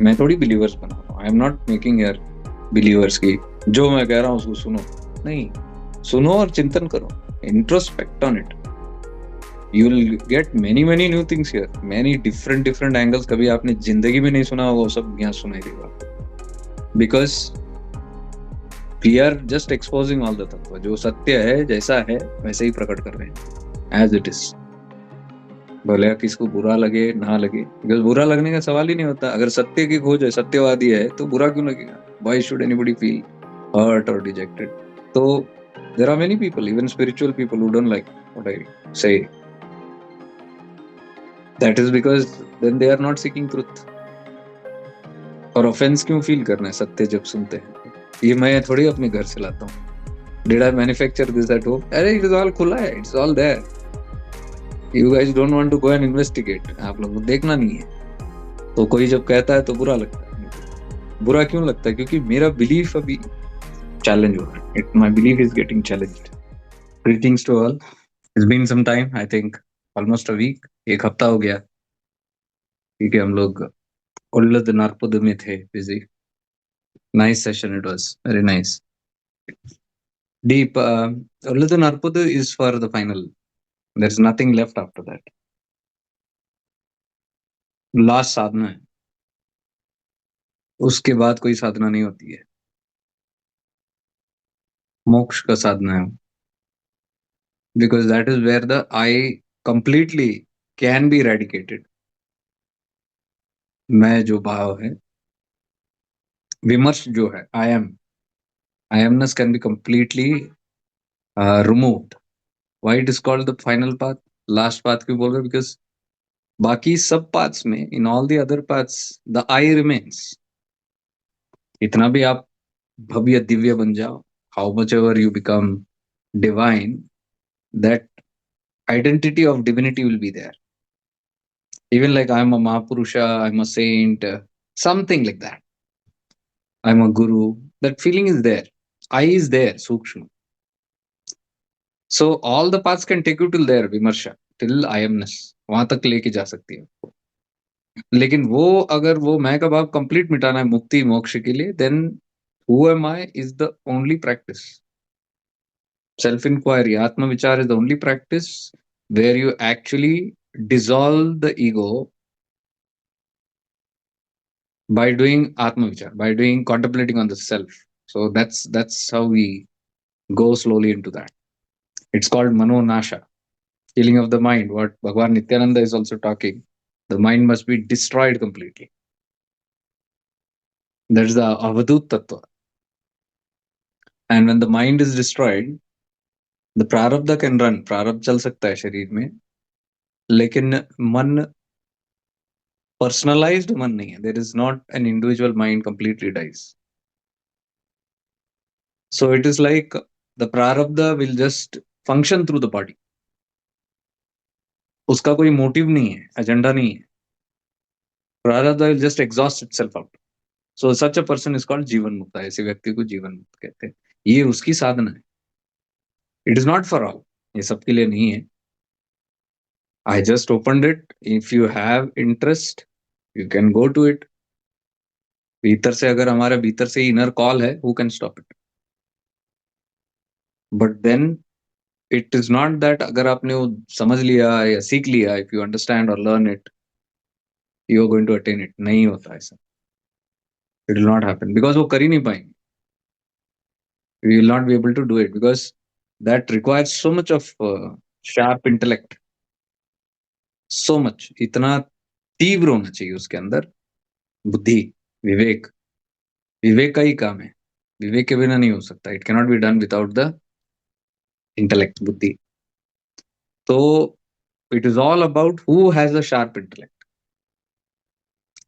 मैं थोड़ी बिलीवर्स बना रहा हूँ, आई एम नॉट मेकिंग यार बिलीवर्स की जो मैं कह रहा हूँ उसको सुनो, नहीं, सुनो और चिंतन करो, introspect on it, you will get many many new things here, many different different angles, कभी आपने जिंदगी में नहीं सुना होगा वो सब यहाँ सुनाई देगा, because we are just exposing all the तत्व, जो सत्य है जैसा है वैसे ही प्रकट कर रहे हैं एज इट इज, भले किसको बुरा लगे ना लगे, बिकॉज बुरा लगने का सवाल ही नहीं होता, अगर सत्य की खोज है, सत्यवादी है, तो बुरा क्यों लगेगा, why should anybody feel hurt और डिजेक्टेड, तो there are many people, even spiritual people who don't like what I say, that is because then they are not seeking truth, और ऑफेंस क्यों फील करना है सत्य जब सुनते हैं तो? ये मैं थोड़ी अपने घर से लाता हूँ, did I manufacture this at home, अरे इट इज ऑल खुला है, it's all there, you guys don't want to go and investigate, आप लोगों को देखना नहीं है, तो कोई जब कहता है तो बुरा लगता है मुझे, बुरा क्यों लगता है, क्योंकि मेरा बिलीफ अभी चैलेंज हो रहा है, it my belief is getting challenged. Greetings to all, it's been some time, I think almost a week, एक हफ्ता हो गया, क्योंकि हम लोग उल्लद नारपुद में थे busy, nice session it was, very nice, deep ullad narpud is for the final, there's nothing left after that, last साधना है, उसके बाद कोई साधना नहीं होती है, मोक्ष का साधना है, because that is where the I completely can be eradicated, मैं जो भाव है, विमर्श जो है, I amness can be completely removed, why it is called the final path, last path क्यों बोल रहे, बिकॉज बाकी सब पाथ्स में, in all the other paths the I remains, इतना भी आप भव्य दिव्य बन जाओ, how much ever you become divine, that identity of divinity will be there, even like I'm a mahapurusha, I'm a saint, something like that, I'm a guru, that feeling is there, I is there sukshma, so all the paths can take you till there, vimarsha, till I amness, वहां तक लेके जा सकती है आपको, लेकिन वो अगर वो मैं का भाव कंप्लीट मिटाना है मुक्ति मोक्ष के लिए, then who am I is the only practice, self inquiry, atma vichar is the only practice where you actually dissolve the ego by doing atma vichar, by doing contemplating on the self, so that's how we go slowly into that, it's called mano nasha, killing of the mind, what Bhagwan Nityananda is also talking, the mind must be destroyed completely, that's the avadut tattva, and when the mind is destroyed, the prarabdha can run, prarabdha चल सकता है शरीर में, लेकिन मन personalised मन नहीं है, there is not an individual mind completely dies, so it is like the prarabdha will just function through the body, उसका कोई मोटिव नहीं है, एजेंडा नहीं है, प्रारब्ध will just exhaust itself out, so such a person is called जीवन मुक्त, ऐसे व्यक्ति को जीवन मुक्त कहते हैं, ये उसकी साधना है, it is not for all, ये सबके लिए नहीं है, I just opened it, if you have interest you can go to it, भीतर से अगर हमारे भीतर से इनर कॉल है, who can stop it, but then it is not that अगर आपने वो समझ लिया या सीख लिया, इफ यू अंडरस्टैंड और learn it, you are going to attain it, नहीं होता ऐसा, it will not happen, because वो कर ही नहीं पाएंगे, we will not be able to do it because that requires so much of sharp intellect, so much, इतना तीव्र होना चाहिए उसके अंदर बुद्धि, विवेक, विवेक का ही काम है, विवेक के बिना नहीं हो सकता, it cannot be done without the intellect, बुद्धि, तो it is all about who has a sharp intellect,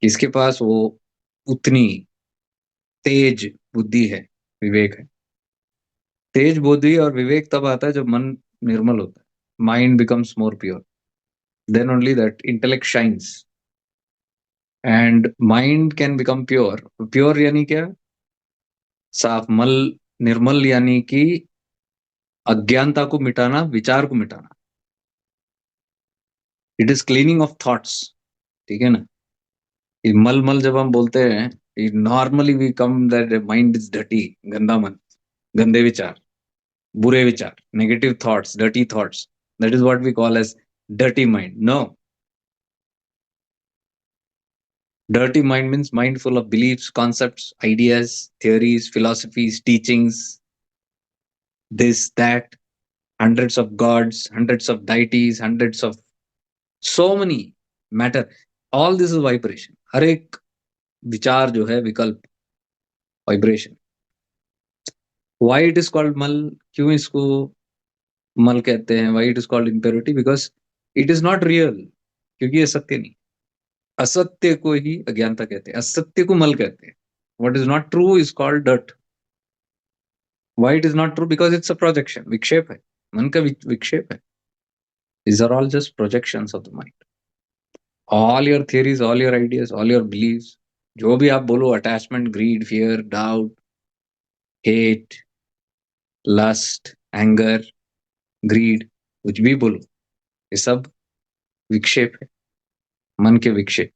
किसके पास वो उतनी तेज बुद्धि है, विवेक है, तेज बुद्धि और विवेक तब आता है जब मन निर्मल होता है, mind becomes more pure, then only that intellect shines and mind can become pure, pure यानी क्या, साफ, मल निर्मल यानी कि अज्ञानता को मिटाना, विचार को मिटाना, it is cleaning of thoughts, ठीक है ना, ये मल मल जब हम बोलते हैं, normally we come that mind is dirty, गंदा मन, गंदे विचार, बुरे विचार, negative thoughts, dirty thoughts. That is what we call as dirty mind. No, dirty mind means mind full of beliefs, concepts, ideas, theories, philosophies, teachings, this, that, hundreds of gods, hundreds of deities, hundreds of so many matter. All this is vibration. हर एक विचार जो है विकल्प, vibration. Why it is called mal? क्यों इसको मल कहते हैं? Why it is called impurity? Because it is not real. क्योंकि ये सत्य नहीं. असत्य को ही अज्ञानता कहते हैं, असत्य को मल कहते हैं. What is not true is called dirt. Why it is not true? Because it's a projection. विक्षेप है, मन का विक्षेप है. These are all just projections of the mind. All your theories, all your ideas, all your beliefs, जो भी आप बोलो, attachment, greed, fear, doubt, hate, lust, anger, greed, कुछ भी बोलो, ये सब विक्षेप है, मन के विक्षेप.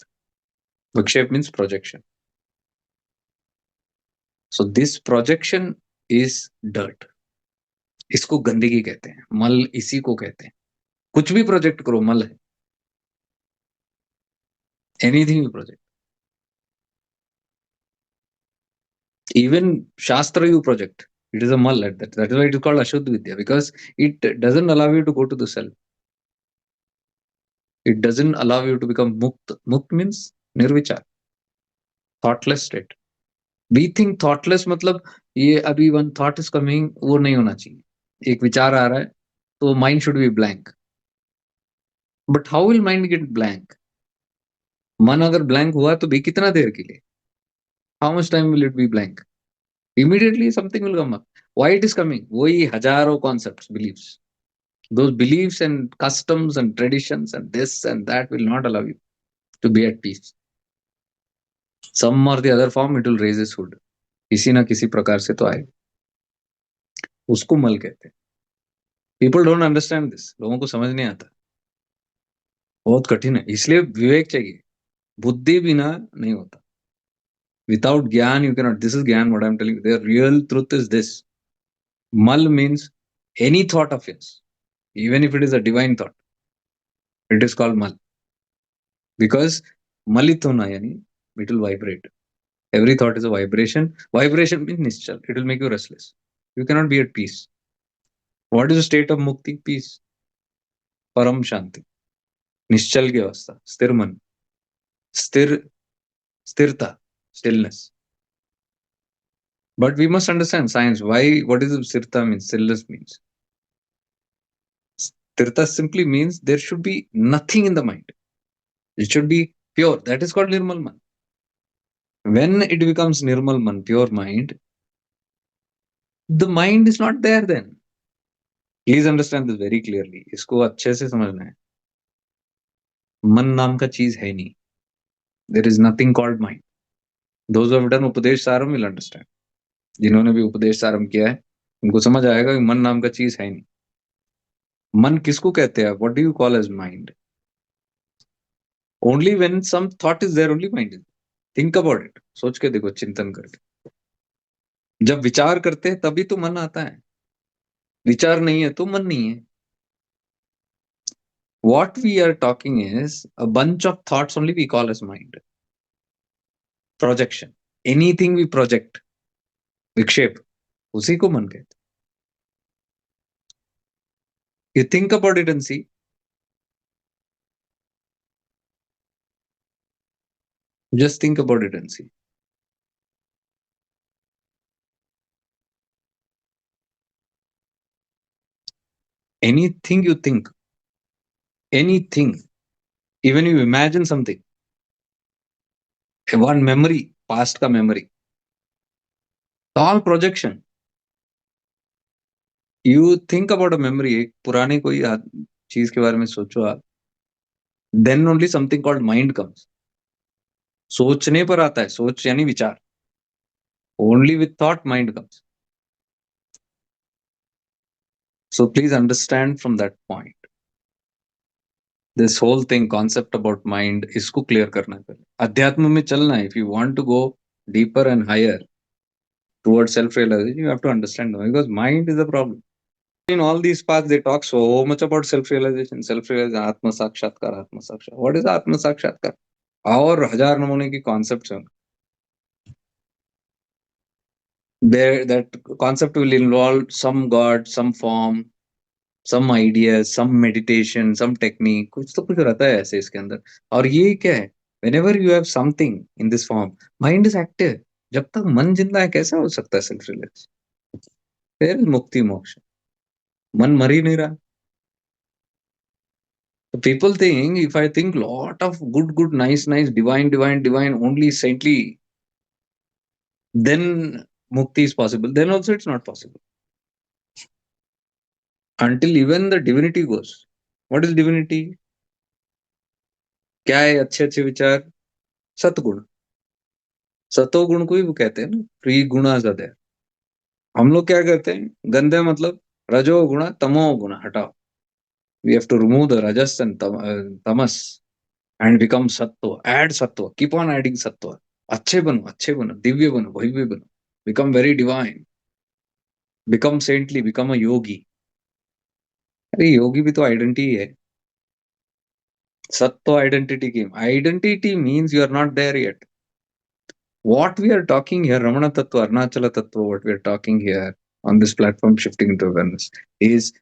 विक्षेप means projection. So this projection is dirt. इसको गंदगी कहते हैं, मल इसी को कहते हैं. कुछ भी प्रोजेक्ट करो मल है. Anything you project, even shastra you project, it is a mal at that. That is why it is called ashuddha vidya, because it doesn't allow you to go to the self. It doesn't allow you to become mukt. Mukt means nirvichar, thoughtless state. We think thoughtless मतलब ये अभी one thought is coming, वो नहीं होना चाहिए. एक विचार आ रहा है तो mind should be blank. But how will mind get blank? मन अगर blank हुआ तो भी कितना देर के लिए? How much time will it be blank? Immediately something will come up. Why it is coming? वही हजारों concepts, beliefs. Those beliefs and customs and traditions and this and that will not allow you to be at peace. Some or the other form it will raise its hood. किसी ना किसी प्रकार से तो आए. उसको मल कहते हैं. People don't understand this. लोगों को समझ नहीं आता. बहुत कठिन है. इसलिए विवेक चाहिए. बुद्धि बिना नहीं होता. Without ज्ञान you cannot. This is ज्ञान. What I'm telling you. The real truth is this. Mal means any thought of yours, even if it is a divine thought. It is called mal. Because malit hona yani it will vibrate. Every thought is a vibration. Vibration means nischal. It will make you restless. You cannot be at peace. What is the state of mukti? Peace. Param shanti. निश्चल की अवस्था, स्थिर मन, स्थिर, स्थिरता, stillness. But we must understand science. Why? What is sthirta means? Stillness means. Sthirta simply means there should be nothing in the mind. It should be pure. That is called nirmal man. When it becomes nirmal man, pure mind, the mind is not there then. Please understand this very clearly. इसको अच्छे से समझना है. मन नाम का चीज है नहीं. There is nothing called mind. Those who have done उपदेश सारम will understand. जिन्होंने भी उपदेश सारम किया है उनको समझ आएगा कि मन नाम का चीज है नहीं. मन किसको कहते हैं? What do you call as mind? Only when some thought is there, only mind is. Think about it. सोच के देखो, चिंतन करके. जब विचार करते हैं तभी तो मन आता है. विचार नहीं है तो मन नहीं है. What we are talking is a bunch of thoughts only we call as mind. Projection. Anything we project, विक्षेप, उसी को मन कहते. You think about it and see. Just think about it and see. Anything you think, anything, even you imagine something, one memory, past का memory, all projection. You think about a memory, एक पुरानी कोई चीज के बारे में सोचो आप, then only something called mind comes. सोचने पर आता है. सोच यानी विचार. Only with thought mind comes. So please understand from that point. This whole thing concept about mind, इसको क्लियर करना है पहले। अध्यात्म में चलना है, if you want to go deeper and higher towards self realization, you have to understand them, because mind is the problem. In all these paths they talk so much about self realization, atma sakshar. What is atma sakshatkar? और हजार नमूने की concept हैं। there that concept will involve some god, some form, some ideas, some meditation, some technique, कुछ तो कुछ रहता है ऐसे इसके अंदर। और ये क्या है, whenever you have something in this form, mind is active। जब तक मन जिंदा है कैसा हो सकता है सेल्फ रियलाइज? फिर मुक्ति मोक्ष, मन मर ही नहीं रहा। So people think if I think lot of good, nice, divine, only saintly, then mukti is possible. Then also it's not possible. Until even the divinity goes. What is divinity? क्या है अच्छे अच्छे विचार? सतगुण। सतोगुण को ही वो कहते हैं ना, फ्री गुणा ज्यादा। हम लोग क्या कहते हैं, गंदे मतलब रजोगुण तमोगुण हटाओ। We have to remove the rajas and tamas and become sattva. Add sattva. Keep on adding sattva. अच्छे बनो, दिव्य बनो, भव्य बनो. Become very divine. Become saintly. Become a yogi. अरे योगी भी तो आइडेंटिटी है। सत्व आइडेंटिटी की identity means you are not there yet. What we are talking here, Ramana Tattva, Arunachala Tattva, what we are talking here on this platform, shifting into awareness, is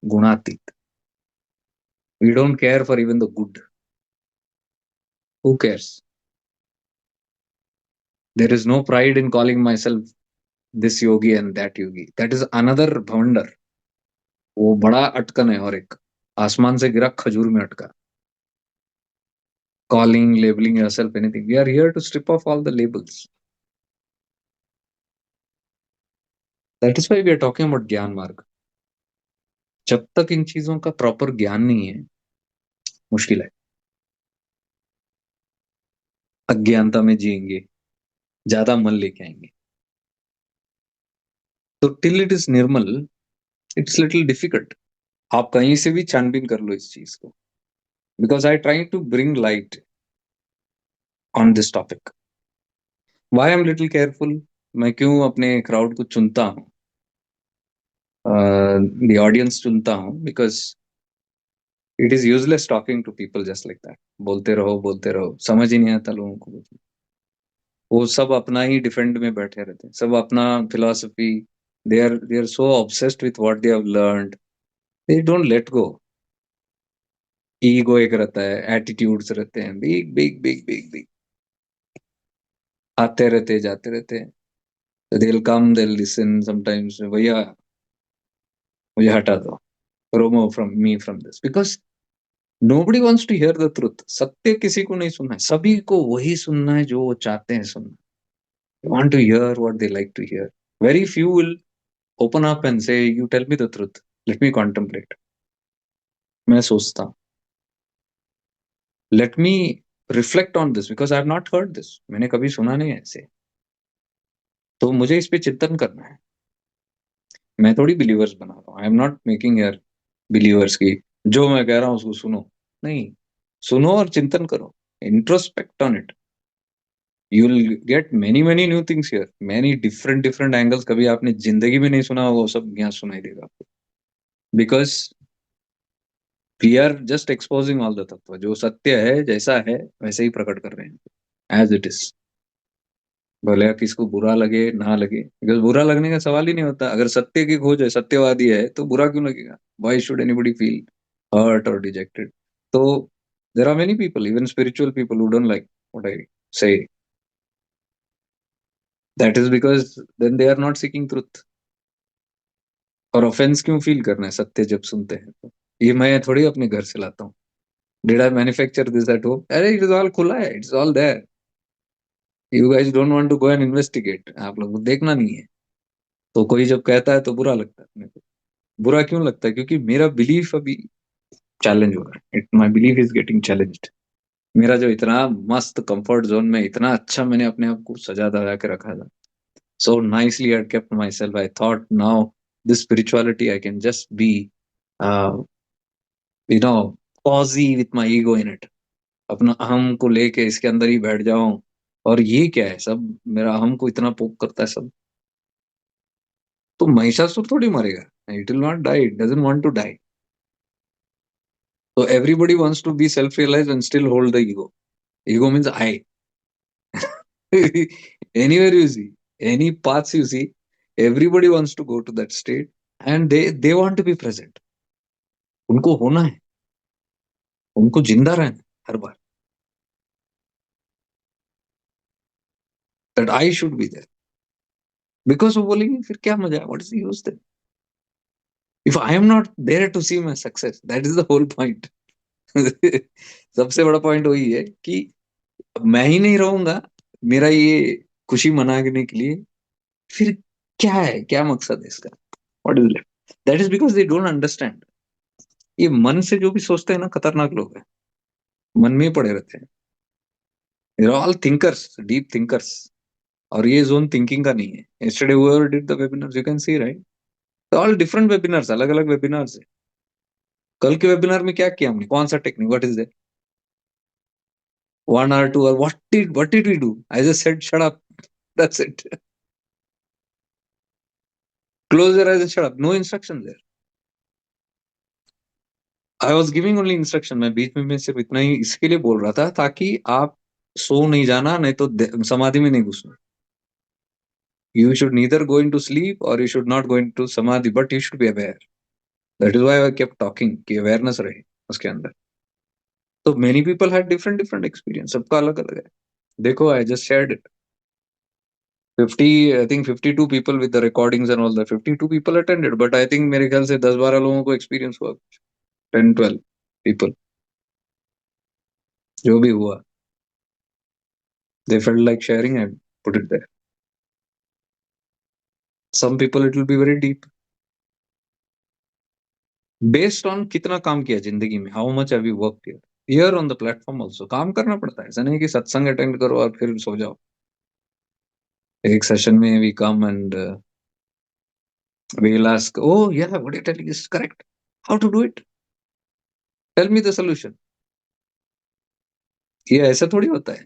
Gunatit. We don't care for even the good. Who cares? There is no pride in calling myself this yogi and that yogi. That is another blunder. वो बड़ा अटकन है, और एक आसमान से गिरा खजूर में अटका। Calling, labeling yourself anything. We are here to strip off all the labels. That is why we are talking about ज्ञान मार्ग। जब तक इन चीजों का प्रॉपर ज्ञान नहीं है, मुश्किल है। अज्ञानता में जिएंगे, ज्यादा मन लेके आएंगे। तो till it is Nirmal, it's little difficult. आप कहीं से भी छानबीन कर लो इस चीज को, because I try to bring light on this topic. Why I am little careful, मैं क्यों अपने क्राउड को चुनता हूँ, द ऑडियंस चुनता हूँ, because it is useless talking to people just like that. बोलते रहो, समझ ही नहीं आता लोगों को। वो सब अपना ही डिफेंड में बैठे रहते हैं, सब अपना philosophy, they are so obsessed with what they have learned, they don't let go. Ego एक रहता है, एटीट्यूड्स रहते हैं, big big big big big, आते रहते जाते रहते हैं। They will come, they will listen sometimes, भैया मुझे हटा दो, remove from me from this, because nobody wants to hear the truth. सत्य किसी को नहीं सुनना है, सभी को वही सुनना है जो वो चाहते हैं सुनना। They want to hear what they like to hear. Very few will open up and say, you tell me the truth, let me contemplate, मैं सोचता हूँ, let me reflect on this because I have not heard this, मैंने कभी सुना नहीं ऐसे, तो मुझे इस पे चिंतन करना है। मैं थोड़ी बिलीवर्स बना रहा हूँ, आई am not making here believers की जो मैं कह रहा हूँ उसको सुनो, नहीं, सुनो और चिंतन करो, introspect on it, you will get many new things here, many different angles, कभी आपने जिंदगी में नहीं सुना वो सब यहाँ सुनाई देगा आपको, because we are just exposing all the तत्व, जो सत्य है जैसा है वैसे ही प्रकट कर रहे हैं, एज इट इज। भले किसको बुरा लगे ना लगे, बिकॉज बुरा लगने का सवाल ही नहीं होता। अगर सत्य की खोज है, सत्यवादी है, तो बुरा क्यों लगेगा? Why should anybody feel hurt और डिजेक्टेड? तो there are many people, even spiritual people, who don't like what I say, that is because then they are not seeking truth. और ऑफेंस क्यों फील करना है सत्य जब सुनते हैं तो? ये मैं थोड़ी अपने घर से लाता हूँ, did I manufacture this at home? अरे इट इज ऑल खुला है, it's all there, you guys don't want to go and investigate, आप लोग को देखना नहीं है। तो कोई जब कहता है तो बुरा लगता है अपने को। बुरा क्यों लगता है? क्योंकि मेरा बिलीफ अभी चैलेंज हो रहा है, it my belief is getting challenged. मेरा जो इतना मस्त कंफर्ट जोन में इतना अच्छा मैंने अपने आप को सजा दगा के रखा था, so nicely I kept myself, I thought now this spirituality I can just be uh, you know पॉजी with my ego in it, अपना अहम को लेके इसके अंदर ही बैठ जाऊं, और ये क्या है सब, मेरा अहम को इतना पोक करता है सब। तो महिषासुर थोड़ी मरेगा, it will not die, it doesn't want to die. तो everybody wants to be self realize and still hold the ego. Ego means I. Anywhere you see, any paths you see, everybody wants to go to that state, and they want to be present. उनको होना है, उनको जिंदा रहना है हर बार, that I should be there. Because वो बोलेंगे फिर क्या मजा है, what is the use then? If I am not there to see my success, that is the whole point. सबसे बड़ा पॉइंट वही है कि मैं ही नहीं रहूंगा मेरा ये खुशी मनाने के लिए, फिर क्या है, क्या मकसद है इसका, what is left? That is because they don't understand. ये मन से जो भी सोचते हैं ना, खतरनाक लोग हैं, मन में ही पड़े रहते हैं। They are all thinkers, deep thinkers. और ये जोन थिंकिंग का नहीं है। Yesterday whoever did the webinars, you can see right, all different webinars, अलग अलग वेबिनार्स है। कल के वेबिनार में क्या किया हमने, कौन सा technique, what is that, 1 hour 2 hour, what did we do? I just said shut up, that's it. Close your eyes and shut up, no instruction there. I was giving only instruction, मैं बीच में सिर्फ इतना ही इसके लिए बोल रहा था ताकि आप सो नहीं जाना, नहीं तो समाधि में नहीं घुसना। You should neither go in to sleep और you should not go in to samadhi, but you should be aware. That is why I kept talking कि अवेयरनेस रहे उसके अंदर। तो many people had different different experience, सबका अलग अलग है। देखो I just shared it, 50, I think 52 people with the recordings and all the 52 people attended, but I think मेरे ख्याल से 10-12 लोगों को एक्सपीरियंस हुआ, 10-12 पीपल जो भी हुआ, they felt like sharing and put it there. Some people it will be very deep based on कितना काम किया जिंदगी में, how much have you worked here, here on the platform also काम करना पड़ता है। ऐसा नहीं कि सत्संग अटेंड करो और फिर सो जाओ। एक सेशन में we come and we'll ask, oh yeah, what you're telling is correct, how to do it, tell me the solution। ये ऐसा थोड़ी होता है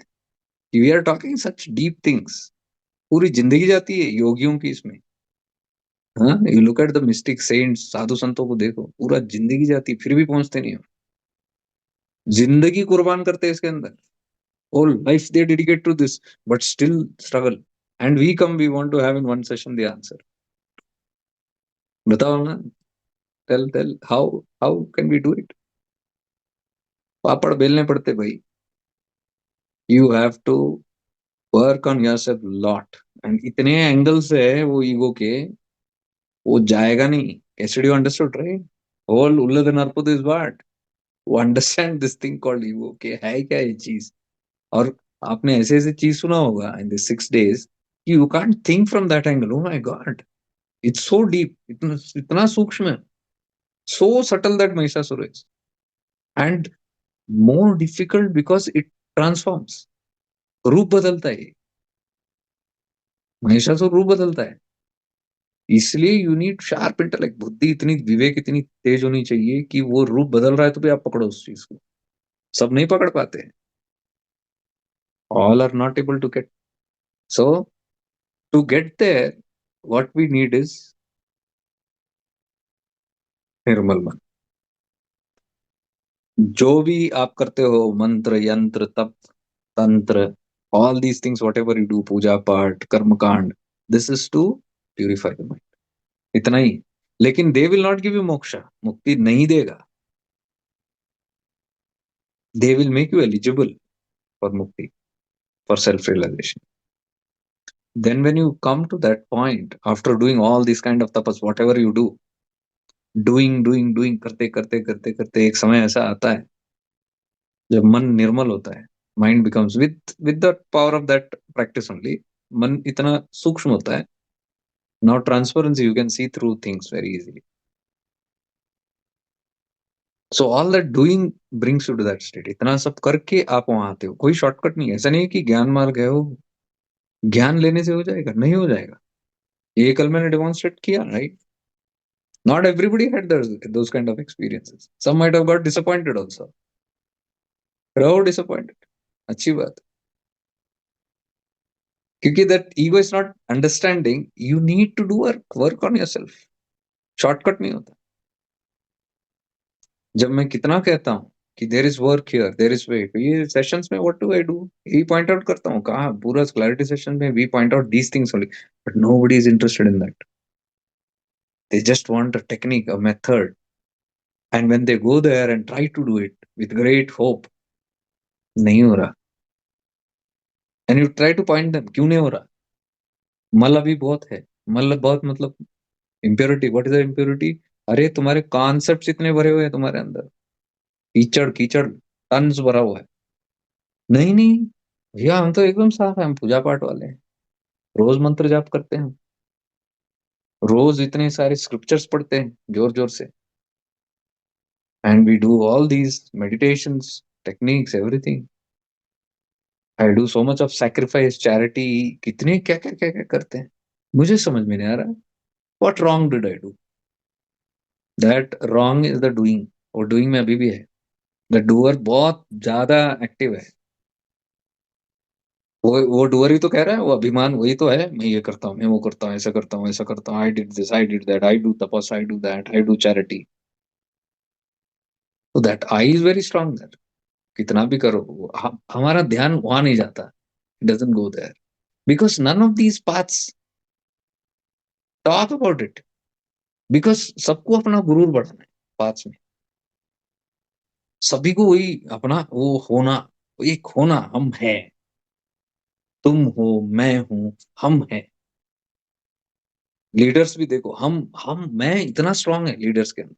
कि we are talking such deep things, पूरी जिंदगी जाती है योगियों की इसमें। हाँ, you look at the mystic saints, साधु संतों को देखो, पूरा जिंदगी जाती है फिर भी पहुंचते नहीं हो, जिंदगी कुर्बान करते हैं इसके अंदर, whole life they dedicate to this, but still struggle, and we come, we want to have in one session the answer। बताओ ना, tell how can we do it? पापड़ बेलने पड़ते भाई, you have to work on yourself lot, and इतने angles है वो ego के, वो जाएगा नहीं। yesterday you understood right, whole उल्लद नरपुद is what, वो understand this thing called ego के है क्या ये चीज। और आपने ऐसे ऐसे चीज सुना होगा in the 6 days, you can't think from that angle, oh my god, it's so deep, इतना सूक्ष्म है, so subtle that Mahishasura is, and more difficult because it transforms, रूप बदलता है, महिषासुर रूप बदलता है। इसलिए यू नीड शार्प इंटेलेक्ट, बुद्धि इतनी, विवेक इतनी तेज होनी चाहिए कि वो रूप बदल रहा है तो भी आप पकड़ो उस चीज को। सब नहीं पकड़ पाते हैं, all are not able to get, so to get there what we need is निर्मल मन। जो भी आप करते हो, मंत्र यंत्र तप तंत्र, all these things whatever you do, पूजा पाठ कर्म कांड, this is to purify the mind, इतना ही। लेकिन they will not give you moksha, मुक्ति नहीं देगा, they will make you eligible for mukti, for self realization. then when you come to that point after doing all these kind of tapas, whatever you do, doing करते करते करते करते एक समय ऐसा आता है जब मन निर्मल होता है, mind becomes with the power of that practice only, मन इतना सूक्ष्म होता है, now transparency, you can see through things very easily. So all that doing brings you to that state, इतना सब करके आप वहां आते हो, कोई शॉर्टकट नहीं है। ऐसा नहीं है कि ज्ञान मार्ग है वो, ज्ञान लेने से हो जाएगा, नहीं हो जाएगा। ये कल मैंने डेमोन्स्ट्रेट किया right, Not everybody had those kind of experiences. Some might have got disappointed also. रहो disappointed, अच्छी बात. क्योंकि that ego is not understanding. You need to do work on yourself. Shortcut नहीं होता. जब मैं कितना कहता हूँ कि there is work here, there is way, ये सेशंस में व्हाट डू आई डू, यही पॉइंट आउट करता हूँ. कहा पूरा क्लैरिटी सेशन में we point out these things only, but nobody is interested in that. They just want a technique, a method, and when they go there and try to do it with great hope, नहीं हो रहा. And you try two point them, क्यों नहीं हो रहा. मल अभी बहुत है. मल बहुत मतलब impurity. What is the impurity? अरे तुम्हारे कॉन्सेप्ट्स इतने भरे हुए हैं तुम्हारे अंदर, कीचड़ कीचड़ टन्स भरा हुआ है. नहीं नहीं भैया, हम तो एकदम साफ है, हम पूजा पाठ वाले हैं, रोज मंत्र जाप करते हैं, रोज इतने सारे स्क्रिप्चर्स पढ़ते हैं जोर जोर से, and we do all these meditations, techniques, everything. I do so much of sacrifice, charity, कितने क्या क्या क्या क्या करते हैं. मुझे समझ में नहीं आ रहा what wrong did I do. That wrong is the doing. और डूइंग में अभी भी है. द डूअर बहुत ज्यादा एक्टिव है. वो डूअर ही तो कह रहा है, वो अभिमान वही तो है, मैं ये करता हूँ, मैं वो करता हूँ, ऐसा करता हूँ, ऐसा करता हूँ, I did this, I did that, I do tapas, I do that, I do charity. तो that I is very strong that. कितना भी करो हमारा ध्यान वहां नहीं जाता. Doesn't go there because none of these paths talk about it. Because सबको अपना गुरूर बढ़ाना है पाथ्स में. सभी को वही अपना वो होना, एक होना, हम हैं, तुम हो, मैं हूं, हम हैं. लीडर्स भी देखो, हम मैं इतना स्ट्रांग है लीडर्स के अंदर.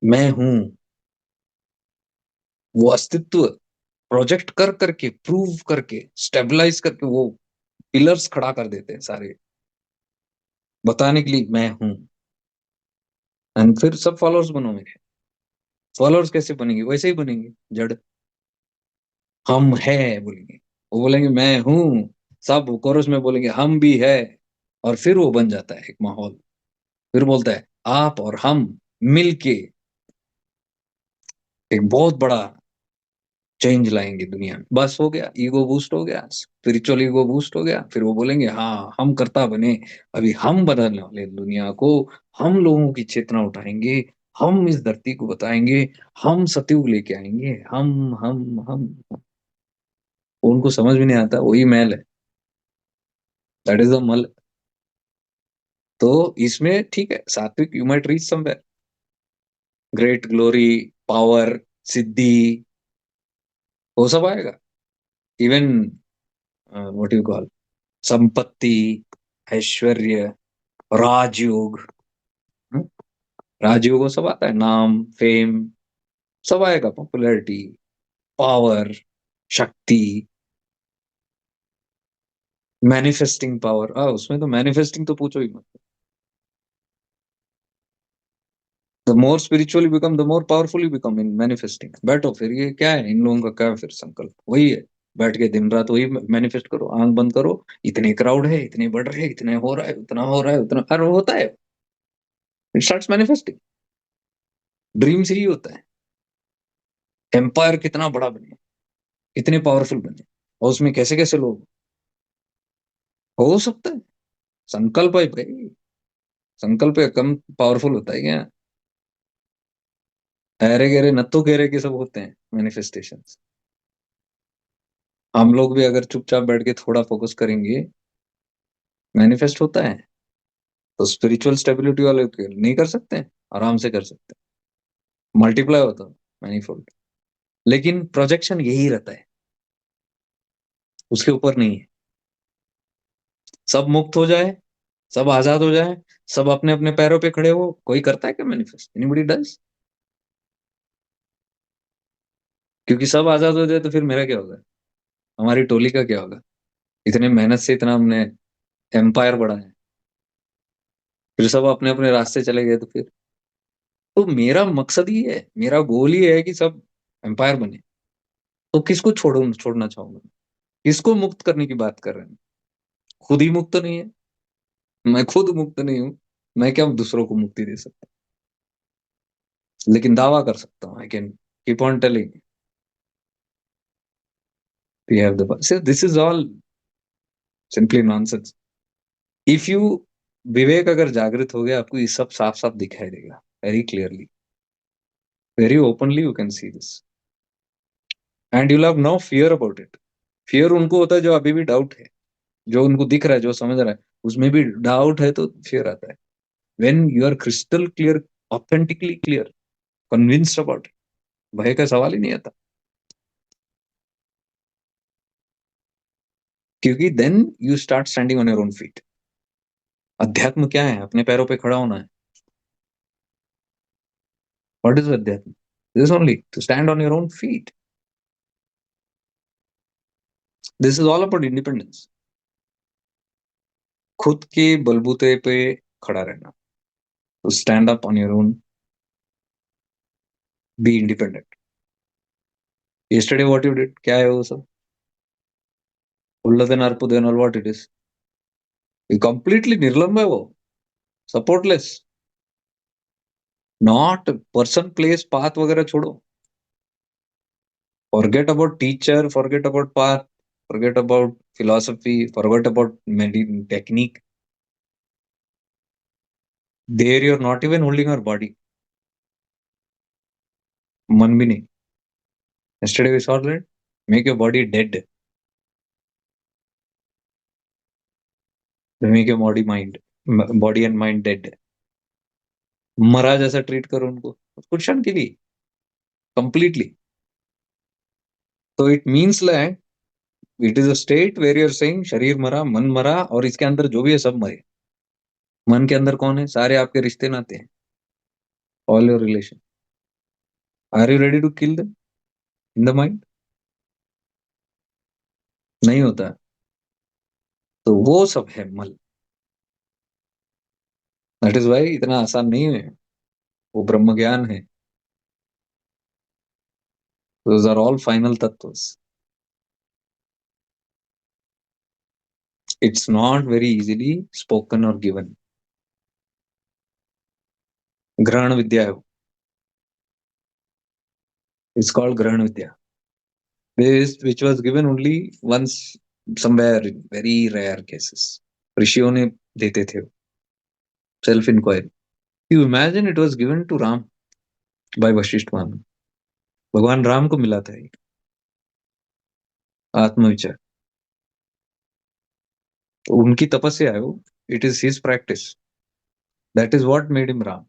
मैं हूं, वो अस्तित्व प्रोजेक्ट कर करके, प्रूव करके, स्टेबलाइज करके, वो पिलर्स खड़ा कर देते हैं सारे, बताने के लिए मैं हूं. एंड फिर सब फॉलोअर्स बनो मेरे. फॉलोअर्स कैसे बनेंगे? वैसे ही बनेंगे, जड़. हम है बोलेंगे, वो बोलेंगे मैं हूं, सब कोरस में बोलेंगे हम भी है. और फिर वो बन जाता है एक माहौल. फिर बोलता है आप और हम मिलके एक बहुत बड़ा चेंज लाएंगे दुनिया में. बस हो गया, ईगो बूस्ट हो गया, स्पिरिचुअल ईगो बूस्ट हो गया. फिर वो बोलेंगे हाँ हम करता बने, अभी हम बदलने वाले हैं दुनिया को, हम लोगों की चेतना उठाएंगे, हम इस धरती को बताएंगे, हम सतयुग लेके आएंगे, हम. उनको समझ भी नहीं आता वही मैल है. दैट इज द मल. तो इसमें ठीक है, sattvic you might reach somewhere, great glory, power, सिद्धि, वो सब आएगा. इवन व्हाट यू कॉल संपत्ति, ऐश्वर्य, राजयोग. हम्म? राजयोग वो सब आता है, नाम, फेम, सब आएगा, पॉपुलैरिटी, पावर, शक्ति, मैनिफेस्टिंग पावर. उसमें तो मैनिफेस्टिंग तो पूछो ही मत. The more spiritual you become, the more powerful you become in manifesting. बैठो फिर, ये क्या है इन लोगों का, क्या फिर संकल्प वही है, बैठ के दिन रात वही मैनिफेस्ट करो, आंख बंद करो, इतने क्राउड है, इतने बढ़ रहे हैं, इतने हो रहा है, उतना हो रहा है, उतना, अरे होता है. It starts manifesting. ड्रीम से ही होता है. एम्पायर कितना बड़ा बने, कितने पावरफुल बने, और उसमें कैसे कैसे लोग, हो सकता है. संकल्प है भाई. संकल्प है, कम पावरफुल होता है क्या? अरे गहरे नत्थु घेरे के सब होते हैं मैनिफेस्टेशन. हम लोग भी अगर चुपचाप बैठ के थोड़ा फोकस करेंगे, मैनिफेस्ट होता है. तो स्पिरिचुअल स्टेबिलिटी वाले नहीं कर सकते हैं, आराम से कर सकते हैं, मल्टीप्लाई होता है मैनीफोल्ड. लेकिन प्रोजेक्शन यही रहता है, उसके ऊपर नहीं है. सब मुक्त हो जाए, सब आजाद हो जाए, सब अपने अपने पैरों पे खड़े हो, कोई करता है क्या मैनिफेस्ट? Anybody does? क्योंकि सब आजाद हो जाए तो फिर मेरा क्या होगा, हमारी टोली का क्या होगा? इतने मेहनत से इतना हमने एम्पायर बढ़ा है, फिर सब अपने अपने रास्ते चले गए तो फिर. तो मेरा मकसद ही है, मेरा गोल ही है कि सब एम्पायर बने. तो किसको छोड़ना चाहूंगा? किसको मुक्त करने की बात कर रहे हैं? खुद ही मुक्त नहीं है. मैं खुद मुक्त नहीं हूं. मैं क्या दूसरों को मुक्ति दे सकता हूँ, लेकिन दावा कर सकता हूँ, I can keep on telling we have the power. This is all simply nonsense. If you विवेक अगर जागृत हो गया, आपको ये सब साफ साफ दिखाई देगा, very clearly, very openly you can see this, and you have no fear about it. Fear उनको होता है जो अभी भी डाउट है, जो उनको दिख रहा है, जो समझ रहा है, उसमें भी डाउट है तो फियर आता है। When you are crystal clear, authentically clear, convinced about it, भय का सवाल ही नहीं आता, क्योंकि then you start standing on your own feet. अध्यात्म क्या है? अपने पैरों पे खड़ा होना है। What is adhyatma? This only to stand on your own feet. This is all about independence, खुद के बलबूते पे खड़ा रहना, to stand up on your own, be independent. yesterday what you did, क्या है वो सब? उल्लदन अर्पुदन और व्हाट इट इज, कंप्लीटली निर्लंब है वो, supportless. Not person place path वगैरह छोड़ो, forget about teacher, forget about path, forget about philosophy, forget about technique. There you are not even holding your body, मन भी नहीं। yesterday we saw that, make your body dead, make your body mind, body and mind dead, मरा जैसा treat करो उनको कुछ क्षण के लिए, कंप्लीटली। तो it means like it is a state where you're saying शरीर मरा, मन मरा, और इसके अंदर जो भी है सब मरे। मन के अंदर कौन है? सारे आपके रिश्ते नाते हैं, all your relation. Are you ready to kill them in the mind? नहीं होता है। तो वो सब है मल। दैट इज वाई इतना आसान नहीं है, वो ब्रह्म ज्ञान है। दोज आर ऑल फाइनल तत्व्स। It's not very easily spoken और गिवन। ग्रहण विद्या है वो, इट्स कॉल्ड ग्रहण विद्या, which was given only once somewhere in very rare cases। ऋषियों ने देते थे, self inquiry. You imagine it was given to Ram by Vashishtha Mahamuni. भगवान राम को मिला था ये आत्मविचार, तो उनकी तपस्या है वो, it is his practice, that is what made him Ram,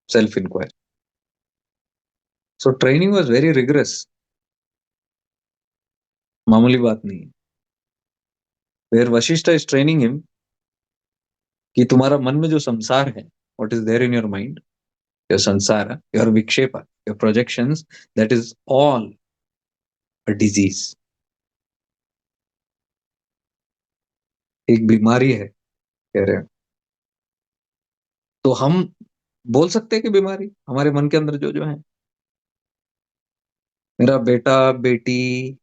self inquiry. So training was very rigorous, मामूली बात नहीं है। Where Vashishtha is training him कि तुम्हारा मन में जो संसार है, what is there in your mind, your samsara, your vikshep, your projections, that is all a disease, एक बीमारी है कह रहे हैं। तो हम बोल सकते हैं कि बीमारी हमारे मन के अंदर जो जो है, मेरा बेटा बेटी,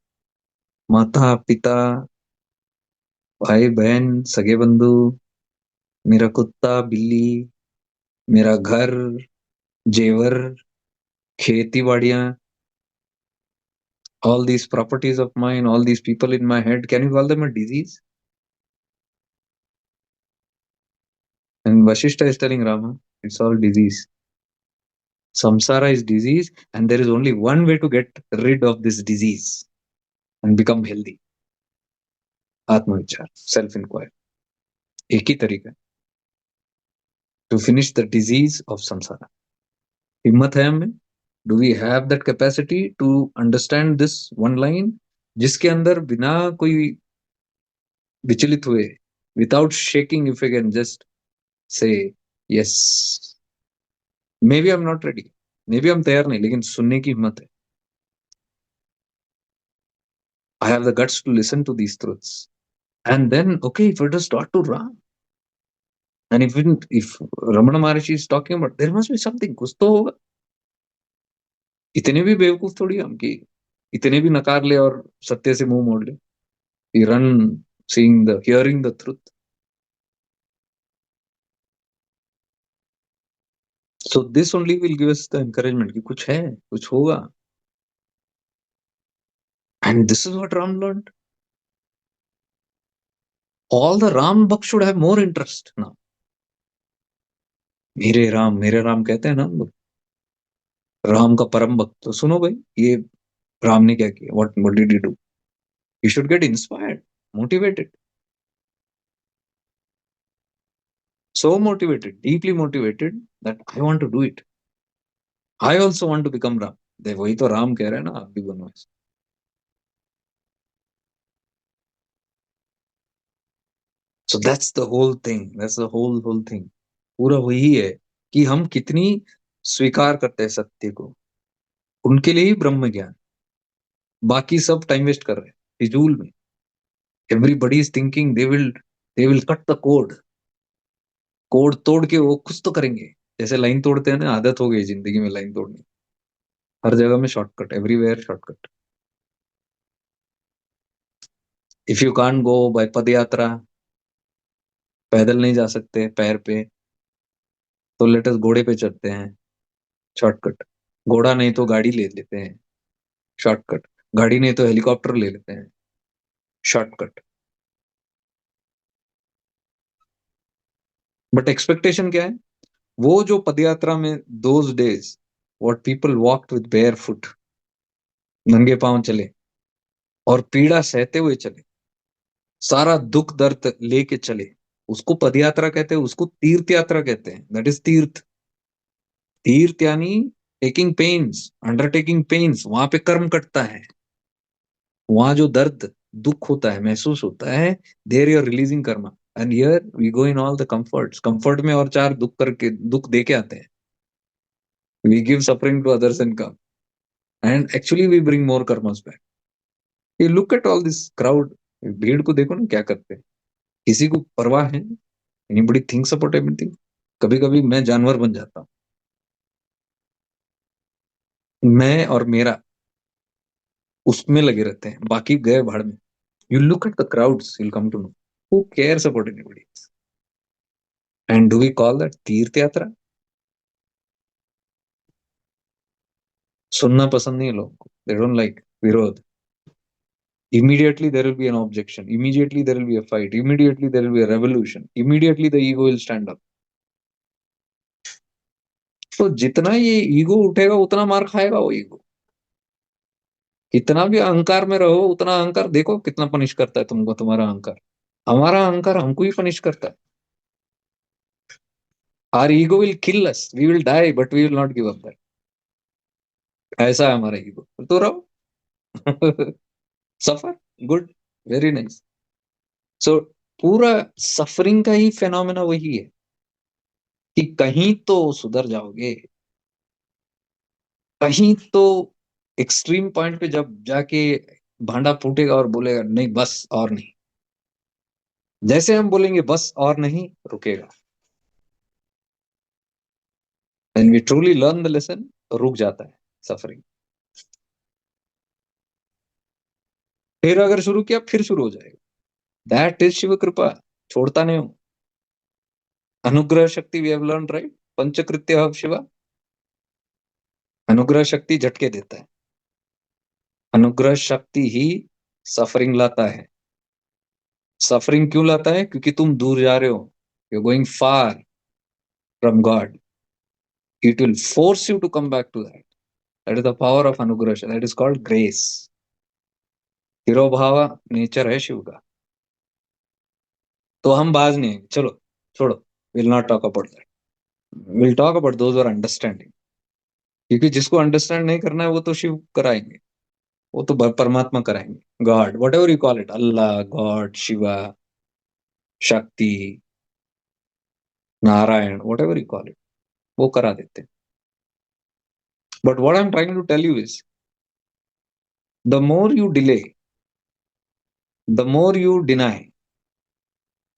माता पिता, भाई बहन, सगे बंधु, मेरा कुत्ता बिल्ली, मेरा घर, जेवर, खेती बाड़ियां, all these properties of mine, all these people in my head, can you call them a disease? And Vashishta is telling Rama, it's all disease. Samsara is disease, and there is only one way to get rid of this disease and become healthy. Atma-vichar, self-inquiry. एक ही तरीका to finish the disease of samsara. हिम्मत है हमें? Do we have that capacity to understand this one line, जिसके अंदर बिना कोई विचलित हुए, without shaking, if I can just say yes, maybe I'm not ready, maybe I'm तैयार नहीं, लेकिन सुनने की हिम्मत है। I have the guts to listen to these truths, and then okay, if it is taught to Ram, and if Ramana Maharshi is talking about, there must be something, कुछ तो होगा। इतने भी बेवकूफ थोड़ी हम कि इतने भी नकार ले और सत्य से मुंह मोड़ ले। We run seeing the hearing the truth, So this only will give us the encouragement कि कुछ है, कुछ होगा. And this is what Ram learned. All the Ram Bhakt should have more interest now. मेरे राम कहते हैं ना हम लोग. राम का परम भक्त. तो सुनो भाई, ये राम ने क्या किया. What did he do? You should get inspired, motivated. So motivated, deeply motivated that I want to do it. I also want to become Ram. दे वही तो राम कह रहे हैं ना, आप भी बनो ऐसे. So that's the whole thing. That's the whole thing. पूरा वही है कि हम कितनी स्वीकार करते हैं सत्य को. उनके लिए ही ब्रह्म ज्ञान. बाकी सब टाइम वेस्ट कर रहे हैं फिजूल में. Everybody is thinking they will cut the code. Code तोड़ के वो कुछ तो करेंगे. जैसे लाइन तोड़ते हैं ना, आदत हो गई जिंदगी में लाइन तोड़ने. हर जगह में shortcut, everywhere shortcut. If you can't go by padyatra, पैदल नहीं जा सकते पैर पे, तो लेट अस घोड़े पे चढ़ते हैं. शॉर्टकट. घोड़ा नहीं तो गाड़ी ले लेते हैं. शॉर्टकट. गाड़ी नहीं तो हेलीकॉप्टर ले लेते हैं. शॉर्टकट. बट एक्सपेक्टेशन क्या है. वो जो पदयात्रा में those days what people walked with bear foot, नंगे पांव चले और पीड़ा सहते हुए चले, सारा दुख दर्द लेके चले, उसको पदयात्रा कहते हैं. उसको तीर्थ यात्रा कहते हैं. दैट इज तीर्थ. तीर्थ यानी टेकिंग पेन्स, अंडरटेकिंग पेन्स. वहां पे कर्म कटता है. वहां जो दर्द दुख होता है, महसूस होता है, there you are releasing karma. And here we go in all the comforts. Comfort में और चार दुख करके, दुख दे के आते हैं. We give suffering to others and come, and actually we bring more karmas back. ये look at all this crowd. भीड़ को देखो ना क्या करते हैं. किसी को परवाह है. Anybody thinks about everything. कभी कभी मैं जानवर बन जाता हूँ. मैं और मेरा उसमें लगे रहते हैं, बाकी गए भाड़ में. You look at the crowds, you'll come to know who cares about anybody else. And do we call that तीर्थ यात्रा? सुनना पसंद नहीं है लोगों को. They don't like विरोध. Immediately there will be an objection. Immediately there will be a fight. Immediately there will be a revolution. Immediately the ego will stand up. तो जितना ये ईगो उठेगा उतना मार खाएगा वो ईगो. कितना भी अहंकार में रहो, उतना अहंकार देखो कितना पनिश करता है तुमको तुम्हारा अहंकार. हमारा अहंकार हमको ही पनिश करता है. Our ego will kill us. We will die, but we will not give up that. ऐसा है हमारा ईगो. तो रहो. Suffer. Good. Very nice. So पूरा सफरिंग का ही फेनोमेना वही है कि कहीं तो सुधर जाओगे. कहीं तो एक्सट्रीम पॉइंट पे जब जाके भांडा फूटेगा और बोलेगा नहीं बस और नहीं. जैसे हम बोलेंगे बस और नहीं, रुकेगा. And we truly learn the lesson, तो रुक जाता है सफरिंग. फिर अगर शुरू किया फिर शुरू हो जाएगा. दैट इज शिव कृपा. छोड़ता नहीं हूं. अनुग्रह शक्ति वी हैव लर्न राइट. पंचकृत्य शिवा. अनुग्रह शक्ति झटके देता है. अनुग्रह शक्ति ही सफरिंग लाता है. सफरिंग क्यों लाता है? क्योंकि तुम दूर जा रहे हो. You going far from God. It will force you to come back to that. That is the power of anugraha. That is called grace. तिरोभाव नेचर है शिव का. तो हम बाज नहीं आएंगे. चलो छोड़ो. Will not talk about that. Will talk about those are understanding. क्योंकि जिसको अंडरस्टैंड नहीं करना है वो तो शिव कराएंगे. वो तो परमात्मा कराएंगे. God, whatever you call it, Allah, God, Shiva, Shakti, Narayan, whatever you call it, वो करा देते हैं. But what I am trying to tell you is, the more you delay, the more you deny,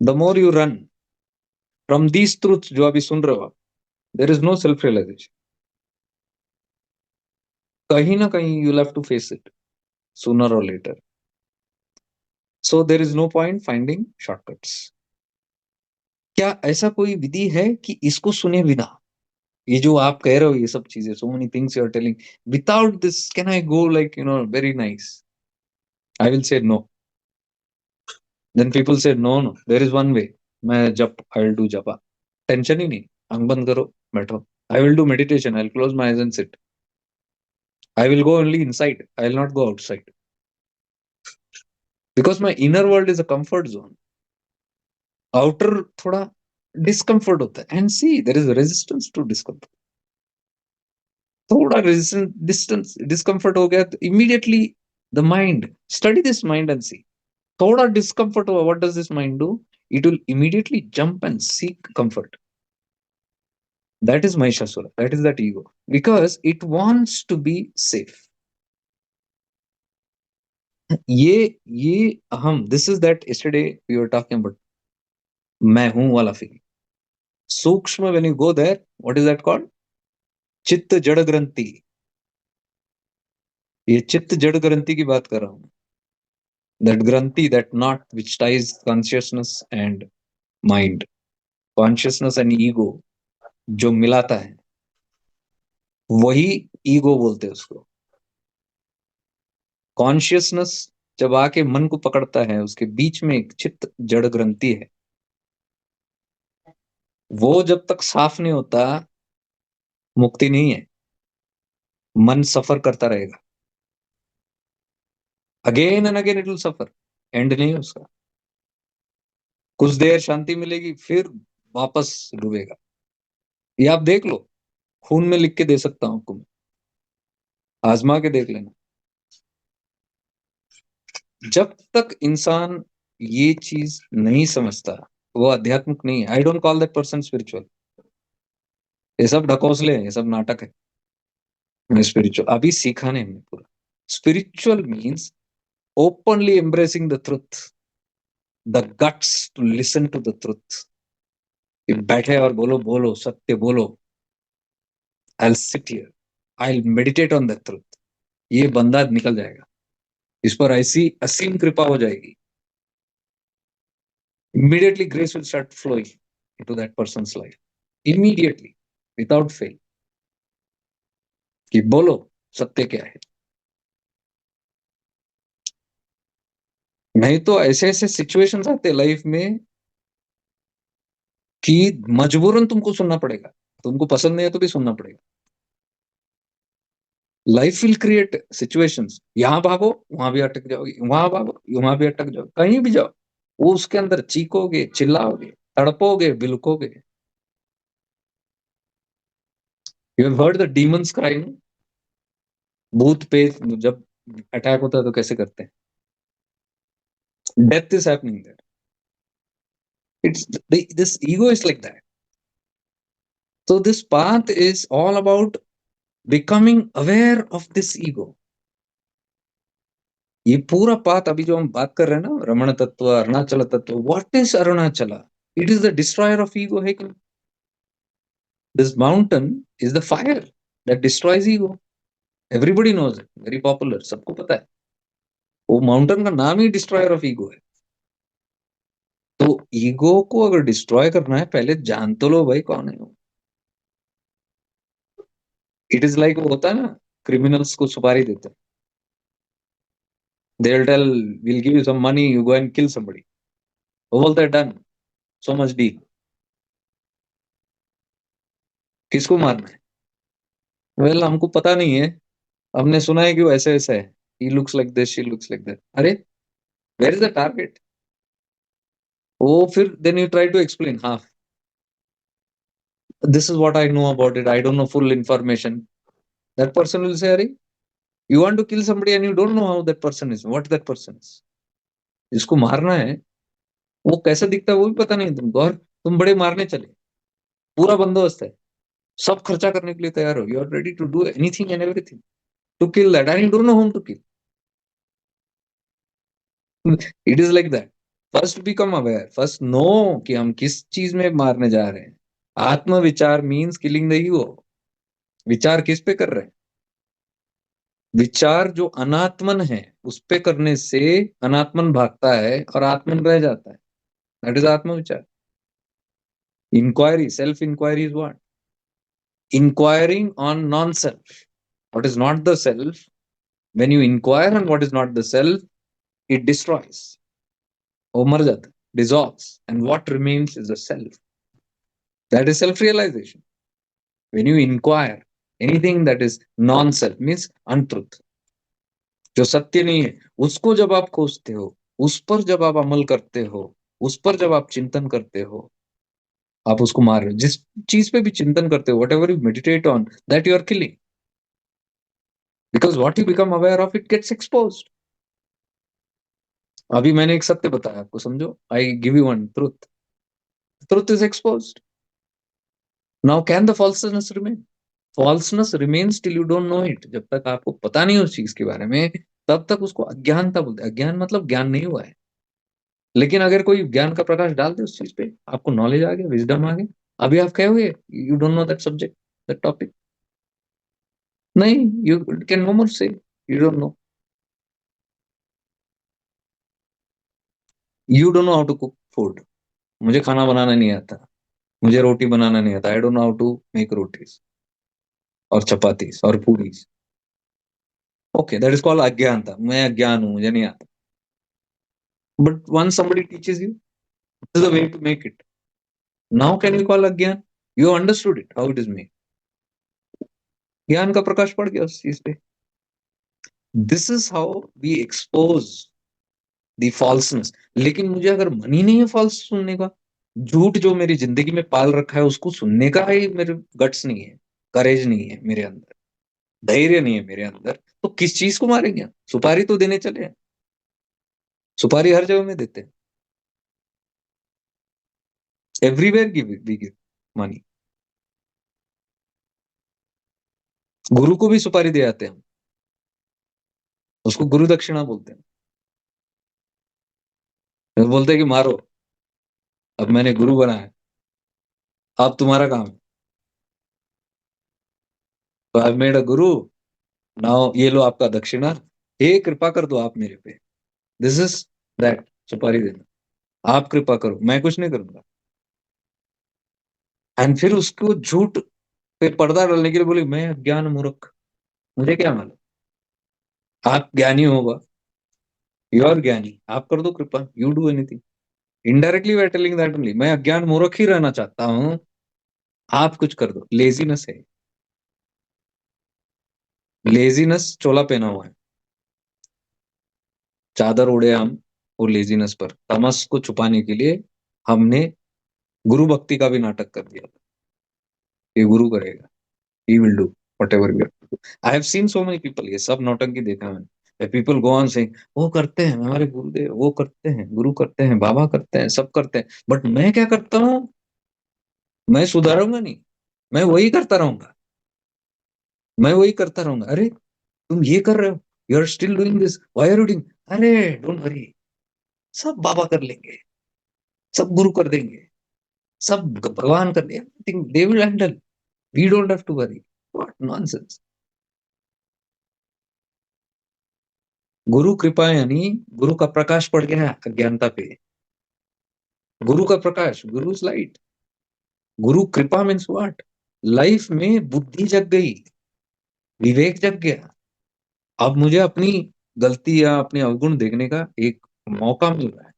the more you run from these truths जो अभी सुन रहे हो आप, there is no self realisation. कहीं ना कहीं you have to face it sooner or letter. So there is no point finding shortcuts. क्या ऐसा कोई विधि है कि इसको सुने बिना ये जो आप कह रहे हो ये सब चीजें, so many things you are telling, without this can I go like very nice? I will say no. Then people say no, no, there is one way. मैं जप, I will do japa. Tension ही नहीं, आंख बंद करो, बैठो. I will do meditation, I'll close my eyes and sit. I will go only inside, I will not go outside. Because my inner world is a comfort zone. Outer थोड़ा discomfort होता है. And see, there is resistance to discomfort. थोड़ा resistance, distance, discomfort हो गया तो immediately the mind, study this mind and see. थोड़ा discomfort हुआ, what does this mind do? It will immediately jump and seek comfort. That is Mahishasura. That is that ego. Because it wants to be safe. ये अहम, this is that yesterday we were talking about मैं हूं वाला feeling. सूक्ष्म, when you go there, what is that called? चित्त जड़ ग्रंथि. ये चित्त जड़ ग्रंथि की बात कर रहा हूं. That ग्रंथि, that knot which ties consciousness and mind, consciousness and ego, जो मिलाता है, वही ईगो बोलते हैं उसको. कॉन्शियसनेस जब आके मन को पकड़ता है, उसके बीच में एक चित्त जड़ ग्रंथि है. वो जब तक साफ नहीं होता, मुक्ति नहीं है. मन सफर करता रहेगा. Again and again it will suffer. And नहीं है उसका. कुछ देर शांति मिलेगी, फिर वापस डूबेगा. ये आप देख लो, खून में लिख के दे सकता हूं आपको, आजमा के देख लेना. जब तक इंसान ये चीज नहीं समझता, वो आध्यात्मिक नहीं है. I don't call that person spiritual. ये सब ढकोसले हैं, ये सब नाटक है. मैं स्पिरिचुअल अभी सीखा नहीं हमने पूरा. Spiritual means openly embracing the truth, the guts to listen to the truth. बैठे और बोलो, बोलो सत्य बोलो. I will sit here, I will meditate on the truth. ये बंदा निकल जाएगा, इस पर ऐसी असीम कृपा हो जाएगी. Immediately grace will start flowing into that person's life. Immediately, without fail. कि बोलो सत्य क्या है. नहीं तो ऐसे ऐसे सिचुएशंस आते लाइफ में कि मजबूरन तुमको सुनना पड़ेगा. तुमको पसंद नहीं है तो भी सुनना पड़ेगा. Life will create situations. यहां भागो, वहां भी अटक जाओगे. वहां भागो, वहां भी अटक जाओगे. कहीं भी जाओ, वो उसके अंदर चीखोगे, चिल्लाओगे, तड़पोगे, बिलकोगे. You have heard the demons crying. भूत पेट जब अटैक होता है तो कैसे करते हैं? Death is happening there. This ego is like that. So this path is all about becoming aware of this ego. ये पूरा पाथ अभी जो हम बात कर रहे हैं ना, रमण तत्व, अरुणाचल तत्व. What is Arunachala? It is the destroyer of ego. है कि this mountain is the fire that destroys ego. Everybody knows it, very popular, सबको पता है. वो माउंटेन का नाम ही डिस्ट्रॉयर ऑफ ईगो है. तो ईगो को अगर डिस्ट्रॉय करना है, पहले जान तो लो भाई कौन है वो. इट इज लाइक वो होता है ना, क्रिमिनल्स को सुपारी देते हैं. They'll tell, we'll give you some money, you go and kill somebody. वो बोलते हैं डन, so much deal. किसको मारना है? वेल हमको पता नहीं है, हमने सुना है कि वो ऐसे ऐसा है. He looks like this, she looks like that. अरे where is the target? वो फिर then you try to explain. हाँ, this is what I know about it, I don't know full information. That person will say, अरे you want to kill somebody and you don't know how that person is, what that person is. जिसको मारना है वो कैसा दिखता है वो भी पता नहीं तुमको, और तुम बड़े मारने चले. पूरा बंदोबस्त है, सब खर्चा करने के लिए तैयार हो. You are ready to do anything and everything to kill that, and you don't know whom to kill. It is like that. First become aware, first know कि हम किस चीज में मारने जा रहे हैं. आत्म विचार मीन्स किलिंग द ईगो. विचार किस पे कर रहे हैं? विचार जो अनात्मन है उस पे करने से अनात्मन भागता है और आत्मन रह जाता है. That is atma vichar. Inquiry, self inquiry is what? Inquiring on non-self, what is not the self. When you inquire on what is not the self, it destroys, वो मर जाता, dissolves, and what remains is the self. That is self-realization. When you inquire anything that is non-self means untruth, जो सत्य नहीं है, उसको जब आप खोजते हो, उस पर जब आप अमल करते हो, उस पर जब आप चिंतन करते हो, आप उसको मार रहे हो. जिस चीज पे भी चिंतन करते हो, whatever you meditate on, that you are killing. Because what you become aware of, it gets exposed. अभी मैंने एक सत्य बताया आपको, समझो. I give you one truth. Truth is exposed. Now can the falseness remain? Falseness remains till you don't know it. जब तक आपको पता नहीं उस चीज के बारे में, तब तक उसको अज्ञानता बोलते हैं. अज्ञान मतलब ज्ञान नहीं हुआ है. लेकिन अगर कोई ज्ञान का प्रकाश डाल दे उस चीज पे, आपको नॉलेज आ गया, विजडम आ गया. अभी आप कहे हुए you don't know that subject, that topic. नहीं, you can no more say you don't know. You don't know how to cook food. मुझे खाना बनाना नहीं आता, मुझे रोटी बनाना नहीं आता. I don't know how to make rotis और चपातीस और puris. Okay, that is called अज्ञानता. मैं अज्ञान हूं, मुझे नहीं आता. But once somebody teaches you, this is the way to make it. Now can you call अज्ञान? You understood it, how it is made. ज्ञान का प्रकाश पड़ गया उस चीज पे. This is how we expose the falseness. लेकिन मुझे अगर मन ही नहीं है फॉल्स सुनने का, झूठ जो मेरी जिंदगी में पाल रखा है उसको सुनने का ही मेरे गट्स नहीं है, करेज नहीं है मेरे अंदर, धैर्य नहीं है मेरे अंदर, तो किस चीज को मारेंगे हम? सुपारी तो देने चले हैं. सुपारी हर जगह में देते हैं. Everywhere give we give money. गुरु को भी सुपारी दे आते हैं हम, उसको गुरु दक्षिणा बोलते हैं. फिर बोलते हैं कि मारो, अब मैंने गुरु बनाया, अब तुम्हारा काम है. तो I made a Guru, now ये लो आपका दक्षिणा, हे कृपा कर दो आप मेरे पे. This is that. सुपारी देना, आप कृपा करो, मैं कुछ नहीं करूंगा. एंड फिर उसको झूठ पे पर्दा डालने के लिए बोले मैं अज्ञान मूर्ख, मुझे क्या मालूम. आप ज्ञानी होगा, यू आर ज्ञानी, आप कर दो कृपा, you do anything. Indirectly we are telling that only, मैं अज्ञान मूर्ख ही रहना चाहता हूँ, आप कुछ कर दो. लेजीनेस है. लेजीनेस चोला पहना हुआ है, चादर ओढ़े हम वो लेजीनेस पर. तमस को छुपाने के लिए हमने गुरु भक्ति का भी नाटक कर दिया. ये गुरु करेगा, he will do whatever we have to do. I have seen so many people, ये सब नौटंकी देखा मैंने. पीपल गो ऑन सेइंग वो करते हैं हमारे गुरुदेव, वो करते हैं, गुरु करते हैं, बाबा करते हैं, सब करते हैं. बट मैं क्या करता हूँ? मैं सुधारूंगा नहीं, मैं वही करता रहूंगा, मैं वही करता रहूंगा. अरे तुम ये कर रहे हो, you are still doing this, why are you doing? अरे डोंट वरी, सब बाबा कर लेंगे, सब गुरु कर देंगे, सब भगवान कर देंगे, they will handle, we don't have to worry. What nonsense. गुरु कृपा यानी गुरु का प्रकाश पड़ गया है अज्ञानता पे. गुरु का प्रकाश, गुरु लाइट. गुरु कृपा मीन्स व्हाट? लाइफ में बुद्धि जग गई, विवेक जग गया. अब मुझे अपनी गलती या अपने अवगुण देखने का एक मौका मिल रहा है.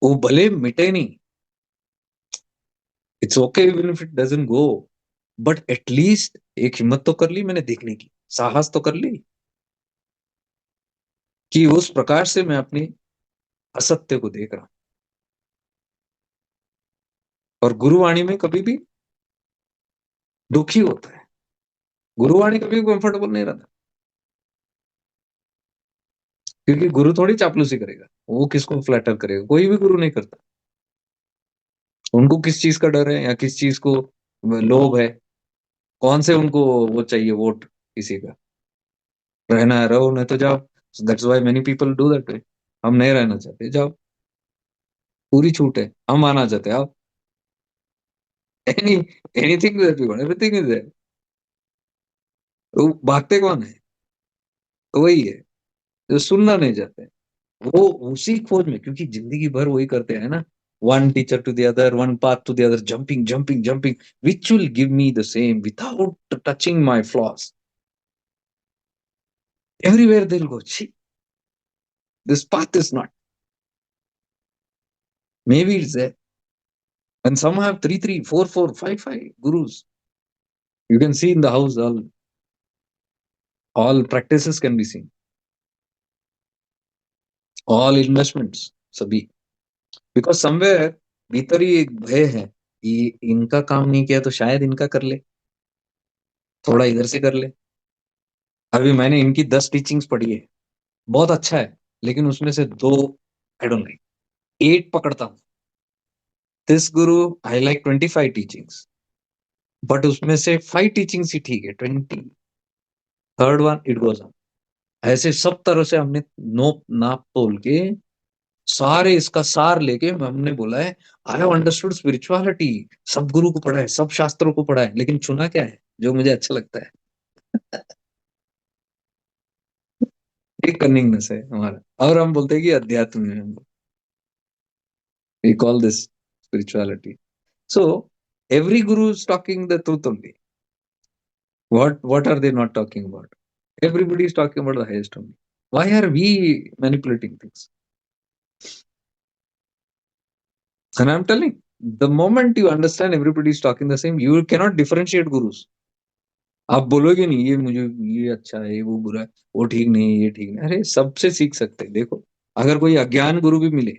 वो भले मिटे नहीं, it's okay even if it doesn't go, but at least एक हिम्मत तो कर ली मैंने देखने की, साहस तो कर ली कि उस प्रकाश से मैं अपनी असत्य को देख रहा हूं. और गुरुवाणी में कभी भी दुखी होता है, गुरुवाणी कभी कंफर्टेबल नहीं रहता. क्योंकि गुरु थोड़ी चापलूसी करेगा, वो किसको फ्लैटर करेगा? कोई भी गुरु नहीं करता. उनको किस चीज का डर है या किस चीज को लोभ है? कौन से उनको वो चाहिए वोट किसी का? रहना है रहो, नहीं तो जाओ. That's why many people do that way. हम नहीं रहना चाहते, जाओ, पूरी छूट है. हम आना चाहते हैं, आओ. Any anything that you want, everything is there. वो भागते कौन है? तो वही है जो सुनना नहीं चाहते. वो उसी खोज में, क्योंकि जिंदगी भर वही करते हैं ना, one teacher to the other, one path to the other, jumping, jumping, jumping, which will give me the same without touching my flaws. Everywhere they'll go, see, this path is not. Maybe it's there. And some have 3, 3, 4, 4, 5, 5 gurus. You can see in the house, all practices can be seen. All investments, sabhi. Because somewhere भीतर ही एक भय है कि इनका काम नहीं किया तो शायद इनका कर ले, थोड़ा इधर से कर ले. अभी मैंने इनकी 10 टीचिंग्स पढ़ी है, बहुत अच्छा है, लेकिन उसमें से 2 आई डोंट लाइक, 8 पकड़ता हूँ. This Guru I like 25 teachings, but उसमें से 5 टीचिंग्स ही ठीक है, 20 third one it goes on. ऐसे सब तरह से हमने नोप नाप तोल के सारे इसका सार लेके हमने बोला है आई हैव अंडरस्टूड स्पिरिचुअलिटी. सब गुरु को पढ़ा है, सब शास्त्रों को पढ़ा है, लेकिन चुना क्या है जो मुझे अच्छा लगता है. एक कनिंगनेस है हमारा, और हम बोलते हैं कि अध्यात्म है. We call this spirituality. So every guru is talking the truth only. What are they not talking about? Everybody is talking about the highest only. Why are we manipulating things? And I'm telling, the moment you understand everybody is talking the same, you cannot differentiate gurus. आप बोलोगे नहीं ये मुझे ये अच्छा है, वो बुरा है, वो ठीक नहीं, ये ठीक नहीं. अरे सबसे सीख सकते हैं. देखो, अगर कोई अज्ञान गुरु भी मिले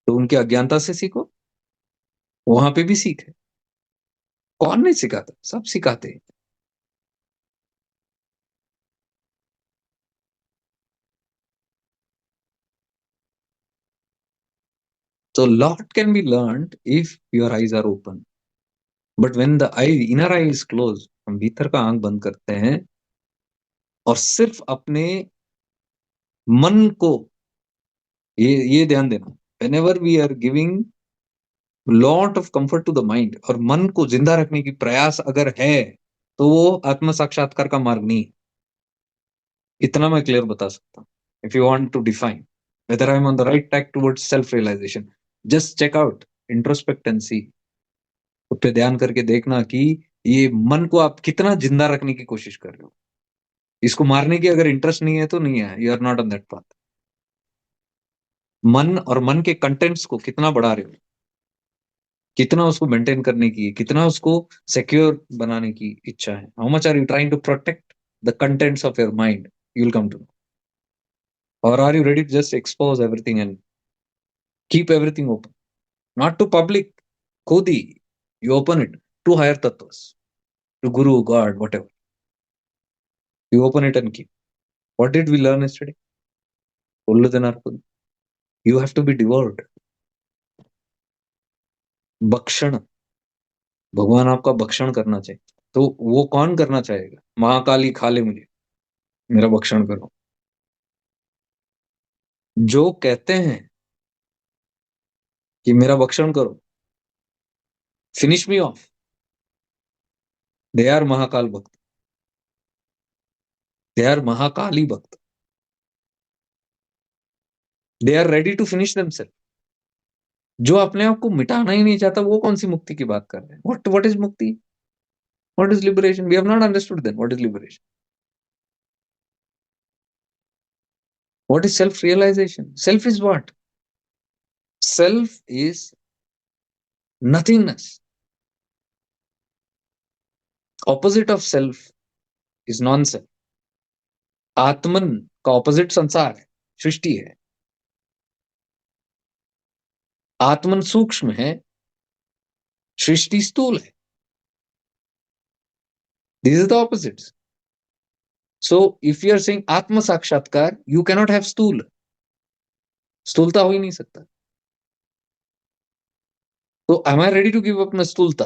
तो उनकी अज्ञानता से सीखो, वहां पे भी सीख है. कौन नहीं सिखाता, सब सिखाते हैं. So lot can be learned if your eyes are open. But when the inner eye is closed, हम भीतर का आंख बंद करते हैं और सिर्फ अपने मन को, ये ध्यान देना, whenever we are giving lot of comfort to the mind और मन को जिंदा रखने की प्रयास अगर है तो वो आत्म साक्षात्कार का मार्ग नहीं. इतना मैं क्लियर बता सकता हूँ. If you want to define whether I'm on the right track towards self realization, just check out, introspect and see. उस पे ध्यान करके देखना कि ये मन को आप कितना जिंदा रखने की कोशिश कर रहे हो. इसको मारने की अगर इंटरेस्ट नहीं है तो नहीं है, you are not on that path. मन और मन के कंटेंट्स को कितना बढ़ा रहे हो, कितना उसको मेंटेन करने की, कितना उसको सिक्योर बनाने की इच्छा है. How much are you trying to protect the contents of your mind, you will come to know. Or are you ready to just expose everything and keep everything open, not to public, खुद ही you open it to higher तत्व्स, to guru God whatever, you open it and keep. What did we learn yesterday? Ulludanarpud. You have to be devoured. बक्षण, भगवान आपका बक्षण करना चाहिए. तो वो कौन करना चाहेगा? महाकाली खा ले मुझे, मेरा बक्षण करो. जो कहते हैं कि मेरा बक्षण करो, finish me off, they are Mahakal bhakt, they are Mahakali bhakt, they are ready to finish themselves. जो अपने आप को मिटाना ही नहीं चाहता वो कौन सी मुक्ति की बात कर रहे हैं? What is mukti? What is liberation? We have not understood then what is liberation. What is self realization? Self is what? Self is nothingness. Opposite of self is non-self. आत्मन का ऑपोजिट संसार है, सृष्टि है. आत्मन सूक्ष्म है, सृष्टि स्थूल है. These are the opposites. So if you are saying आत्म साक्षात्कार, you cannot have स्थूल. स्थूलता हो ही नहीं सकता. तो am I ready to give up my स्थूलता?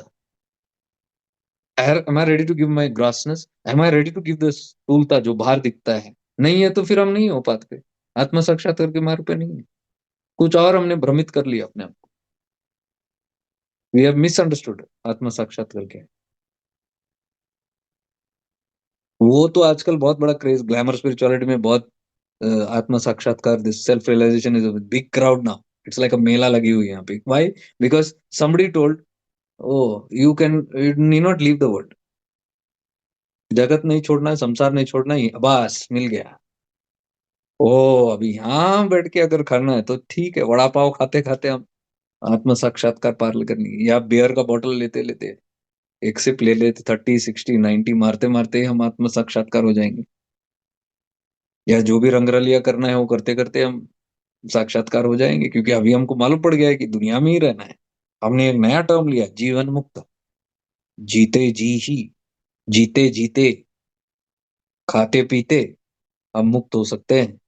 Am I ready to give my grossness? Am I ready to give the स्थूलता जो बाहर दिखता है? नहीं है तो फिर हम नहीं हो पाते, आत्म साक्षात्कार के मार्ग पे नहीं है. कुछ और हमने भ्रमित कर लिया अपने आप को. वी हैव मिसअंडरस्टूड आत्म साक्षात्कार क्या है. वो तो आजकल बहुत बड़ा क्रेज, ग्लैमर स्पिरिचुअलिटी में बहुत आत्म साक्षात्कार, this self realisation is a big crowd now. It's like a mela लगी हुई है यहाँ पे. Why? Because somebody told, oh, you need not leave the world. जगत नहीं छोड़ना है, संसार नहीं छोड़ना है, बस मिल गया. ओ, अभी यहाँ बैठ के अगर खाना है तो ठीक है, वड़ा पाव खाते खाते हम आत्म साक्षात्कार पार करनी, या बियर का बोतल लेते लेते एक सिप ले लेते, 30 60 90 मारते मारते हम आत्म साक्षात्कार हो जाएंगे. या जो भी रंगरलिया करना है वो करते करते हम साक्षात्कार हो जाएंगे, क्योंकि अभी हमको मालूम पड़ गया है कि दुनिया में ही रहना है. हमने एक नया टर्म लिया, जीवन मुक्त. जीते जी ही, जीते जीते, खाते पीते हम मुक्त हो सकते हैं.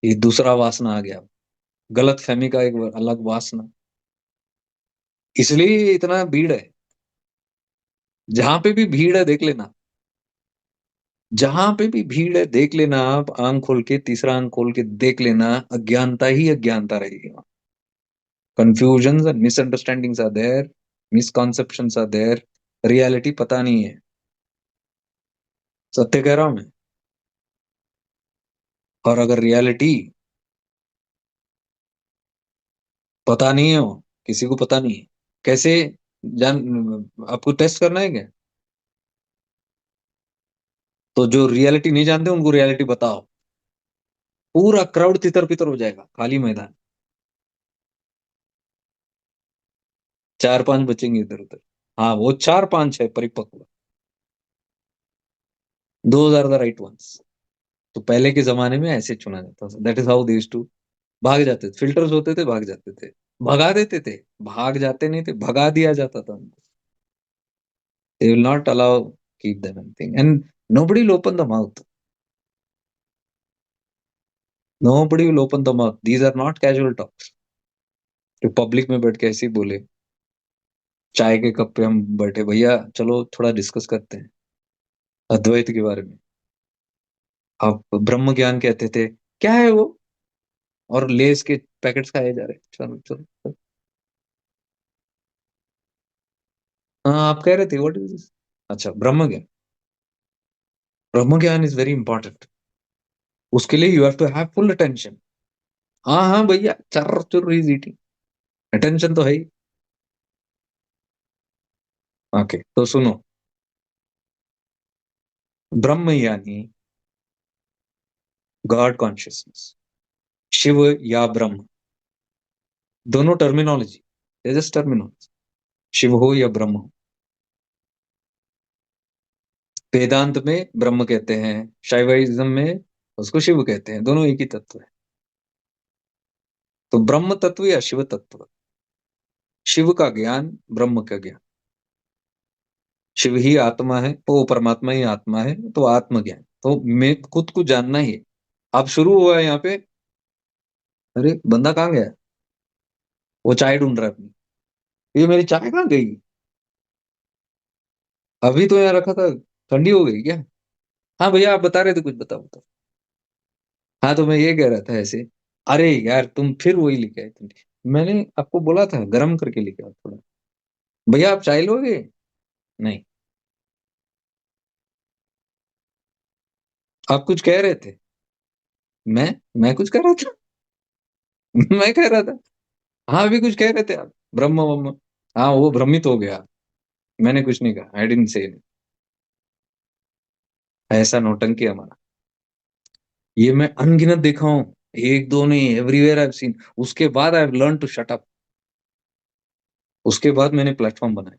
ये दूसरा वासना आ गया, गलत फहमी का एक अलग वासना. इसलिए इतना भीड़ है. जहां पे भी भीड़ है देख लेना, जहां पे भी भीड़ है देख लेना, आप आंख खोल के, तीसरा आंख खोल के देख लेना, अज्ञानता ही अज्ञानता रहेगी वहां. Confusion and misunderstandings are there, misconceptions are there, reality पता नहीं है. सत्य कह रहा हूं मैं. और अगर रियलिटी पता नहीं है, वो किसी को पता नहीं है, कैसे जान? आपको टेस्ट करना है क्या? तो जो रियलिटी नहीं जानते उनको रियलिटी बताओ, पूरा क्राउड तितर बितर हो जाएगा, खाली मैदान. 4 5 बचेंगे इधर उधर. हाँ, वो 4 5 6 परिपक्व, 2000 द राइट वंस. तो पहले के जमाने में ऐसे चुना जाता था. That is how they used to. भाग जाते थे, फिल्टर्स होते थे, भाग जाते थे. भगा देते थे, भाग जाते नहीं थे, भगा दिया जाता था उनको. दे will not allow, keep them anything, and nobody will open the mouth. Nobody will open the mouth. These are not casual talks. जो पब्लिक में बैठ के ऐसे ही बोले, चाय के कप पे हम बैठे, भैया चलो थोड़ा डिस्कस करते हैं अद्वैत के बारे में. आप ब्रह्म ज्ञान कहते थे, क्या है वो? और लेस के पैकेट्स खाए जा रहे. चलो चलो चलो. हाँ, आप कह रहे थे व्हाट इज दिस. अच्छा, ब्रह्म ज्ञान. ब्रह्म ज्ञान इज वेरी इंपॉर्टेंट. उसके लिए you have to have full attention. हाँ हाँ भैया, चर चुर इज ईटिंग. अटेंशन तो है ही. ओके, तो सुनो. ब्रह्म यानी गॉड कॉन्शियसनेस. शिव या ब्रह्म, दोनों टर्मिनोलॉजी, जस्ट टर्मिनोलॉजी. शिव हो या ब्रह्म हो. वेदांत में ब्रह्म कहते हैं, शैवाइज्म में उसको शिव कहते हैं, दोनों एक ही तत्व है. तो ब्रह्म तत्व या शिव तत्व, शिव का ज्ञान, ब्रह्म का ज्ञान. शिव ही आत्मा है, वो परमात्मा ही आत्मा है, तो आत्मज्ञान. तो मैं खुद को जानना ही है. अब शुरू हुआ है यहाँ पे. अरे बंदा कहाँ गया? वो चाय ढूंढ रहा है अपनी. ये मेरी चाय कहाँ गई? अभी तो यहाँ रखा था, ठंडी हो गई क्या? हाँ भैया, आप बता रहे थे कुछ, बताओ बताओ. हाँ, तो मैं ये कह रहा था ऐसे. अरे यार, तुम फिर वही लेके आए तुम. मैंने आपको बोला था गर्म करके लेके आओ थोड़ा. भैया आप चाय लोगे? नहीं. आप कुछ कह रहे थे. मैं कुछ कह रहा था. मैं कह रहा था. हाँ, अभी कुछ कह रहे थे आप, ब्रह्म ब्रह्म. हाँ, वो भ्रमित हो गया. मैंने कुछ नहीं कहा, आई डिडंट से. ऐसा नौटंकी हमारा. ये मैं अनगिनत देखा हूं. एक दो नहीं, एवरीवेयर आई हैव सीन. उसके बाद I have learn to shut up. उसके बाद मैंने प्लेटफॉर्म बनाया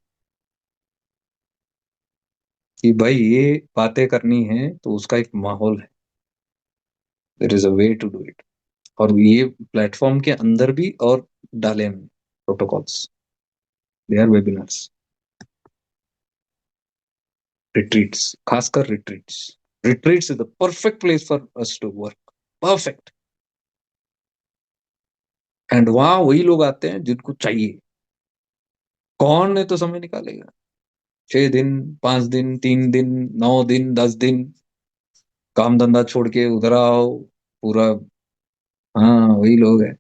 कि भाई ये बातें करनी है तो उसका एक माहौल है. There is a way to do it. और ये प्लेटफॉर्म के अंदर भी और डाले हमने protocols. They are webinars, retreats, खासकर retreats. Retreats is the perfect place for us to work. Perfect. And वहां वही लोग आते हैं जिनको चाहिए. कौन है तो समय निकालेगा? 6 दिन, 5 दिन, 3 दिन, 9 दिन, 10 दिन, काम धंधा छोड़ के उधर आओ पूरा. हाँ, वही लोग हैं.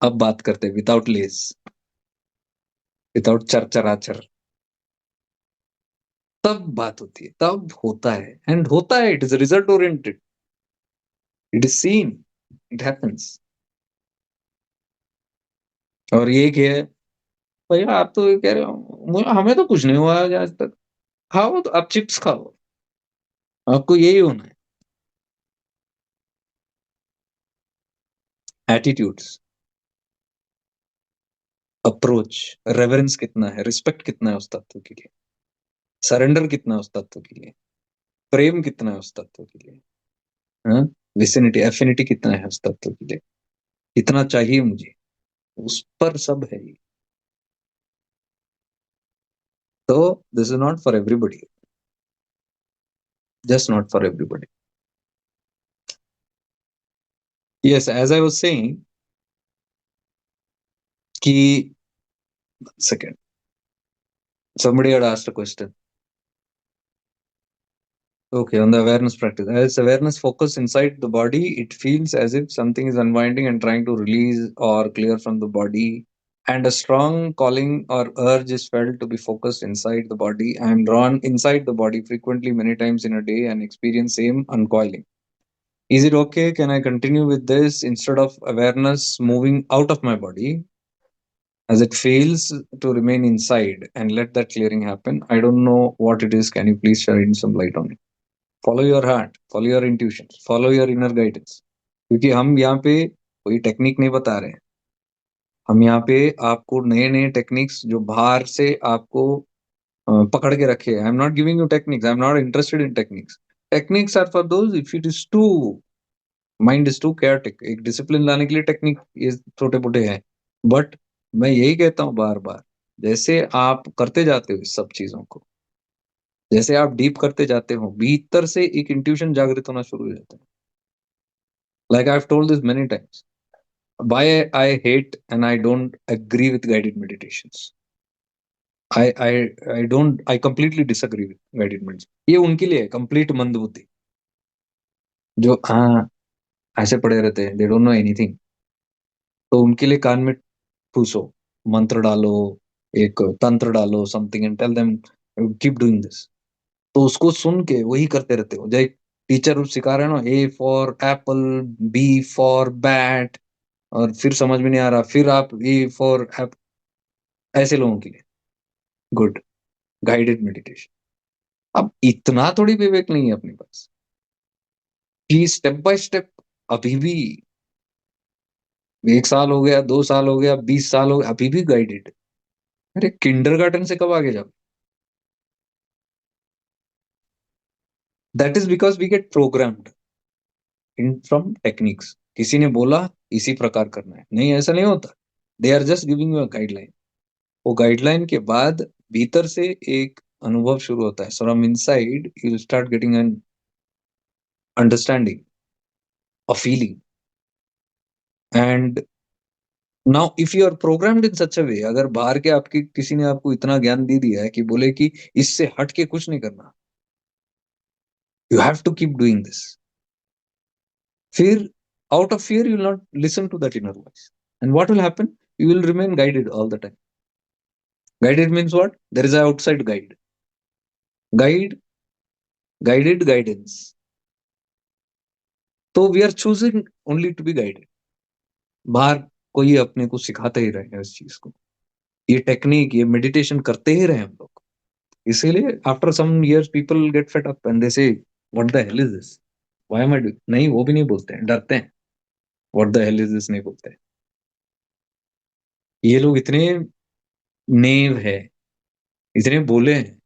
अब बात करते हैं विदाउट लेस, विदाउट चर चराचर. तब बात होती है, तब होता है, एंड होता है. It is result oriented. It is seen. It happens. और ये क्या है, भैया आप तो ये कह रहे हो, हमें तो कुछ नहीं हुआ आज आज तक। खाओ तो आप चिप्स खाओ, आपको यही होना है। एटीट्यूड्स, अप्रोच, रेवरेंस कितना है, रिस्पेक्ट कितना है उस तत्व के लिए, सरेंडर कितना है उस तत्व के लिए, प्रेम कितना है उस तत्व के लिए, हाँ, विसिनिटी एफिनिटी कितना है उस तत्व के लिए, कितना चाहिए मुझे, उस पर सब है ये। तो this is not for everybody, just not for everybody. Yes, as I was saying कि second, somebody had asked a question. Okay, on the awareness practice. As awareness focus inside the body, it feels as if something is unwinding and trying to release or clear from the body. And a strong calling or urge is felt to be focused inside the body. I am drawn inside the body frequently, many times in a day, and experience same uncoiling. Is it okay? Can I continue with this instead of awareness moving out of my body as it fails to remain inside and let that clearing happen? I don't know what it is. Can you please shine some light on it? Follow your heart, follow your intuition, follow your inner guidance. क्योंकि हम यहाँ पे कोई technique नहीं बता रहे हैं, हम यहाँ पे आपको नए नए टेक्निक्स जो बाहर से आपको पकड़ के रखे, I am not giving you techniques, I am not interested in techniques. Techniques are for those if it is too, mind is too chaotic, एक डिसिप्लिन लाने के लिए टेक्निक ये छोटे मोटे हैं। बट मैं यही कहता हूँ बार बार, जैसे आप करते जाते हो इस सब चीजों को, जैसे आप डीप करते जाते हो, भीतर से एक इंट्यूशन जागृत होना शुरू हो जाता है। Like I've told this many times, why I hate and I don't agree with guided meditations. I don't, I completely disagree with guided meditation. ये उनके लिए है कंप्लीट मंदबुद्धि, जो हाँ ऐसे पड़े रहते हैं, दे डोंट नो एनीथिंग। तो उनके लिए कान में ठूसो, मंत्र डालो, एक तंत्र डालो, something, and tell them keep doing this. तो उसको सुन के वही करते रहते हो। जय टीचर सिखा रहे हैं ना, A for apple, B for bat, और फिर समझ में नहीं आ रहा, फिर आप ए फॉर, ऐसे लोगों के लिए गुड गाइडेड मेडिटेशन। अब इतना थोड़ी विवेक नहीं है अपने पास कि स्टेप बाय स्टेप, अभी भी 1 साल हो गया, 2 साल हो गया, 20 साल हो गया, अभी भी गाइडेड। अरे किंडरगार्टन से कब आगे जाओ? That is because we get programmed in from techniques. किसी ने बोला इसी प्रकार करना है, नहीं ऐसा नहीं होता। They are just giving you a guideline. वो गाइडलाइन के बाद भीतर से एक अनुभव शुरू होता है, from inside you start getting an understanding, a feeling. And now if you are programmed in such a way, अगर बाहर के आपकी किसी ने आपको इतना ज्ञान दे दिया है कि बोले कि इससे हट के कुछ नहीं करना, you have to keep doing this, फिर out of fear you will not listen to that inner voice, and what will happen, you will remain guided all the time. Guided means what? There is a outside guide, guide, guided, guidance. तो we are choosing only to be guided. बाहर कोई अपने को सिखाते ही रहे इस चीज को, ये टेक्निक, ये मेडिटेशन करते ही रहे हम लोग। इसीलिए after some years people get fed up and they say what the hell is this, why am I doing, नहीं वो भी नहीं बोलते हैं, डरते हैं, what the hell is this नहीं बोलते हैं। ये लोग इतने नेव है, इतने बोले हैं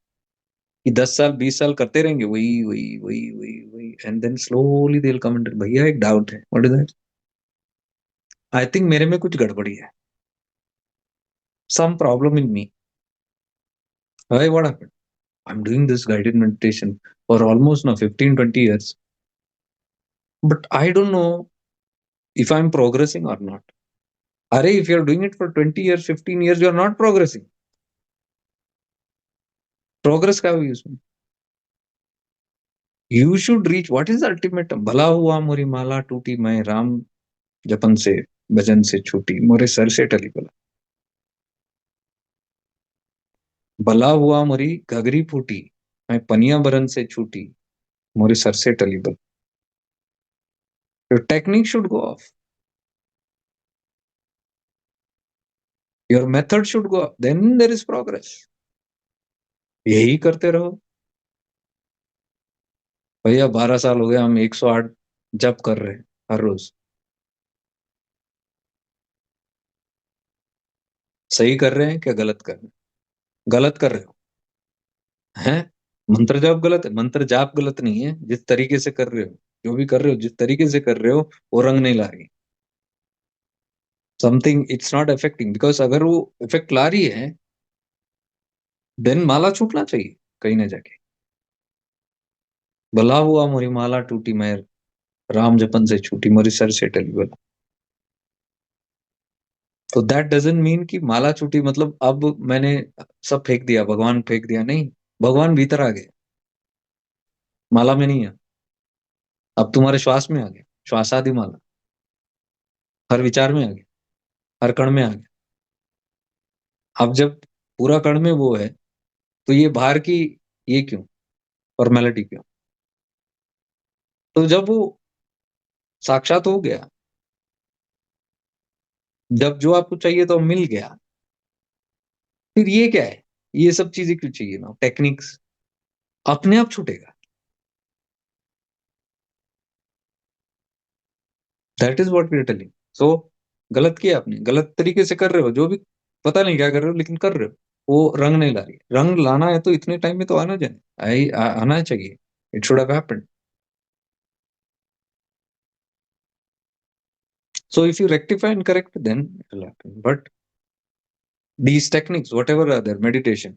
कि 10 साल 20 साल करते रहेंगे वही वही वही वही वही, and then slowly they will come under, भैया एक डाउट है, what is that? I think मेरे में कुछ गड़बड़ी है, some problem in me. Why, what happened? I am doing this guided meditation for almost now 15-20 years, but I don't know if I'm progressing or not. Are if you're doing it for 20 years, 15 years, you're not progressing. Progress क्या हुई उसमें? You should reach what is the ultimate? भला हुआ मोरी माला टूटी, मैं राम जपन से भजन से छूटी, मोरे सर से टली बला। भला हुआ मोरी घगरी फूटी, मैं पनिया बरन से छूटी, मोरे सर से टली बला। Your technique should go off. Your method should go, then there is progress. यही करते रहो भैया। 12 साल हो गए, हम 108 जप कर रहे हैं हर रोज। सही कर रहे हैं क्या गलत कर रहे हैं? गलत कर रहे हो हैं? मंत्र जाप गलत है? मंत्र जाप गलत नहीं है, जिस तरीके से कर रहे हो, जो भी कर रहे हो, जिस तरीके से कर रहे हो, वो रंग नहीं ला रही। Something it's not affecting, because अगर वो इफेक्ट ला रही है, देन माला छूटना चाहिए कहीं ना जाके। भला हुआ मोरी माला टूटी, मैं राम जपन से छूटी, मोरी सर से टली बला। तो दैट डजंट मीन कि माला छूटी मतलब अब मैंने सब फेंक दिया, भगवान फेंक दिया, नहीं। भगवान भीतर आ गए, माला में नहीं है। अब तुम्हारे श्वास में आ गया, श्वासादि माला। हर विचार में आ गया, हर कण में आ गया। अब जब पूरा कण में वो है, तो ये बाहर की, ये क्यों फॉर्मेलिटी क्यों? तो जब वो साक्षात हो गया, जब जो आपको चाहिए तो मिल गया, फिर ये क्या है? ये सब चीजें क्यों चाहिए ना, टेक्निक्स? अपने आप छूटेगा। That is what we are telling. So गलत किया आपने, गलत तरीके से कर रहे हो जो भी, पता नहीं क्या कर रहे हो, लेकिन कर रहे हो। वो रंग नहीं ला रही। रंग लाना है तो इतने टाइम में तो आना जाए, आना चाहिए। It should have happened. So if you rectify and correct, then it will happen. But these techniques, whatever are there, meditation.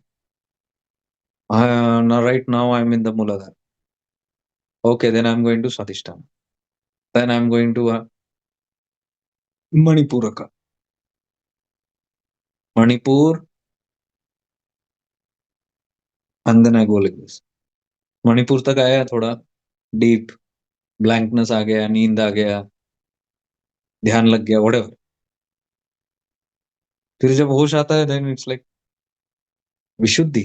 Now, right now I'm in the Muladhara. Okay, then I'm going to Swadhisthana. Then I'm going to Manipuraka. Manipur, and then I go like this. Manipur तक आया, थोड़ा deep blankness आ गया, नींद आ गया, ध्यान लग गया, whatever. फिर जब होश आता है, then it's like Vishuddhi.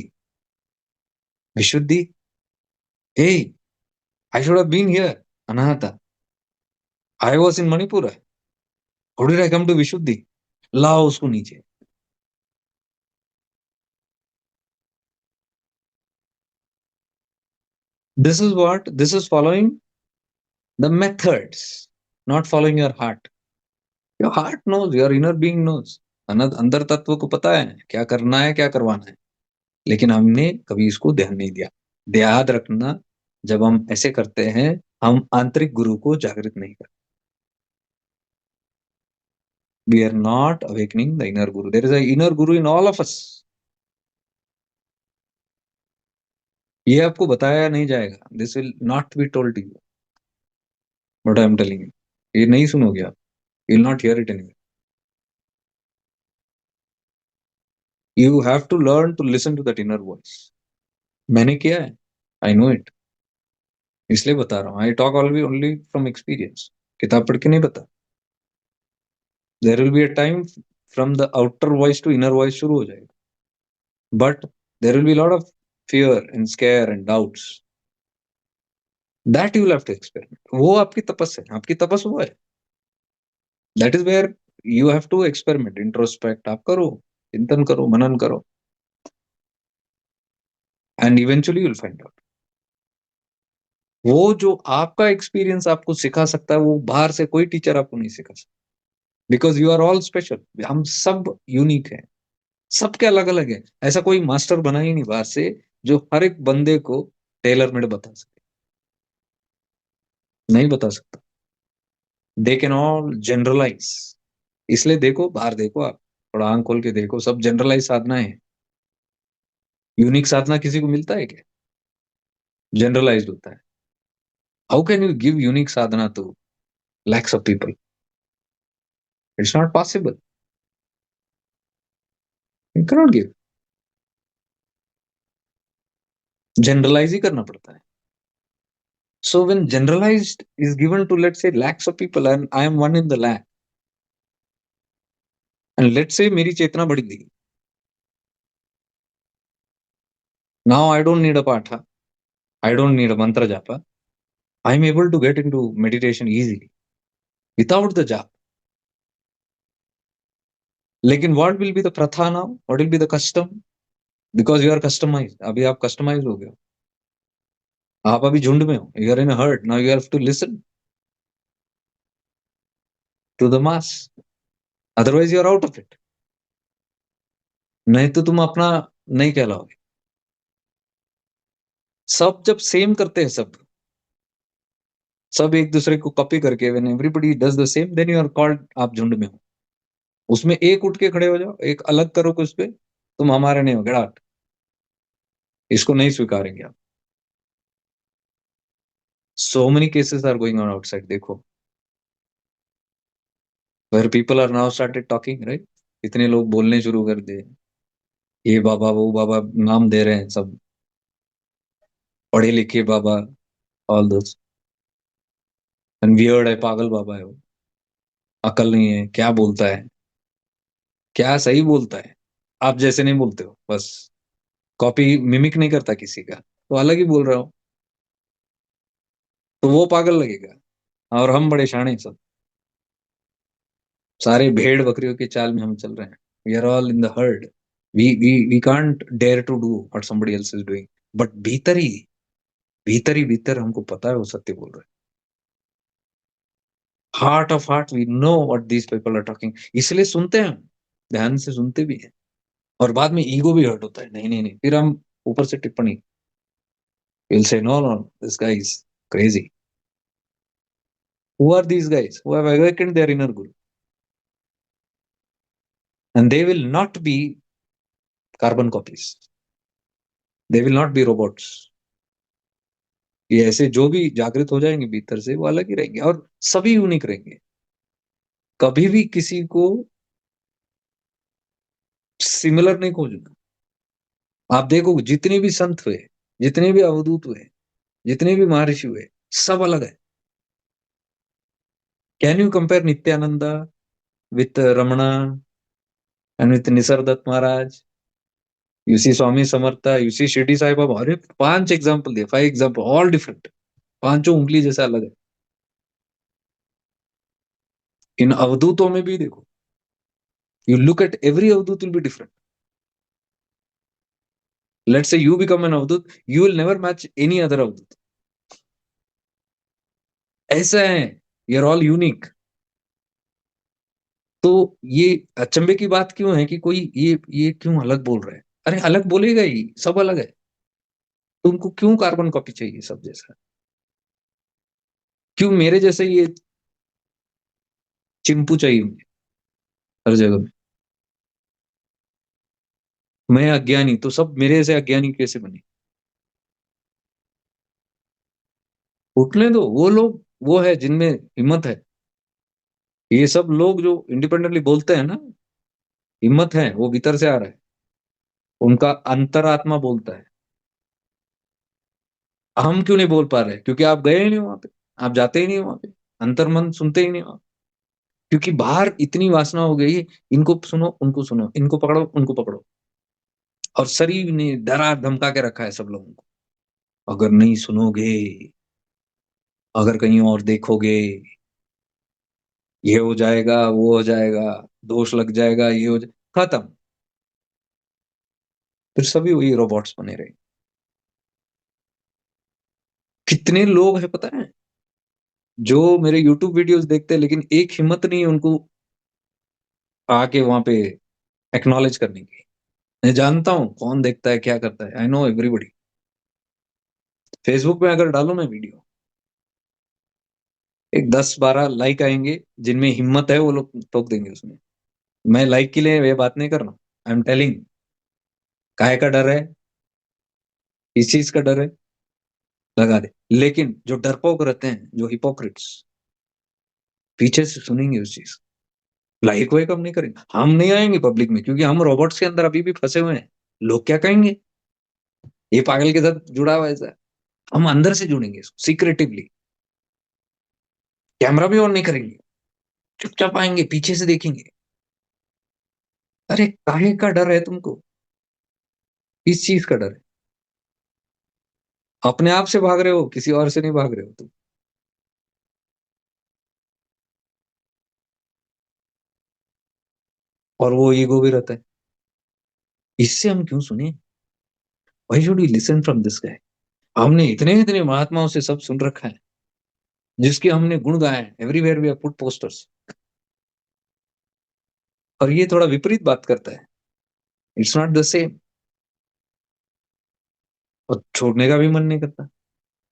Vishuddhi, hey, I should have been here, Anahata. I was in Manipura. How did I come to विशुद्धि? लाओ उसको नीचे। This is following the methods, not following your heart. Your heart knows, your inner being knows. अंदर तत्व को पता है क्या करना है, क्या करवाना है, लेकिन हमने कभी इसको ध्यान नहीं दिया। याद रखना, जब हम ऐसे करते हैं, हम आंतरिक गुरु को जागृत नहीं करते। We are not awakening the inner guru. There is an inner guru in all of us. ये आपको बताया नहीं जाएगा. This will not be told to you. What I am telling you. ये नहीं सुनोगे आप. You will not hear it anywhere. You have to learn to listen to that inner voice. मैंने किया है. I know it. इसलिए बता रहा हूँ. I talk only from experience. किताब पढ़ के नहीं बता. There will be a time from the outer voice to inner voice शुरू हो जाएगा. But there will be a lot of fear and scare and doubts. That you will have to experiment. वो आपकी तपस है. आपकी तपस वो है. That is where you have to experiment, introspect. आप करो, चिंतन करो, मनन करो, and eventually you'll find out. वो जो आपका एक्सपीरियंस आपको सिखा सकता है, वो बाहर से कोई टीचर आपको नहीं सिखा सकता। Because you are all special. हम सब यूनिक हैं, सबके अलग अलग है। ऐसा कोई मास्टर बना ही नहीं बाहर से जो हर एक बंदे को टेलर मेड बता सके। नहीं बता सकता। They can all generalize. इसलिए देखो, बाहर देखो, आप थोड़ा आंख खोल के देखो, सब जनरलाइज साधना है। यूनिक साधना किसी को मिलता है क्या? जनरलाइज होता है। How can you give unique sadhana to lakhs of people? It's not possible. You cannot give. Generalise ही करना पड़ता है। So when generalized is given to, let's say, lakhs of people, and I am one in the lakh, and let's say मेरी चेतना बढ़ गई, now I don't need a patha, I don't need a mantra japa, I am able to get into meditation easily without the japa. लेकिन what will be the pratha now, what will be the custom, because you are customize, अभी आप customise हो गए हो, आप अभी झुंड में हो, you are in herd, now you have to listen to the mass, otherwise you are out of it. नहीं तो तुम अपना नहीं कहलाओगे। सब जब सेम करते हैं, सब एक दूसरे को कॉपी करके, when everybody does the same, then you are called, आप झुंड में हो। उसमें एक उठ के खड़े हो जाओ, एक अलग करो कुछ पे, तुम हमारे नहीं हो, गेट आउट, इसको नहीं स्वीकारेंगे आप। So many cases are going on outside, देखो, where people are now started talking, right. इतने लोग बोलने शुरू कर दिए, ये बाबा वो बाबा, नाम दे रहे हैं सब, पढ़े लिखे बाबा, ऑल दोस, एंड वियर्ड है, पागल बाबा है वो, अकल नहीं है, क्या बोलता है, क्या सही बोलता है, आप जैसे नहीं बोलते हो, बस कॉपी मिमिक नहीं करता किसी का, तो अलग ही बोल रहा हूँ, तो वो पागल लगेगा। और हम बड़े शाणे सब, सारे भेड़ बकरियों की चाल में हम चल रहे हैं, we are all in the herd, we can't dare to do what somebody else is doing, but भीतर हमको पता है वो सत्य बोल रहे हैं, heart of heart we know what these people are talking, इसलिए सुनते हैं हम, ध्यान से सुनते भी हैं, और बाद में ईगो भी हर्ट होता है, नहीं नहीं नहीं, फिर हम ऊपर से टिप्पणी, will say no no, this guy is crazy, who are these guys who have awakened their inner guru, and they will not be carbon copies, they will not be robots, ये ऐसे जो भी जागृत हो जाएंगे भीतर से, वो अलग ही रहेंगे, और सभी यूनिक रहेंगे, कभी भी किसी को सिमिलर नहीं खोजना। आप देखो जितने भी संत हुए, जितने भी अवधूत हुए, जितने भी महर्षि हुए, सब अलग है। Can you compare Nityananda with Ramana and with Nisargadatta Maharaj, you see Swami Samartha, you see Shirdi Sai Baba, अरे 5 एग्जाम्पल दिए, 5 एग्जाम्पल, ऑल डिफरेंट, पांचों उंगली जैसा अलग है। इन अवधूतों में भी देखो, you look at every avadhoot will be different, let's say you become an avadhoot, you will never match any other avadhoot, ऐसा है, वी आर ऑल यूनिक। तो ये अचंभे की बात क्यों है कि कोई ये क्यों अलग बोल रहा है, अरे अलग बोलेगा ही, सब अलग है, तुमको क्यों कार्बन कॉपी चाहिए सब जैसा, क्यों मेरे जैसे ये चिंपू चाहिए मुझे हर जगह में, मैं अज्ञानी तो सब मेरे जैसे अज्ञानी कैसे बने, उठने दो, वो लोग वो है जिनमें हिम्मत है, ये सब लोग जो इंडिपेंडेंटली बोलते हैं ना, हिम्मत है, वो भीतर से आ रहा है, उनका अंतरात्मा बोलता है। हम क्यों नहीं बोल पा रहे, क्योंकि आप गए ही नहीं वहां पे, आप जाते ही नहीं वहां पे, अंतर्मन सुनते ही नहीं वहां, क्योंकि बाहर इतनी वासना हो गई, इनको सुनो उनको सुनो, इनको पकड़ो उनको पकड़ो, और शरीर ने डरा धमका के रखा है सब लोगों को, अगर नहीं सुनोगे, अगर कहीं और देखोगे, ये हो जाएगा वो हो जाएगा, दोष लग जाएगा, ये हो जाए, खत्म, फिर सभी वही रोबोट्स बने रहे। कितने लोग हैं पता है, जो मेरे यूट्यूब वीडियोस देखते हैं, लेकिन एक हिम्मत नहीं है उनको आके वहां पे एक्नॉलेज करने की। मैं जानता हूँ कौन देखता है क्या करता है, आई नो एवरीबॉडी। फेसबुक में अगर डालो ना वीडियो, एक 10-12 लाइक आएंगे, जिनमें हिम्मत है वो लोग ठोक देंगे उसमें। मैं लाइक के लिए ये बात नहीं कर रहा, आई एम टेलिंग, काहे का डर है, इस चीज का डर है, लगा दे। लेकिन जो डरपोक रहते हैं, जो हिपोक्रिट्स, पीछे से सुनेंगे उस चीज, लाइक वाइक हम नहीं करेंगे, हम नहीं आएंगे पब्लिक में, क्योंकि हम रोबोट्स के अंदर अभी भी फंसे हुए हैं, लोग क्या कहेंगे, ये पागल के साथ जुड़ा हुआ है ऐसा, हम अंदर से जुड़ेंगे इसको सीक्रेटिवली, कैमरा भी ऑन नहीं करेंगे, चुपचाप आएंगे, पीछे से देखेंगे। अरे काहे का डर है तुमको, किस चीज का डर है, अपने आप से भाग रहे हो, किसी और से नहीं भाग रहे हो तुम। और वो ईगो भी रहता है। इससे हम क्यों सुने? Why should we listen from this guy? हमने इतने इतने महात्माओं से सब सुन रखा है, जिसके हमने गुण गाए हैं, everywhere we have put posters, और ये थोड़ा विपरीत बात करता है। It's not the same. और छोड़ने का भी मन नहीं करता,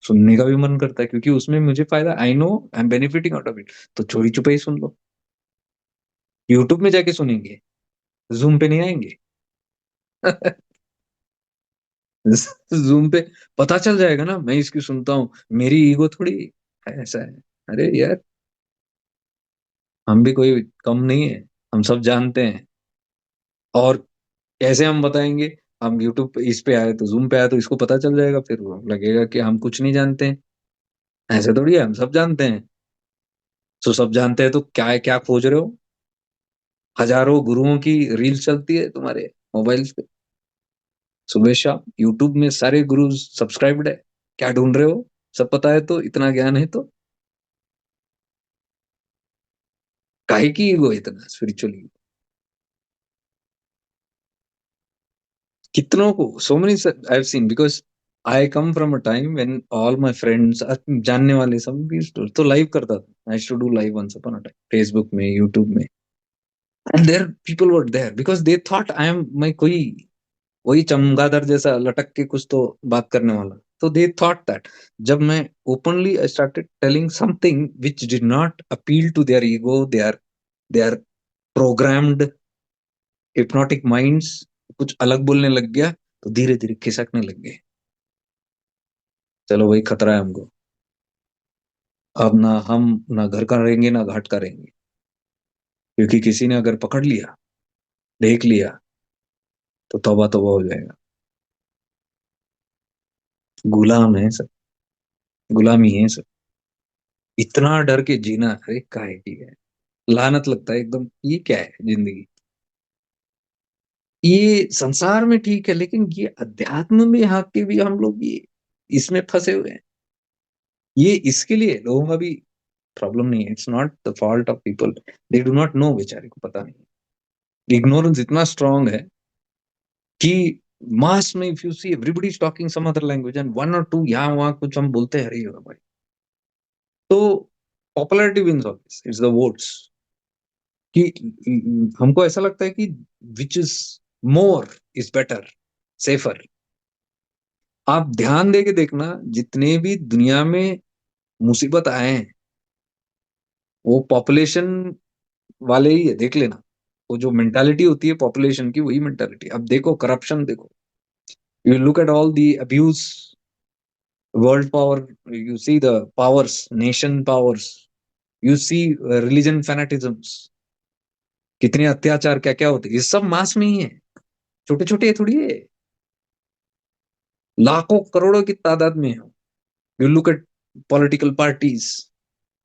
सुनने का भी मन करता है, क्योंकि उसमें मुझे फायदा, I know I am benefiting out of it. तो चोरी छुपे ही सुन लो। यूट्यूब में जाके सुनेंगे, जूम पे नहीं आएंगे। जूम पे पता चल जाएगा ना, मैं इसकी सुनता हूँ, मेरी ईगो थोड़ी है, ऐसा है। अरे यार, हम भी कोई कम नहीं है, हम सब जानते हैं। और कैसे हम बताएंगे? हम यूट्यूब पे इस पे आए तो, जूम पे आए तो इसको पता चल जाएगा, फिर वो लगेगा कि हम कुछ नहीं जानते हैं। ऐसे थोड़ी है, हम सब जानते हैं। तो सब जानते हैं तो क्या है, क्या खोज रहे हो? हजारों गुरुओं की रील चलती है तुम्हारे मोबाइल पे, सुबह शाम यूट्यूब में सारे गुरु सब्सक्राइब्ड है। क्या ढूंढ रहे हो? सब पता है तो, इतना ज्ञान है तो, काहे की ईगो इतना स्पिरिचुअली? कितनों को, so many I have seen, because I come from a time when all my friends, जानने वाले सब भी तो लाइव करता था। I should do live once upon a time, Facebook में, यूट्यूब में। And there people were there because they thought I am, मैं कोई वही चमगादड़ जैसा लटक के कुछ तो बात करने वाला। तो दे थॉट दैट। जब मैं openly I started telling something which did not appeal to their ego, they are programmed hypnotic minds, कुछ अलग बोलने लग गया, तो धीरे धीरे खिसकने लग गए। चलो वही खतरा है हमको। अब ना हम, ना घर का रहेंगे ना घाट का रहेंगे, क्योंकि किसी ने अगर पकड़ लिया, देख लिया, तो तौबा तौबा हो जाएगा। गुलाम है सब, गुलामी है सब। इतना डर के जीना, अरे काहे की है? लानत लगता है एकदम, ये क्या है जिंदगी? ये संसार में ठीक है, लेकिन ये अध्यात्म में यहाँ के भी हम लोग ये इसमें फंसे हुए हैं। ये इसके लिए लोगों का भी प्रॉब्लम नहीं है। It's not the fault of people, they do not know, बेचारे को पता नहीं। इग्नोरेंस इतना स्ट्रांग है कि मास में if you see everybody is talking some other language and one और टू यहाँ वहां कुछ हम बोलते हैं, अरे भाई। तो popularity wins always, it's the votes. कि हमको ऐसा लगता है कि which is more is better, safer. आप ध्यान दे के देखना, जितने भी दुनिया में मुसीबत आए हैं, वो पॉपुलेशन वाले ही है, देख लेना। वो जो मेंटालिटी होती है पॉपुलेशन की, वही मेंटालिटी। अब देखो करप्शन, देखो, you look at all the abuse, world power, you see the powers, nation powers, you see religion fanaticisms, कितने अत्याचार क्या क्या होते हैं, ये सब मास में ही है। छोटे छोटे थोड़ी है, लाखों करोड़ों की तादाद में है। You look eight political parties,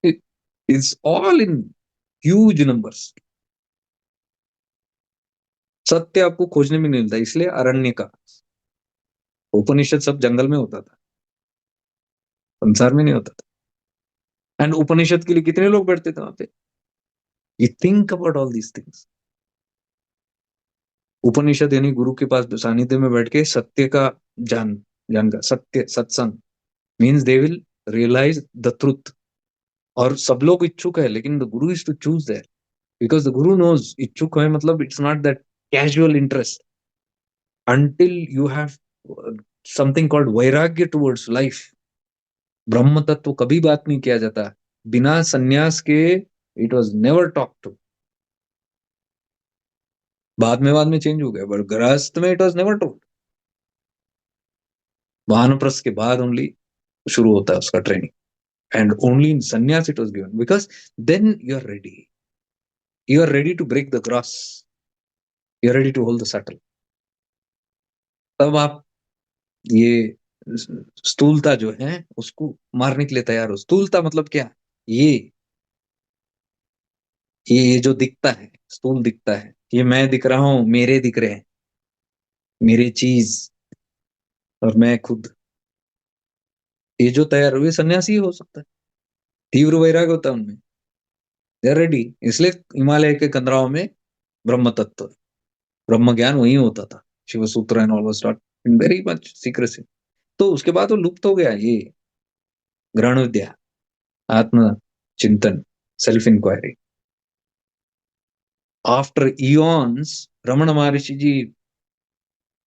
it's all in huge numbers. सत्य आपको खोजने में नहीं मिलता, इसलिए अरण्य का उपनिषद सब जंगल में होता था, संसार में नहीं होता था। एंड उपनिषद के लिए कितने लोग बैठते थे वहां पे? You think about all these things. Upanishad यानी गुरु के पास सानिध्य में बैठ के सत्य का जान, जान का सत्य, सत्संग means they will realize the truth. और सब लोग इच्छुक है, लेकिन the guru is to choose there, because the guru knows, इच्छुक है मतलब it's not that casual interest, until you have something called वैराग्य टुवर्ड्स लाइफ। ब्रह्म तत्व कभी बात नहीं किया जाता बिना सन्यास के, it was never talk to. बाद में चेंज हो गया, बट गृहस्थ में इट वॉज नेवर टॉक। वानप्रस्थ के बाद ओनली शुरू होता है उसका ट्रेनिंग, एंड ओनली इन सन्यास it was given, because then you are ready to break the gross, you are ready to hold the subtle. तब आप ये स्थूलता जो है उसको मारने के लिए तैयार हो। स्थूलता मतलब क्या? ये ये जो दिखता है, स्थूल दिखता है, ये मैं दिख रहा हूं, मेरे दिख रहे हैं, मेरी चीज, और मैं खुद, ये जो तैयार हुए सन्यासी हो सकता है। तीव्र वैराग्य होता है उनमें, दे आर रेडी। इसलिए हिमालय के कंदराओं में ब्रह्म तत्व, ब्रह्म ज्ञान वही होता था। शिव सूत्र and all was taught in very much secrecy. तो उसके बाद वो लुप्त हो गया ये ग्रहण विद्या, आत्म चिंतन, self inquiry. After eons, Ramana Maharishi ji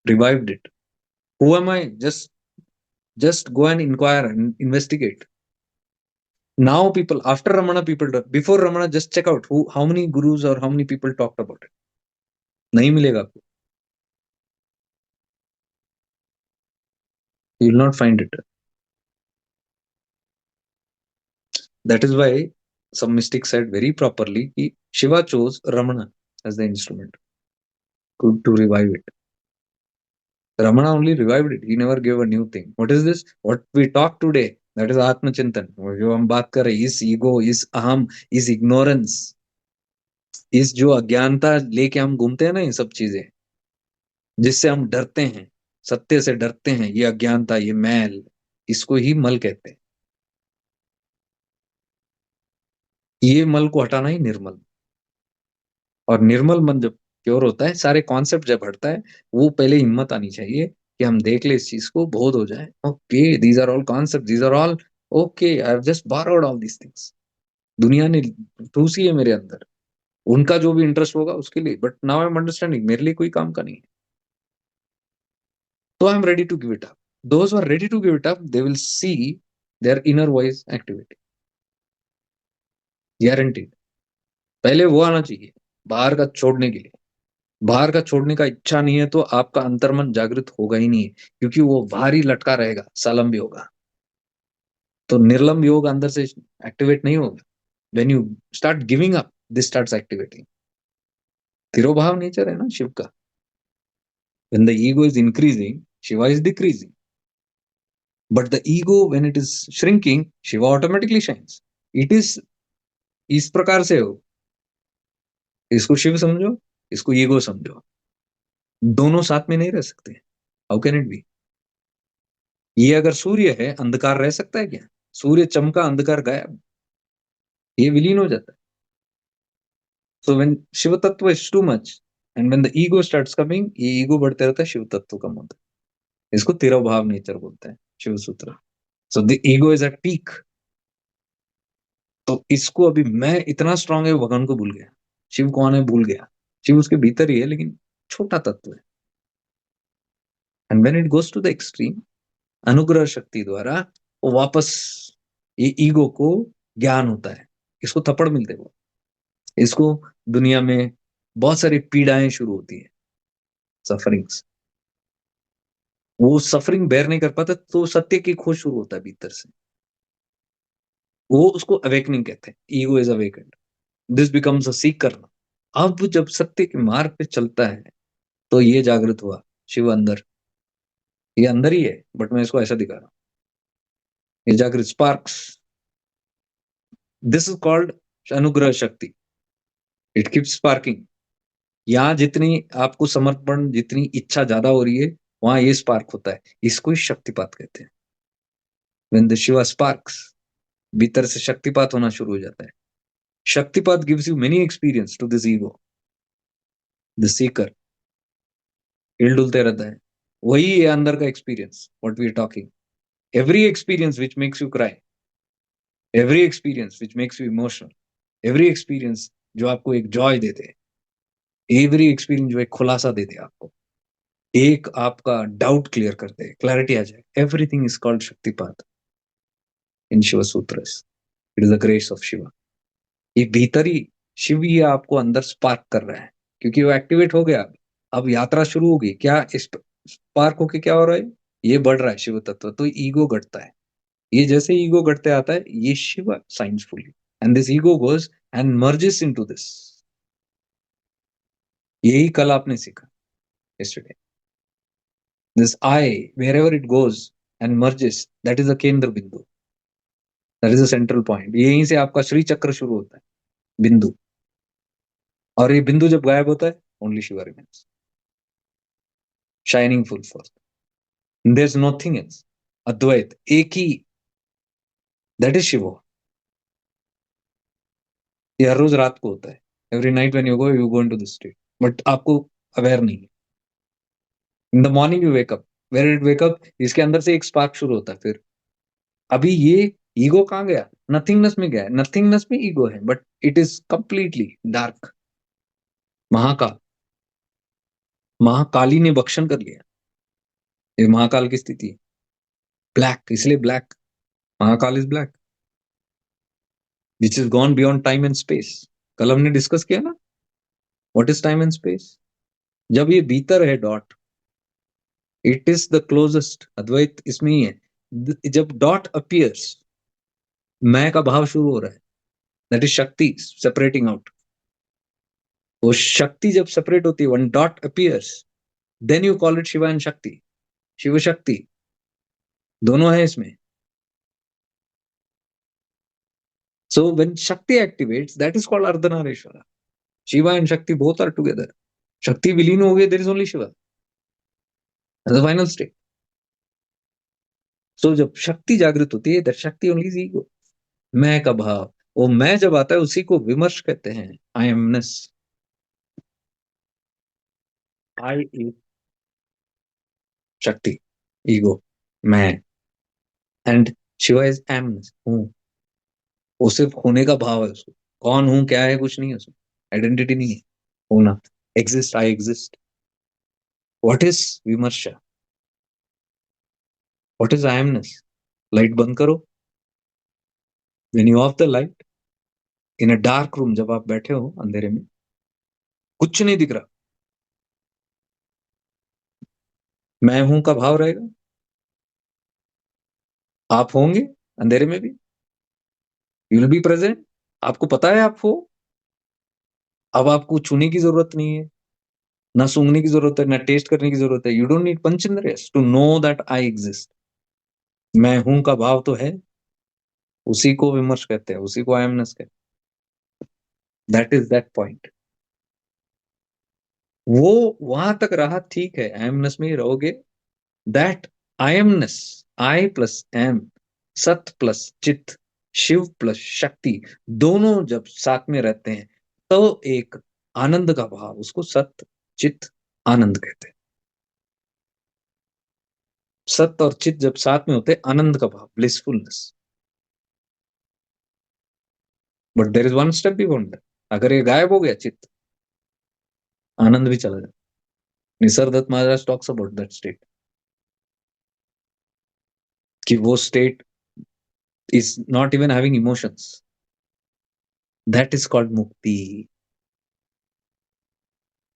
revived it. Who am I? Just go and inquire and investigate. Now people after Ramana, people before Ramana, just check out who, how many gurus or how many people talked about it. नहीं मिलेगा आपको. You will not find it. That is why some mystics said very properly कि Shiva chose Ramana as the instrument to revive it. Ramana only revived it. He never gave a new thing. What is this? What we talk today, that is Atma Chintan. जो हम बात कर रहे हैं, इस ego, इस अहम, इस ignorance, इस जो अज्ञानता लेके हम घूमते हैं ना, ये सब चीजें जिससे हम डरते हैं, सत्य से डरते हैं, ये अज्ञानता, ये मैल, इसको ही मल कहते हैं। ये मल को हटाना ही निर्मल। और निर्मल मन जब प्योर होता है, सारे कॉन्सेप्ट जब हटता है, वो पहले हिम्मत आनी चाहिए कि हम देख ले इस चीज को, बोध हो जाए, okay these are all concept, these are all okay, I have just borrowed all these things. दुनिया ने ठूसी है मेरे अंदर, उनका जो भी इंटरेस्ट होगा उसके लिए, but now I am understanding मेरे लिए कोई काम का नहीं है, तो I am ready to give it up. Those are ready to give it up, they will see their inner voice activity, guaranteed. पहले वो आना चाहिए बाहर का छोड़ने के लिए। बाहर का छोड़ने का इच्छा नहीं है तो आपका अंतर्मन जागृत होगा ही नहीं है, क्योंकि वो बाहर ही लटका रहेगा, सालंब योगा। तो निर्लंब योग अंदर से एक्टिवेट नहीं होगा। When you start giving up, this starts activating. तिरोभाव नेचर है ना शिव का। When the ego is increasing, Shiva is decreasing, but the ego when it is shrinking, Shiva automatically shines. It is इस प्रकार से हो, इसको शिव समझो, इसको ईगो समझो, दोनों साथ में नहीं रह सकते। How can it be? ये अगर सूर्य है, अंधकार रह सकता है क्या? सूर्य चमका, अंधकार गायब, ये विलीन हो जाता है। सो व्हेन शिव तत्व is too much and when the ego starts coming, ये ईगो बढ़ते रहता है, शिव तत्व कम होता है। इसको तिरोभाव नेचर बोलते हैं शिव सूत्र। So the ego is at peak. तो इसको अभी मैं इतना स्ट्रांग है, भगवान को भूल गया। शिव कौन है भूल गया। शिव उसके भीतर ही है, लेकिन छोटा तत्व है। And when it goes to the extreme, अनुग्रह शक्ति द्वारा वो वापस ये ईगो को ज्ञान होता है, इसको थप्पड़ मिलते हैं। इसको दुनिया में बहुत सारी पीड़ाएं शुरू होती है, सफरिंग्स। वो सफरिंग बेयर नहीं कर पाता, तो सत्य की खोज शुरू होता है भीतर से। वो उसको अवेकनिंग कहते हैं। Ego is awakened, this becomes a Sikar. अब जब सत्य के मार्ग पे चलता है, तो ये जागृत हुआ शिव अंदर। ये अंदर ही है, बट मैं इसको ऐसा दिखा रहा हूँ। ये जागृत स्पार्क्स, दिस इज कॉल्ड अनुग्रह शक्ति। It keeps sparking. यहाँ जितनी आपको समर्पण, जितनी इच्छा ज्यादा हो रही है, वहां ये स्पार्क होता है। इसको ही शक्तिपात कहते हैं। व्हेन द शिवा स्पार्क्स, भीतर से शक्तिपात होना शुरू हो जाता है। Shaktipat gives you many experience to this ego, the seeker. हिल डुलते रहता है, वही है अंदर का experience, what we are talking. Every experience which makes you cry, every experience which makes you emotional, every experience जो आपको एक जॉय देते, एवरी एक्सपीरियंस जो एक खुलासा देते आपको, एक आपका डाउट क्लियर करते, क्लैरिटी आ जाए, everything is called shaktipat in Shiv Sutras. It is the grace of Shiva. ये भीतर ही शिव ही आपको अंदर स्पार्क कर रहा है, क्योंकि वो एक्टिवेट हो गया। अब यात्रा शुरू होगी। क्या इस स्पार्क होके क्या हो रहा है? ये बढ़ रहा है शिव तत्व, तो ईगो घटता है। ये जैसे ईगो घटते आता है, ये शिव साइंसफुली, and this ego goes and merges into this. यही कल आपने सीखा yesterday. This I, wherever it goes and merges, that is the केंद्र बिंदु, that is the central point. यहीं से आपका श्री चक्र शुरू होता है, बिंदु। और ये बिंदु जब गायब होता है, only Shiva remains shining full forth. There is nothing else. अद्वैत एक ही, दैट इज शिव। ये हर रोज रात को होता है। Every night when you go into the state, but आपको अवेयर नहीं है। In the morning you wake up, where it wake up, इसके अंदर से एक स्पार्क शुरू होता है। फिर अभी ये ईगो कहाँ गया? नथिंगनेस में गया है। नथिंगनेस में ईगो है, but it is completely dark. Mahakal, Mahakali ने भक्षण कर लिया। ये महाकाल की स्थिति है। ब्लैक, इसलिए black, Mahakal is black, which is gone beyond time and space. कल हमने डिस्कस किया ना, what is time and space. जब ये भीतर है dot, it is the closest, अद्वैत इसमें ही है। जब डॉट अपीयर्स, मैं का भाव शुरू हो रहा है, that is Shakti separating out. वो शक्ति जब सेपरेट होती है, one dot appears, then you call it Shiva and Shakti. Shiv Shakti दोनों है इसमें। So when Shakti activates, that is called Ardhanarishvara. Shiva and Shakti both are together. Shakti विलीन हो गई, there is only Shiva, the final state. So जब शक्ति जागृत होती है, दैट शक्ति ओनली इज ईगो, मैं का भाव। वो मैं जब आता है, उसी को विमर्श कहते हैं, आई एमनेस। आई इज शक्ति, ईगो, मैं, एंड शिवा इज एमनेस, हूं। वो सिर्फ होने का भाव है उसको। कौन हूं, क्या है, कुछ नहीं है उसमें, आइडेंटिटी नहीं है। होना, exist, I exist. What is vimarsha, what is I amness? Light बंद करो, when you off the light in a dark room, जब आप बैठे हो अंधेरे में, कुछ नहीं दिख रहा, मैं हूं का भाव रहेगा। आप होंगे अंधेरे में भी, यू विल बी प्रेजेंट। आपको पता है आप हो। अब आपको छूने की जरूरत नहीं है, ना सूंघने की जरूरत है, ना टेस्ट करने की जरूरत है। You don't need panch indriyas to know that I exist. मैं हूं का भाव तो है, उसी को विमर्श कहते हैं, उसी को आयमनेस कहते हैं। That is that point. वो वहां तक रहा, ठीक है, आयमनेस में ही रहोगे। दैट आयमनेस, आई प्लस एम, सत प्लस चित, शिव प्लस शक्ति, दोनों जब साथ में रहते हैं, तो एक आनंद का भाव, उसको सत चित आनंद कहते हैं। सत्य और चित जब साथ में होते हैं, आनंद का भाव, blissfulness. But there is one step beyond that. अगर ये गायब हो गया चित, आनंद भी चला जाए। निसर्गदत्त महाराज टॉक्स अबाउट दैट स्टेट, कि वो state is not even having emotions, that is called मुक्ति,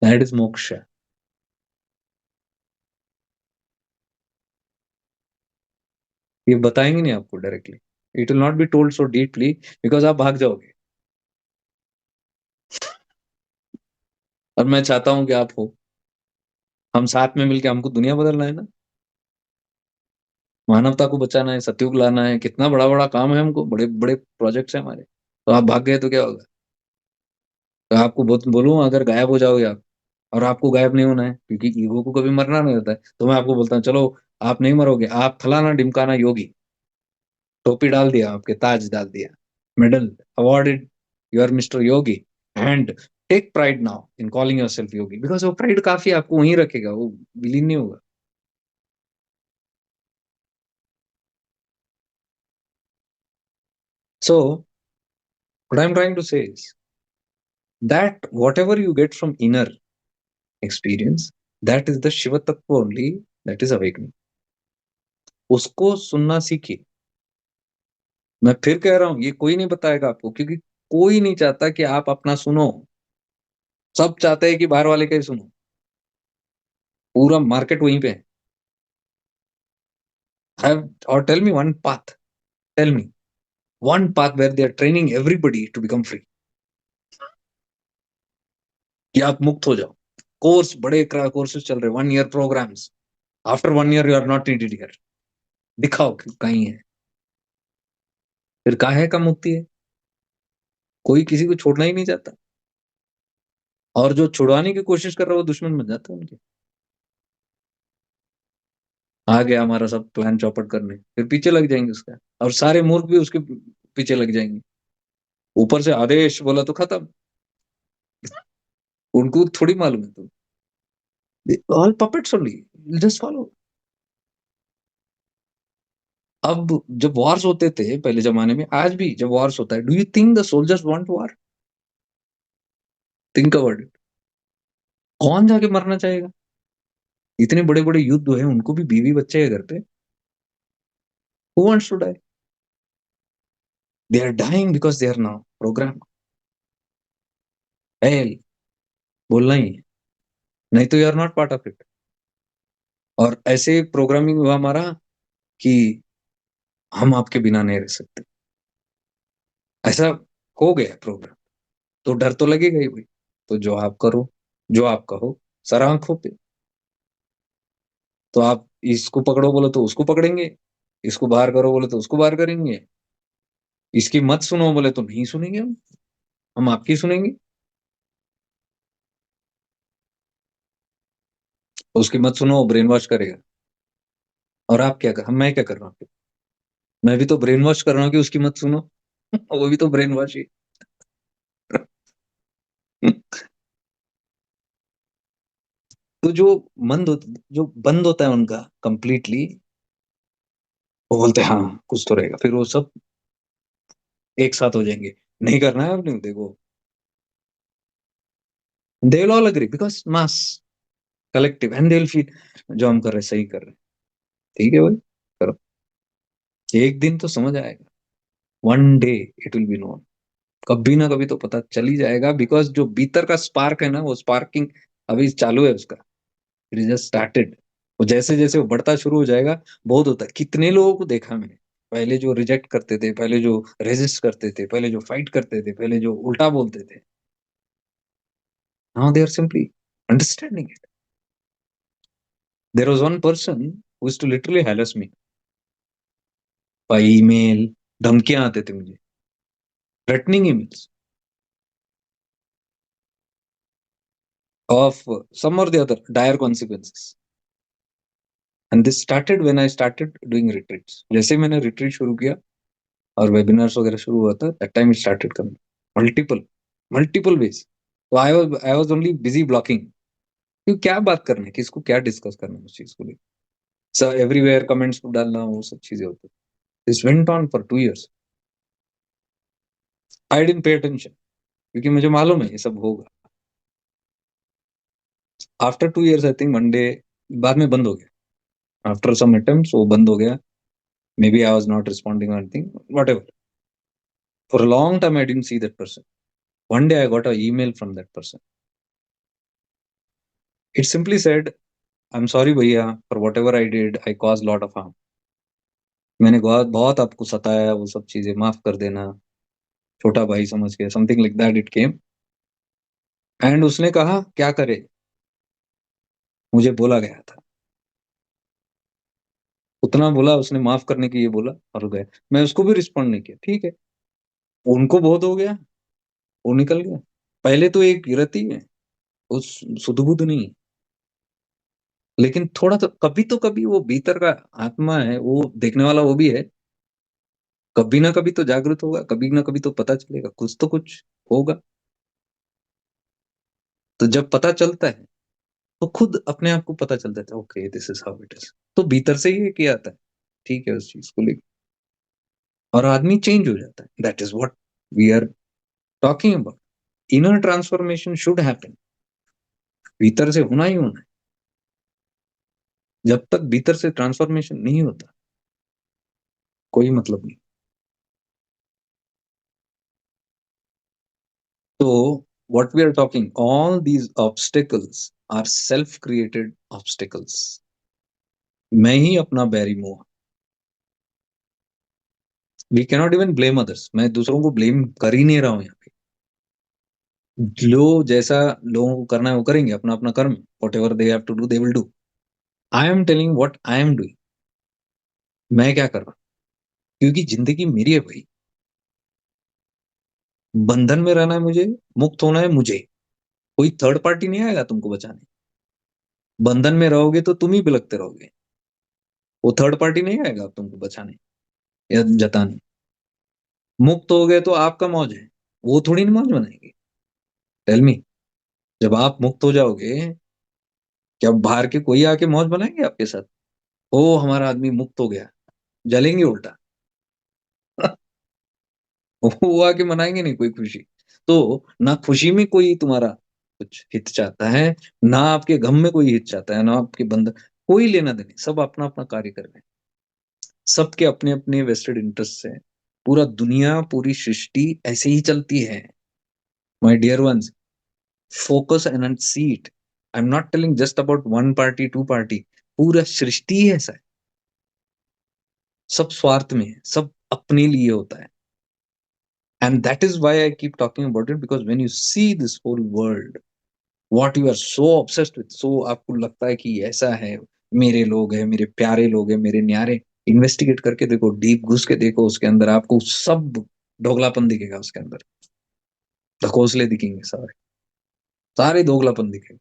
दैट इज मोक्ष। ये बताएंगे नहीं आपको directly, it will not be told so deeply, because आप भाग जाओगे। और मैं चाहता हूं कि आप हो, हम साथ में मिलके, हमको दुनिया बदलना है ना, मानवता को बचाना है, सतयुग लाना है। कितना बड़ा बड़ा काम है, हमको बड़े बड़े प्रोजेक्ट्स हैं हमारे। तो आप भाग गए तो क्या होगा? तो आपको बोलूं, अगर गायब हो जाओगे आप, और आपको गायब नहीं होना है, क्योंकि ईगो को कभी मरना नहीं होता है, तो मैं आपको बोलता हूँ, चलो आप नहीं मरोगे, आप फलाना ढिमकाना योगी, टोपी डाल दिया, आपके ताज डाल दिया, medal awarded, you are mister yogi, and take pride now in calling yourself yogi, because वो प्राइड काफी आपको वहीं रखेगा, वो विलीन नहीं होगा। So what I am trying to say is that whatever you get from inner experience, that is the Shiva तत्व only, that is awakening। उसको सुनना सीखिए। मैं फिर कह रहा हूं, ये कोई नहीं बताएगा आपको, क्योंकि कोई नहीं चाहता कि आप अपना सुनो। सब चाहते हैं कि बाहर वाले का ही सुनो। पूरा मार्केट वहीं पे है। और tell me one path, tell me one path where they are training everybody to become free, कि आप मुक्त हो जाओ। कोर्स, बड़े कोर्सेज चल रहे, 1 year programs, after 1 year you are not needed here. दिखाओ कि कहीं है। फिर काहे का मुक्ति है? कोई किसी को छोड़ना ही नहीं चाहता, और जो छुड़वाने की कोशिश कर रहा है, वो दुश्मन बन जाता है उनके। आ गया हमारा सब प्लान चौपट करने, फिर पीछे लग जाएंगे उसका, और सारे मूर्ख भी उसके पीछे लग जाएंगे। ऊपर से आदेश बोला तो खत्म। उनको थोड़ी मालूम है। तो all puppets only, just follow. अब जब वॉर्स होते थे पहले जमाने में, आज भी जब वॉर्स होता है, do you think the soldiers want war? Think about it. कौन जाके मरना चाहेगा? इतने बड़े बड़े युद्ध हुए, उनको भी बीवी बच्चे है घर पे। Who wants to die? They are dying because they are now program. Hell, बोलना ही है, नहीं तो you are not part of it. और ऐसे प्रोग्रामिंग हुआ हमारा कि हम आपके बिना नहीं रह सकते, ऐसा हो गया प्रोग्राम। तो डर तो लगेगा ही भाई। तो जो आप करो, जो आप कहो, सर आंखों पे। तो आप इसको पकड़ो बोलो तो उसको पकड़ेंगे, इसको बाहर करो बोले तो उसको बाहर करेंगे, इसकी मत सुनो बोले तो नहीं सुनेंगे हम आपकी सुनेंगे। उसकी मत सुनो, ब्रेन वॉश करेगा। और आप क्या कर, हम मैं क्या कर रहा हूँ? मैं भी तो ब्रेन वॉश कर रहा हूँ कि उसकी मत सुनो। वो भी तो ब्रेन वॉश ही। तो जो बंद होता है उनका कंप्लीटली, वो बोलते हैं हाँ कुछ तो रहेगा, फिर वो सब एक साथ हो जाएंगे। नहीं करना है आपने, देखो। They will all agree because mass, collective, and they will feel जो हम कर रहे हैं सही कर रहे हैं। ठीक है भाई, करो। एक दिन तो समझ आएगा, one day it will be known. कभी ना कभी तो पता चल ही जाएगा, बिकॉज जो भीतर का स्पार्क है ना, वो स्पार्किंग अभी चालू है उसका। It is just started. वो जैसे जैसे वो बढ़ता शुरू हो जाएगा। बहुत होता है, कितने लोगों को देखा मैंने, पहले जो रिजेक्ट करते थे, पहले जो रेजिस्ट करते थे, पहले जो फाइट करते थे, पहले जो उल्टा बोलते थे, now they are simply understanding it. There was one person who used to literally harass me by email, धमकियां आते थे मुझे, threatening emails of some or the other dire consequences. And this started when I started doing retreats. जैसे ही मैंने retreat शुरू किया और webinars वगैरह शुरू हुआ था, that time it started coming multiple multiple ways. तो I was only busy blocking कि क्या बात करना है, किसको क्या डिस्कस करना है उस चीज को लेकर। सो एवरीवेयर कमेंट्स डालना, वो सब चीजें होती। This went on for 2 years. I didn't pay attention, क्योंकि मुझे मालूम है ये सब होगा। After 2 years I think one day, बाद में बंद हो गया। आफ्टर सम अटेम्प्ट्स वो बंद हो गया। Maybe I was not responding or anything, whatever. For a long time, I didn't see that person. One day, I got an email from that person. It simply said, "I'm sorry, भैया, for whatever I did, I caused lot of harm. मैंने बहुत बहुत आपको सताया, वो सब चीजें माफ कर देना, छोटा भाई समझ के, something like that it came." And उसने कहा क्या करे, मुझे बोला गया था, उतना बोला उसने, माफ करने के लिए बोला और गया। मैं उसको भी रिस्पॉन्ड नहीं किया, ठीक है। उनको बहुत हो गया, वो निकल गया। पहले तो एक रहती है, उस सुध बुध नहीं, लेकिन थोड़ा तो कभी वो भीतर का आत्मा है, वो देखने वाला वो भी है। कभी ना कभी तो जागृत होगा, कभी ना कभी तो पता चलेगा, कुछ तो कुछ होगा। तो जब पता चलता है, तो खुद अपने आप को पता चलता है, okay this is how it is. तो भीतर से ही किया आता है, ठीक है, उस चीज को लेकर। और आदमी चेंज हो जाता है। That is what we are talking about. Inner transformation should happen, भीतर से होना ही होना है। जब तक भीतर से ट्रांसफॉर्मेशन नहीं होता, कोई मतलब नहीं। So, what we are talking, all these obstacles are self-created obstacles. मैं ही अपना बैरी मुआ। We cannot even blame others. मैं दूसरों को ब्लेम कर ही नहीं रहा हूँ यहाँ पे। जो जैसा लोगों को करना है वो करेंगे, अपना अपना कर्म। Whatever they have to do, they will do. I am telling what I am doing. मैं क्या कर रहा हूँ, क्योंकि जिंदगी मेरी है भाई। बंधन में रहना है मुझे, मुक्त होना है मुझे। कोई थर्ड पार्टी नहीं आएगा तुमको बचाने। बंधन में रहोगे तो तुम ही बिलकते रहोगे, वो थर्ड पार्टी नहीं आएगा तुमको बचाने या जताने। मुक्त हो गए तो आपका मौज है, वो थोड़ी ना मौज बनाएगी। Tell me. जब आप मुक्त हो जाओगे, क्या बाहर के कोई आके मौज बनाएंगे आपके साथ? ओ हमारा आदमी मुक्त हो गया, जलेंगे उल्टा। वो आके मनाएंगे नहीं कोई खुशी। तो ना खुशी में कोई तुम्हारा कुछ हित चाहता है, ना आपके गम में कोई हित चाहता है, ना आपके बंधन, कोई लेना देना, सब अपना अपना कार्य कर रहे हैं। सबके अपने अपने वेस्टेड इंटरेस्ट है। पूरा दुनिया, पूरी सृष्टि ऐसे ही चलती है my dear once. Focus and see it. I am not telling just about one party to party. पूरा सृष्टि ही ऐसा है। सब स्वार्थ में है, सब अपने लिए होता है। And that is why I keep talking about it, because when you see this whole world, what you are so obsessed with, so आपको लगता है कि ऐसा है, मेरे लोग हैं, मेरे प्यारे लोग हैं, मेरे न्यारे। इन्वेस्टिगेट करके देखो, डीप घुस के देखो, उसके अंदर आपको सब दोगलापन दिखेगा। उसके अंदर ढकोसले दिखेंगे, सारे सारे दोगलापन दिखेगा।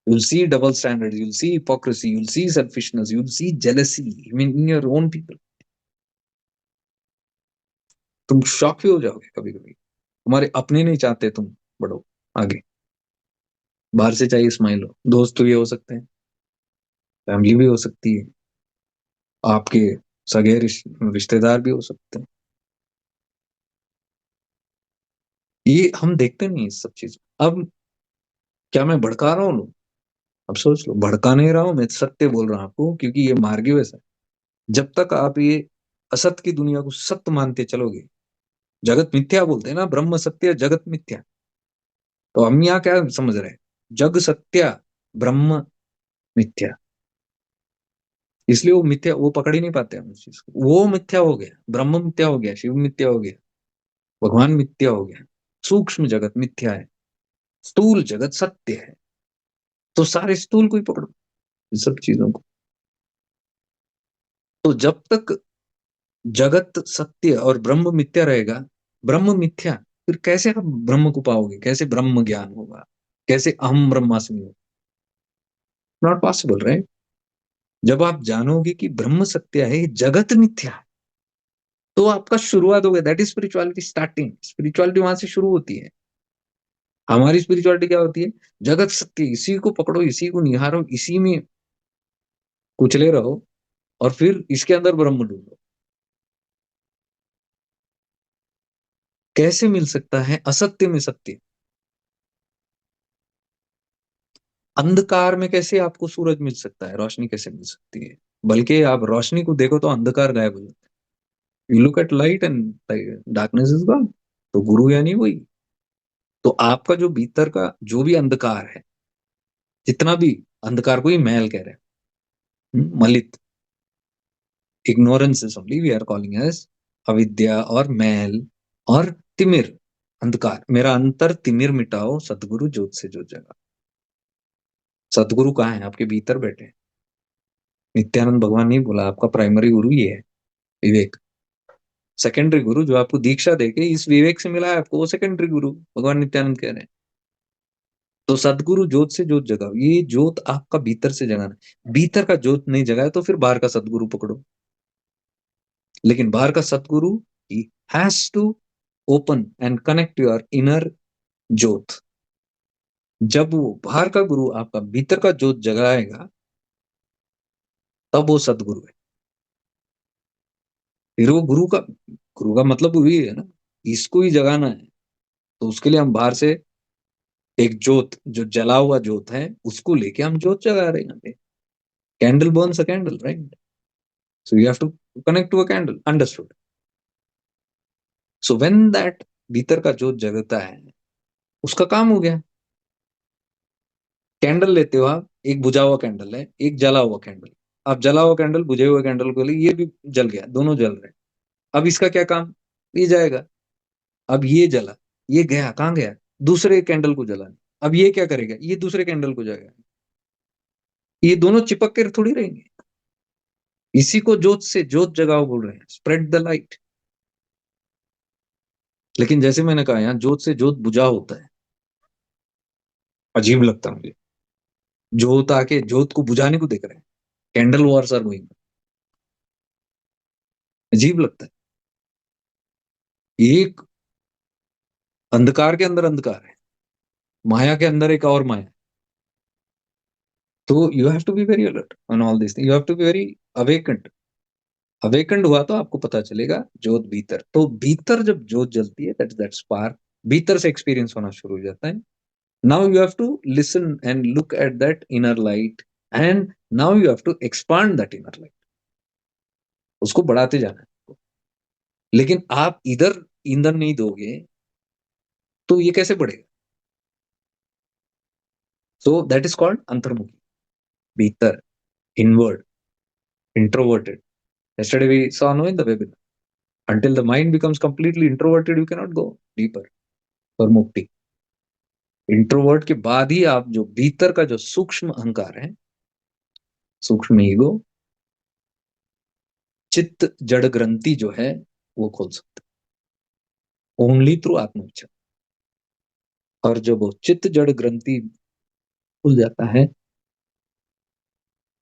You'll see double standards, you'll see hypocrisy, you'll see selfishness, you'll see jealousy, I mean, in your own people. तुम शॉक भी हो जाओगे कभी कभी, तुम्हारे अपने नहीं चाहते तुम बढ़ो आगे। बाहर से चाहिए स्माइल हो, दोस्त भी हो सकते हैं, फैमिली भी हो सकती है, आपके सगे रिश्तेदार भी हो सकते हैं। ये हम देखते नहीं इस सब चीज। अब क्या मैं भड़का रहा हूँ लोग? अब सोच लो, भड़का नहीं रहा हूं मैं, सत्य बोल रहा हूं आपको, क्योंकि ये मार्ग ही वैसा है। जब तक आप ये असत की दुनिया को सत्य मानते चलोगे, जगत मिथ्या बोलते हैं ना, ब्रह्म सत्य जगत मिथ्या। तो हम यहाँ क्या समझ रहे हैं? जग सत्य, ब्रह्म मिथ्या। इसलिए वो मिथ्या, वो पकड़ ही नहीं पाते हम उस चीज को। वो मिथ्या हो गया, ब्रह्म मिथ्या हो गया, शिव मिथ्या हो गया, भगवान मिथ्या हो गया। सूक्ष्म जगत मिथ्या है, स्थूल जगत सत्य है। तो सारे स्थूल को ही पकड़ो, इन सब चीजों को। तो जब तक जगत सत्य और ब्रह्म मिथ्या रहेगा, ब्रह्म मिथ्या, फिर कैसे आप ब्रह्म को पाओगे? कैसे ब्रह्म ज्ञान होगा? कैसे अहम ब्रह्मास्मि होगा? Not possible, right? जब आप जानोगे कि ब्रह्म सत्य है, जगत मिथ्या है, तो आपका शुरुआत हो गया। That is spirituality starting. Spirituality वहां से शुरू होती है। हमारी स्पिरिचुअलिटी क्या होती है? जगत सत्य, इसी को पकड़ो, इसी को निहारो, इसी में कुचले रहो, और फिर इसके अंदर ब्रह्म ढूंढो। कैसे मिल सकता है असत्य में सत्य? अंधकार में कैसे आपको सूरज मिल सकता है, रोशनी कैसे मिल सकती है? बल्कि आप रोशनी को देखो तो अंधकार गायब हो जाता है। You look eight light and darkness is gone. तो गुरु यानी वही। तो आपका जो भीतर का जो भी अंधकार है, जितना भी अंधकार को ही मैल कह रहे हैं, मलित, ignorance is only we are calling as avidya और मैल और तिमिर, अंधकार। मेरा अंतर तिमिर मिटाओ सदगुरु ज्योत से ज्योत जगा। सदगुरु कहाँ है? आपके भीतर बैठे हैं। नित्यानंद भगवान नहीं बोला, आपका प्राइमरी गुरु ये है, विवेक। सेकेंडरी गुरु जो आपको दीक्षा देके इस विवेक से मिला है आपको, वो सेकेंडरी गुरु भगवान नित्यानंद कह रहे हैं। तो सदगुरु ज्योत से ज्योत जगाओ, ये ज्योत आपका भीतर से जगाना है। भीतर का ज्योत नहीं जगाया तो फिर बाहर का सदगुरु पकड़ो। लेकिन बाहर का सदगुरु ही has to open and connect your inner ज्योत। जब वो बाहर का गुरु आपका भीतर का ज्योत जगाएगा, तब वो सदगुरु है। फिर वो गुरु का मतलब वही है ना, इसको ही जगाना है। तो उसके लिए हम बाहर से एक ज्योत, जो जला हुआ ज्योत है, उसको लेके हम ज्योत जगा रहे हैं यहाँ पे। Candle burns a candle, right? So you have to connect to a candle, understood? So when that भीतर का ज्योत जगता है, उसका काम हो गया। कैंडल लेते हो आप, एक बुझा हुआ कैंडल है, एक जला हुआ कैंडल। आप जला हुआ कैंडल बुझे हुए कैंडल को ले, ये भी जल गया, दोनों जल रहे हैं। अब इसका क्या काम? ये जाएगा। अब ये जला, ये गया, कहाँ गया? दूसरे कैंडल को जलाने। अब ये क्या करेगा? ये दूसरे कैंडल को जाएगा। ये दोनों चिपक कर थोड़ी रहेंगे। इसी को ज्योत से ज्योत जगाओ बोल रहे हैं, स्प्रेड द लाइट। लेकिन जैसे मैंने कहा, यहाँ ज्योत से ज्योत बुझा होता है। अजीब लगता है मुझे। ज्योत आके ज्योत को बुझाने को देख रहे हैं। Candle wars are going. अजीब लगता है। एक अंधकार के अंदर अंधकार है, माया के अंदर एक और माया। तो you have to be very alert on all this, you have to be very awakened. Awakened हुआ तो आपको पता चलेगा जोत भीतर, तो भीतर जब जोत जलती है, दैट स्पार्क भीतर से एक्सपीरियंस होना शुरू हो जाता है। Now you have to listen and look at that inner light, and now you have to expand that inner light, उसको बढ़ाते जाना है। लेकिन आप इधर ईंधन नहीं दोगे तो ये कैसे बढ़ेगा? सो दैट इज कॉल्ड अंतर्मुखी, भीतर, inward, introverted. Yesterday we saw no in the webinar. Until the mind becomes completely introverted, you cannot go deeper for mukti. Introvert के बाद ही आप जो भीतर का जो सूक्ष्म अहंकार है, सूक्ष्म ईगो, चित्त जड़ ग्रंथि जो है, वो खोल सकते, ओनली थ्रू आत्मविचार। और जब वो चित्त जड़ ग्रंथि खुल जाता है,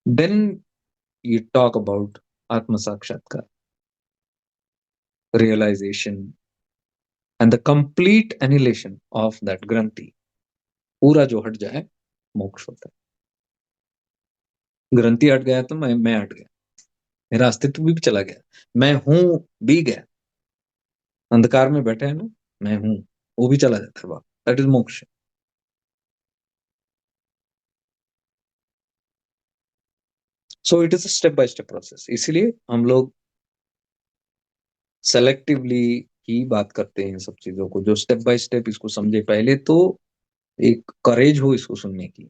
देन यू टॉक अबाउट आत्म साक्षात्कार, realization and the complete annihilation of that ग्रंथि। पूरा जो हट जाए, मोक्ष होता है। ग्रंथि हट गया तो मैं हट गया, मेरा अस्तित्व भी चला गया, मैं हूं भी गया। अंधकार में बैठे हैं ना, मैं हूं, वो भी चला जाता है बाप, दैट इज मोक्ष। So it is a step by step process. इसीलिए हम लोग सेलेक्टिवली ही बात करते हैं सब चीजों को, जो स्टेप बाय स्टेप इसको समझे। पहले तो एक करेज हो इसको सुनने की,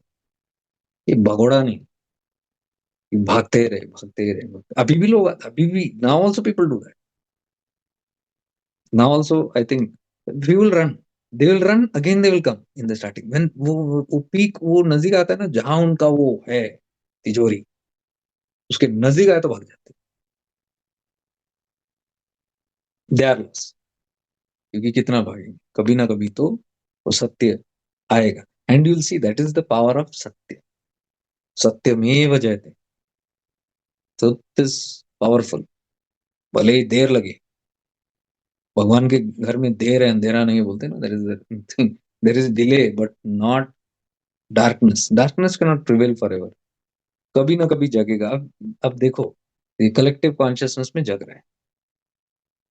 ये भगोड़ा नहीं कि भागते रहे भागते रहे अभी भी लोग, अभी भी now also people do that. Now also I think we will run, they will run again, they will come in the starting when वो पीक वो नजदीक आता है ना, जहां उनका वो है तिजोरी, उसके नजदीक आए तो भाग जाते, दे आर लॉस। क्योंकि कितना भागेंगे, कभी ना कभी तो वो सत्य आएगा। And you will see that is the power of सत्य, सत्यमेव जयते। सत्य इज पावरफुल, भले ही देर लगे। भगवान के घर में देर है अंधेरा नहीं है बोलते ना, there is delay but not darkness. Darkness can not prevail for ever, कभी ना कभी जगेगा। अब देखो, ये कलेक्टिव कॉन्शियसनेस में जग रहा है।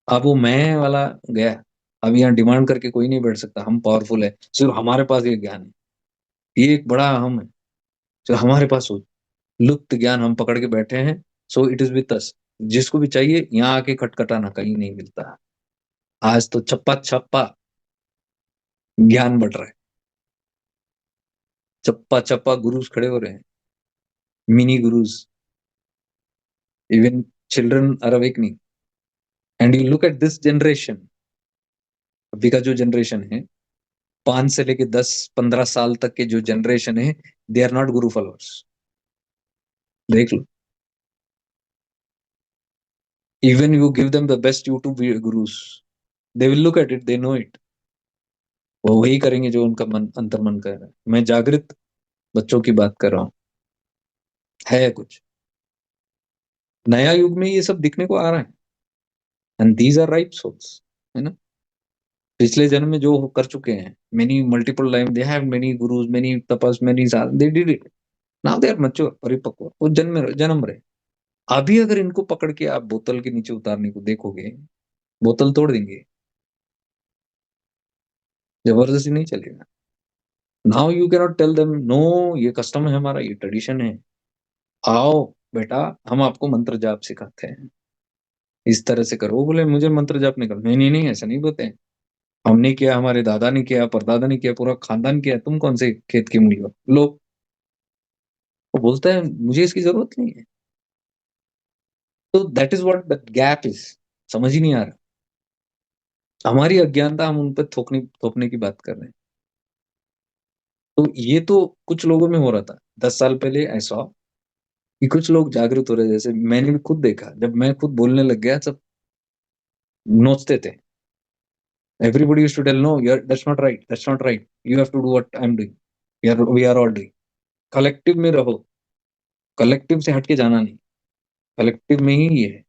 अब वो मैं वाला गया, अब यहाँ डिमांड करके कोई नहीं बैठ सकता हम पावरफुल है, सिर्फ हमारे पास ये ज्ञान है, ये एक बड़ा हम है, सिर्फ हमारे पास हो लुप्त ज्ञान हम पकड़ के बैठे हैं। So it is with us, जिसको भी चाहिए यहाँ आके खटखटाना, कहीं नहीं मिलता। आज तो छप्पा छप्पा ज्ञान बढ़ रहा है, चप्पा चप्पा गुरुज खड़े हो रहे हैं, mini gurus, even children are awakening. And you look at this generation, अभी का जो जनरेशन है, 5 से लेके 10 15 साल तक के जो जनरेशन है, they are not guru followers. देख लो, even you give them the best YouTube gurus, they will look at it, they know it, वो वही करेंगे जो उनका मन, अंतर मन कर रहा है। मैं जागृत बच्चों की बात कर रहा हूँ, है कुछ नया युग में ये सब दिखने को आ रहा है। And these are right souls, है ना, पिछले जन्म में जो कर चुके हैं, many multiple life they have many gurus, many tapas, many saal they did it, now they are mature, परिपक्व, वो जन्म जन्म रहे। अभी अगर इनको पकड़ के आप बोतल के नीचे उतारने को देखोगे, बोतल तोड़ देंगे, जबरदस्ती नहीं चलेगा। Now you cannot tell them no, ये कस्टम है हमारा, ये ट्रेडिशन है, आओ बेटा हम आपको मंत्र जाप सिखाते हैं, इस तरह से करो। वो बोले मुझे मंत्र जाप नहीं करना, नहीं नहीं नहीं, ऐसा नहीं बोलते हैं, हमने किया, हमारे दादा ने किया, परदादा ने किया, पूरा खानदान किया, तुम कौन से खेत की मूली हो लो। वो बोलता है मुझे इसकी जरूरत नहीं है। तो that is what that gap is, समझ ही नहीं आ रहा। हमारी अज्ञानता, हम उन पर थोपने थोपने की बात कर रहे हैं। तो ये तो कुछ लोगों में हो रहा था 10 साल पहले, ऐसा कि कुछ लोग जागरूक हो रहे, जैसे मैंने भी खुद देखा, जब मैं खुद बोलने लग गया सब नोचते थे। Everybody used to tell no यार, that's not right, that's not right, you have to do what I am doing, we are all doing. Collective में रहो, कलेक्टिव से हटके जाना नहीं, कलेक्टिव में ही ये है।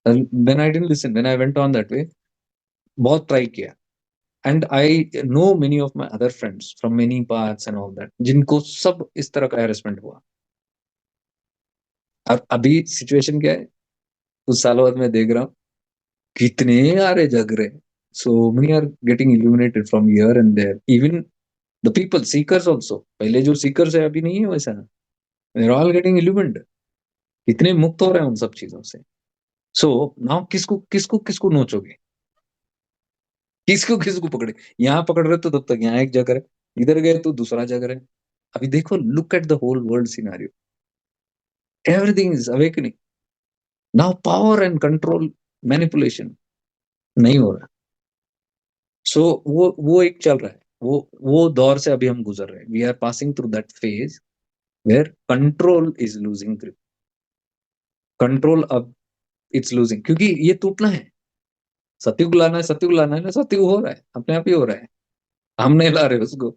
When I didn't listen, when I went on that way, बहुत ट्राई किया, and I know many of my other friends from many parts and all that, जिनको सब इस तरह का हेरेसमेंट हुआ। और अभी सिचुएशन क्या है, कुछ सालों बाद मैं देख रहा हूँ कितने आ रहे जग रहे, so many are getting illuminated from here and there, even the people seekers also, पहले जो सीकर्स है अभी नहीं है वैसा, they are all getting illuminated, कितने मुक्त हो रहे हैं उन सब चीजों से। सो नाउ किसको किसको किसको नोचोगे, किसको किसको पकड़े, यहाँ पकड़ रहे तो तब तक यहाँ एक जगह है, इधर गए तो दूसरा जगह है। अभी देखो, look at the whole world scenario, everything is awakening now, power and control manipulation नहीं हो रहा। सो वो एक चल रहा है, वो दौर से अभी हम गुजर रहे हैं, we are passing through that phase where control is losing grip, control अब इट्स लूजिंग, क्योंकि ये टूटना है, सत्युग लाना है, सत्युग लाना है ना, सत्युग हो रहा है, अपने आप ही हो रहा है, हम नहीं ला रहे उसको,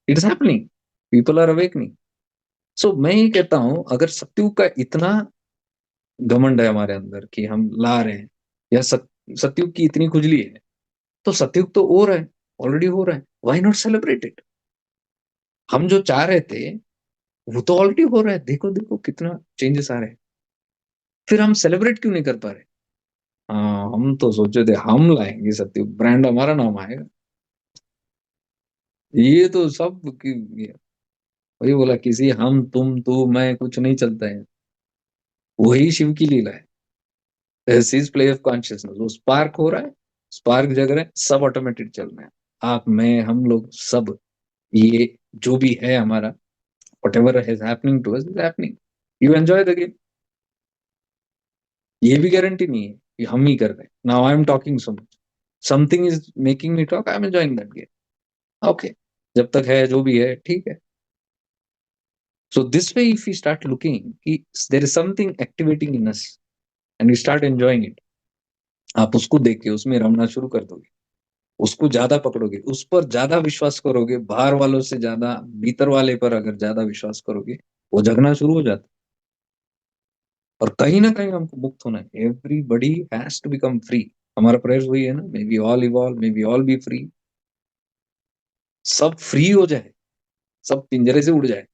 it's happening, people are awakening. So मैं ये कहता हूं, अगर सत्युग का इतना घमंड है हमारे अंदर कि हम ला रहे हैं, या सत्युग की इतनी खुजली है, तो सत्युग तो हो रहा है, ऑलरेडी हो रहा है, व्हाई नॉट सेलिब्रेट इट। हम जो चाह रहे थे वो तो ऑलरेडी हो रहा है, देखो देखो कितना चेंजेस आ रहे हैं, फिर हम सेलिब्रेट क्यों नहीं कर पा रहे। हाँ, हम तो सोचे थे हम लाएंगे सत्युग, ब्रांड हमारा नाम आएगा, ये तो सब वही बोला, किसी हम तुम तू मैं कुछ नहीं चलता है, वही शिव की लीला है, सीज प्ले ऑफ कॉन्शियसनेस, वो स्पार्क हो रहा है, स्पार्क जग रहा है, सब ऑटोमेटिक चल रहे हैं, आप मैं हम लोग सब, ये जो भी है हमारा, whatever is happening to us is happening, you enjoy the game, ये भी गारंटी नहीं है कि हम ही कर रहे हैं, now I am talking so much, something is making me talk, I am enjoying that game, okay, जब तक है जो भी है ठीक है। So this way if you start looking कि there is something activating in us and you start enjoying it, आप उसको देख के उसमें रमना शुरू कर दोगे, उसको ज्यादा पकड़ोगे, उस पर ज्यादा विश्वास करोगे, बाहर वालों से ज्यादा भीतर वाले पर अगर ज्यादा विश्वास करोगे, वो जगना शुरू हो जाता है। और कहीं ना कहीं हमको मुक्त होना है, everybody has to become free, हमारा प्रेयर्स वही है ना, may be all evolve, may be all be free, सब फ्री हो जाए, सब पिंजरे से उड़ जाए,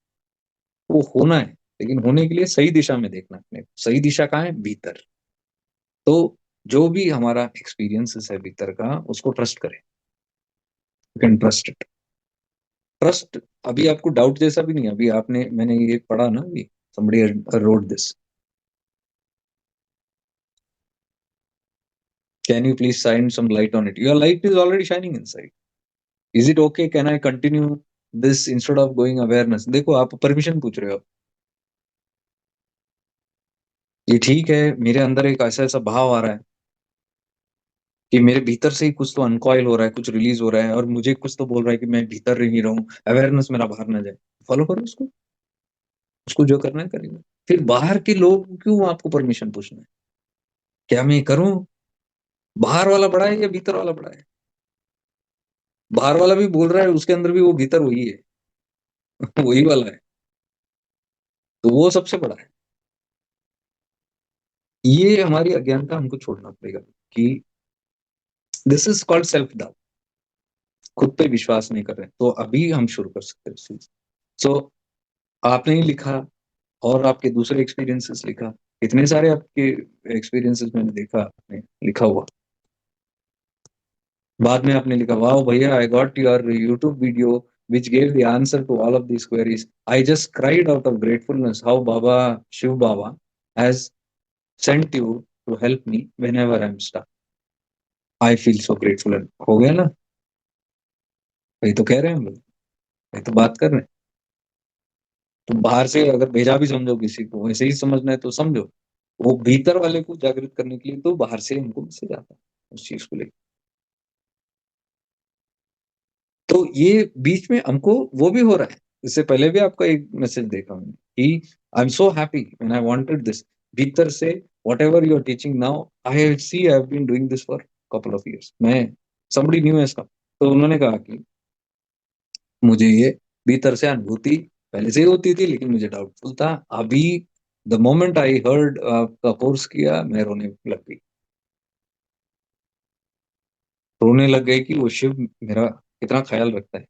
वो होना है, लेकिन होने के लिए सही दिशा में देखना है अपने को, सही दिशा कहाँ है, भीतर। तो जो भी हमारा एक्सपीरियंसेस है भीतर का, उसको ट्रस्ट करें, you can trust it, trust, अभी आपको डाउट जैसा भी नहीं है, अभी आपने मैंने ये पढ़ा ना अभी, somebody wrote this, can you please shine some light on it, your light is already shining inside, is it okay, can I continue this instead of going awareness, देखो आप परमिशन पूछ रहे हो, ये ठीक है, मेरे अंदर एक ऐसा ऐसा भाव आ रहा है कि मेरे भीतर से ही कुछ तो अनकॉइल हो रहा है, कुछ रिलीज हो रहा है, और मुझे कुछ तो बोल रहा है कि मैं भीतर ही रहूं, अवेयरनेस मेरा बाहर ना जाए, फॉलो करो उसको, उसको जो करना है करेंगे, फिर बाहर के लोग क्यों आपको परमिशन पूछना है, क्या मैं करूं, बाहर वाला बड़ा है या भीतर वाला बड़ा है, बाहर वाला भी बोल रहा है, उसके अंदर भी वो भीतर वही है, वही वाला है, तो वो सबसे बड़ा है। ये हमारी अज्ञानता हमको छोड़ना पड़ेगा कि this is called self doubt, खुद पे विश्वास नहीं कर रहे, तो अभी हम शुरू कर सकते हैं। सो आपने ही लिखा, और आपके दूसरे एक्सपीरियंसेस लिखा, इतने सारे आपके एक्सपीरियंसेस मैंने देखा आपने लिखा हुआ, बाद में आपने लिखा, वाह भैया, I got your YouTube video which gave the answer to all of these queries. I just cried out of gratefulness how Baba, Shiv Baba, has sent you to help me whenever I'm stuck. I feel so grateful. And हो गया ना, वही तो कह रहे हैं हम लोग, वही तो बात कर रहे हैं। तो बाहर से अगर भेजा भी समझो किसी को, वैसे ही समझना है तो समझो, वो भीतर वाले को जागृत करने के लिए तो बाहर से हमको मैसेज आता है उस चीज को लेकर। तो ये बीच में हमको वो भी हो रहा है, इससे पहले भी आपका एक मैसेज देखा मैंने कि I am so happy when I wanted this, भीतर से whatever you are teaching now, I have been doing this for couple of years, मैं समबडी न्यू है इसका, तो उन्होंने कहा कि मुझे ये भीतर से अनुभूति पहले से ही होती थी, लेकिन मुझे डाउटफुल था, अभी द मोमेंट आई हर्ड आपका कोर्स किया, मैं रोने लग गई। रोने लग गए कि वो शिव मेरा कितना ख्याल रखता है।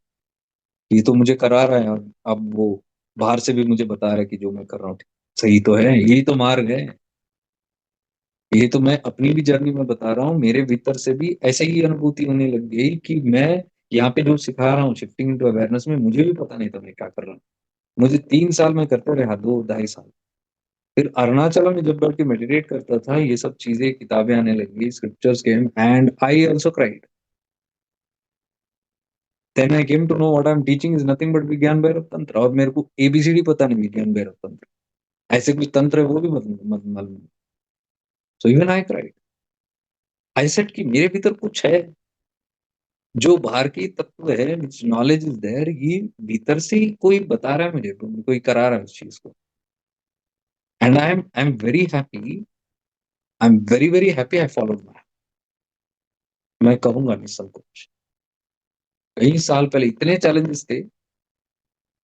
ये तो मुझे करा रहा है, और अब वो बाहर से भी मुझे बता रहा है कि जो मैं कर रहा हूँ सही तो है, यही तो मार्ग है। ये तो मैं अपनी भी जर्नी में बता रहा हूँ, मेरे भीतर से भी ऐसे ही अनुभूति होने लग गई कि मैं यहाँ पे जो सिखा रहा हूँ शिफ्टिंग इनटू अवेयरनेस में, मुझे भी पता नहीं था मैं क्या कर रहा हूँ। मुझे 3 साल में करते रहा, 2 ढाई साल। फिर अरुणाचल में जब बैठ के मेडिटेट करता था, ये सब चीजें किताबें आने लगी, scriptures came and I also cried. Then I came to know what I am teaching is nothing but Vigyan Bhairav तंत्र। और मेरे को एबीसीडी पता नहीं विज्ञान भैरव तंत्र ऐसे कुछ तंत्र है वो भी मालूम। So even I cried. I said कि मेरे भीतर कुछ है जो बाहर की तत्व है, नॉलेज इज देयर, ये भीतर से ही कोई बता रहा है मुझे, कोई करा रहा है उस चीज को। And I am very happy, I am very very happy I followed my. मैं कहूंगा नहीं सब कुछ। कई साल पहले इतने चैलेंजेस थे,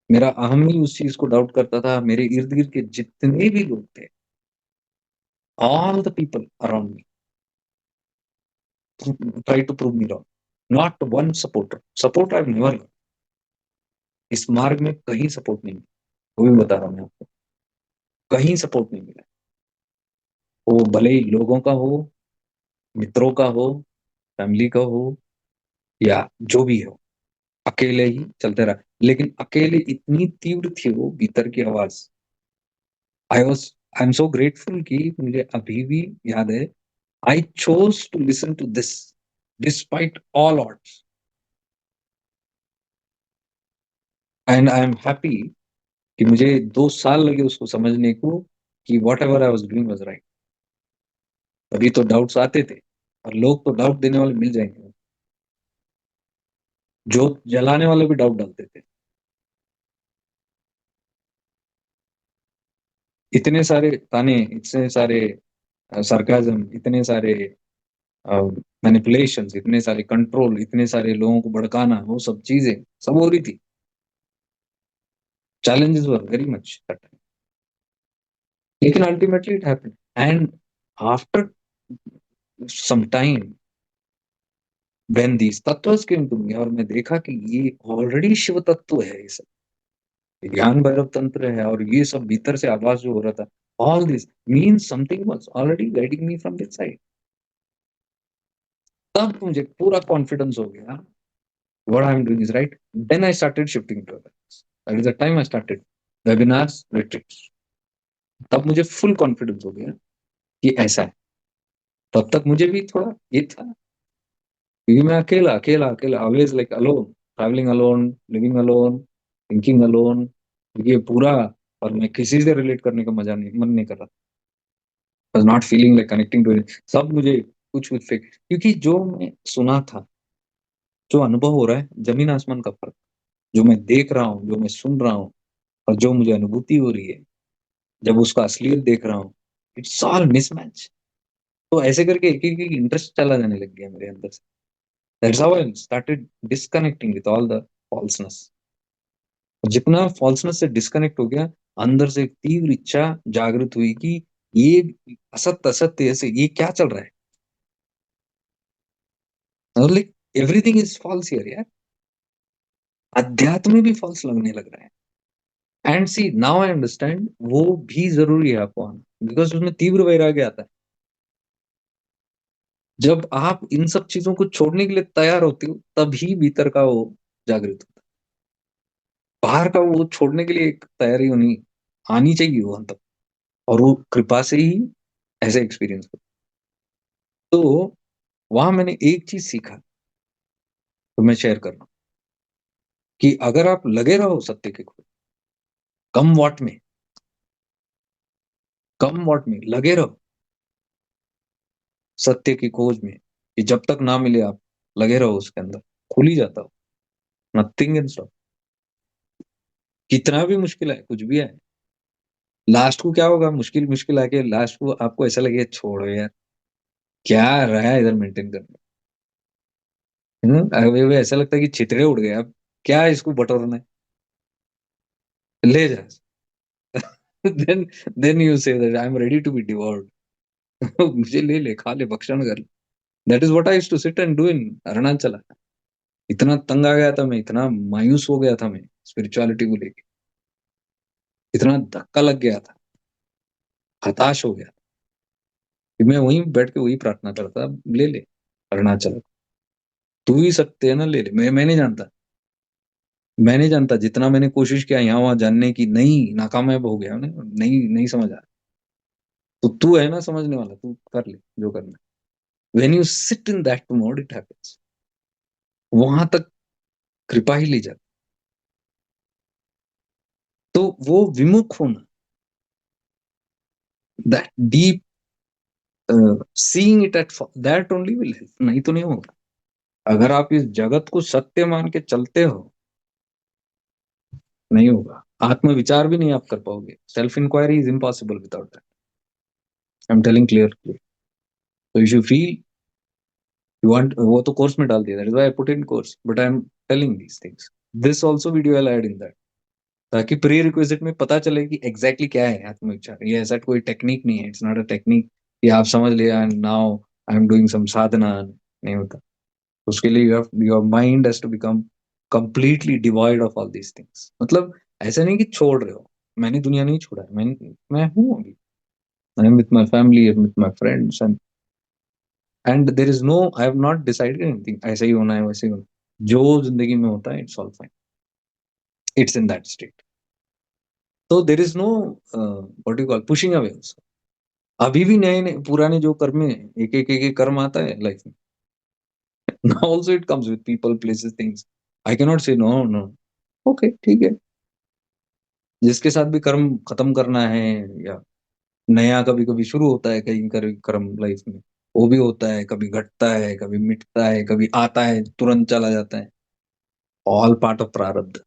मेरा अहम ही उस चीज को डाउट करता था। मेरे इर्द गिर्द के जितने भी लोग थे, all the people around me try to prove me wrong. Not one supporter, support I never. इस मार्ग में कहीं सपोर्ट नहीं मिला, वो भी बता रहा हूँ मैं आपको, कहीं सपोर्ट नहीं मिला। वो भले ही लोगों का हो, मित्रों का हो, फैमिली का हो, या जो भी हो, अकेले ही चलते रहा। लेकिन अकेले इतनी तीव्र थी वो भीतर की आवाज। आई एम सो ग्रेटफुल कि मुझे अभी भी याद है, I chose to listen to this despite all odds. And I am happy कि मुझे 2 साल लगे उसको समझने को कि whatever I was doing was right. अभी तो डाउट्स आते थे, और लोग तो डाउट देने वाले मिल जाएंगे, जो जलाने वाले भी डाउट डालते थे। इतने सारे ताने, इतने सारे सरकाजम, इतने सारे मैनिपुलेशन, इतने सारे कंट्रोल, इतने सारे लोगों को भड़काना, वो सब चीजें सब हो रही थी। challenges were very much that time. लेकिन ultimately it happened. And after some time when these tattvas came to me, और मैं देखा कि ये ऑलरेडी शिव तत्व है, ये सब ज्ञान भैरव तंत्र है, और ये सब भीतर से आवाज जो हो रहा था, all this means something was already guiding me from this side. तब मुझे पूरा कॉन्फिडेंस हो गया, what I am doing is right. Then I started shifting to awareness. That is the time I started webinars, retreats. तब मुझे full confidence हो गया कि ऐसा है। तब तक मुझे भी थोड़ा ये था, क्योंकि मैं अकेला अकेला अकेला, always like alone, travelling alone, living alone, thinking alone, ये पूरा। और मैं किसी से रिलेट करने का मजा नहीं, मन नहीं कर रहा, was not feeling like connecting to it. सब मुझे कुछ कुछ फेक, क्योंकि जो मैं सुना था, जो अनुभव हो रहा है, जमीन आसमान का फर्क। जो मैं देख रहा हूँ, जो मैं सुन रहा हूँ, और जो मुझे अनुभूति हो रही है जब उसका असलियत देख रहा हूँ, इट्स ऑल मिसमैच। तो ऐसे करके एक एक इंटरेस्ट चला जाने लग गया मेरे अंदर से। That's how I started disconnecting with all the falseness. जितना फॉल्सनेस से डिस्कनेक्ट हो गया, अंदर से एक तीव्र इच्छा जागृत हुई कि ये असत्य असत्य ऐसे ये क्या चल रहा है, like everything is false here यार। अध्यात्म में भी फॉल्स लगने लग रहा है। And see now I understand, वो भी जरूरी है आपको आना, बिकॉज उसमें तीव्र वैराग्य आता है। जब आप इन सब चीजों को छोड़ने के लिए तैयार होते हो, तभी भीतर का वो जागृत होता है। बाहर का वो छोड़ने के लिए एक तैयारी होनी आनी चाहिए वो अंत, और वो कृपा से ही ऐसे एक्सपीरियंस हो। तो वहां मैंने एक चीज सीखा, तो मैं शेयर कर रहा हूँ, कि अगर आप लगे रहो सत्य के खोज, कम वॉट में, कम वॉट में लगे रहो सत्य की खोज में, कि जब तक ना मिले आप लगे रहो उसके अंदर, खुल ही जाता हो। Nothing in stop. कितना भी मुश्किल है, कुछ भी है, लास्ट को क्या होगा, मुश्किल मुश्किल आके लास्ट को आपको ऐसा लगे छोड़ो यार, क्या रहा है इधर मेंटेन करना। अभी ऐसा लगता है कि छितरे उड़ गए, अब क्या इसको बटोरना है, ले जा। Then then you say that I am ready to be devoured. मुझे ले ले, खा ले, भक्षण कर ले। That is what I used to sit and do in Arunachal. इतना तंग आ गया था मैं, इतना मायूस हो गया था मैं स्पिरिचुअलिटी को लेके, इतना धक्का लग गया था, हताश हो गया कि मैं वहीं बैठ के वही प्रार्थना करता, ले ले अरुणाचल, तू ही सकते है ना, ले ले। मैं नहीं जानता, मैं नहीं जानता, जितना मैंने कोशिश किया यहाँ वहां जानने की, नहीं, नाकामयाब हो गया, नहीं नहीं समझ आ रहा। तो तू है ना समझने वाला, तू कर ले जो करना। When you sit in that mode it happens, वहां तक कृपा ही ले जाती। तो वो विमुख होना, that deep seeing it at that only will help, नहीं तो नहीं होगा। अगर आप इस जगत को सत्य मान के चलते हो, नहीं होगा। आत्म विचार भी नहीं आप कर पाओगे। Self inquiry is impossible without that, I am telling clearly. तो you should feel you want, वो तो कोर्स में डाल दिया, that is why I put in course, but I am telling these things, this also video I add in that, ताकि prerequisite में पता चले कि एग्जैक्टली क्या है आत्म विचार। ये ऐसा कोई टेक्निक नहीं है, इट्स नॉट अ टेक्निक कि आप समझ लिया and now I am doing some sadhana, नहीं होता। उसके लिए you have, your mind has to become completely divide of all these things. मतलब ऐसा नहीं कि छोड़ रहे हो, मैंने दुनिया नहीं छोड़ा है, मैं हूँ अभी, I am with my family, with my friends, and there is no, I have not decided anything, ऐसा ही होना है वैसे ही होना, जो जिंदगी में होता है it's all fine, it's in that state. तो there is no what you call pushing away also. अभी भी नए नए पुराने जो कर्म है, एक कर्म आता है लाइफ में, now also it comes with people, places, things. I can not से नो नो, ओके ठीक है। जिसके साथ भी कर्म खत्म करना है, या नया कभी कभी शुरू होता है कहीं कर्म लाइफ में, वो भी होता है, कभी घटता है, कभी मिटता है, कभी आता है तुरंत चला जाता है, ऑल पार्ट ऑफ प्रारब्ध।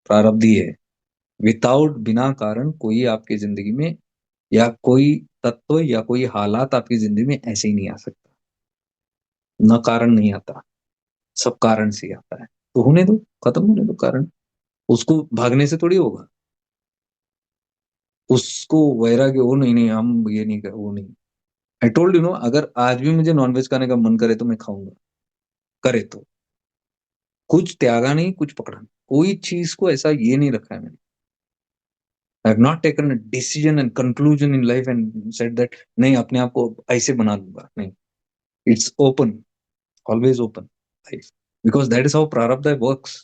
प्रारब्ध ही है। विदाउट, बिना कारण कोई आपकी जिंदगी में, या कोई तत्व या कोई हालात आपकी जिंदगी में ऐसे ही नहीं आ सकता, न कारण नहीं आता, सब कारण से ही आता है। तो होने दो, खत्म होने दो कारण, उसको भागने से थोड़ी होगा। उसको वैराग्य, वो नहीं नहीं हम ये नहीं कर, वो नहीं। आई टोल्ड यू नो, अगर आज भी मुझे नॉनवेज खाने का मन करे तो मैं खाऊंगा, करे तो। कुछ त्यागा नहीं, कुछ पकड़ा नहीं, कोई चीज को ऐसा ये नहीं रखा है मैंने। आई have not taken a decision and conclusion in life and said that नहीं अपने आप को ऐसे बना लूंगा, नहीं। It's open, always open life, because that is how प्रारब्ध वर्क्स।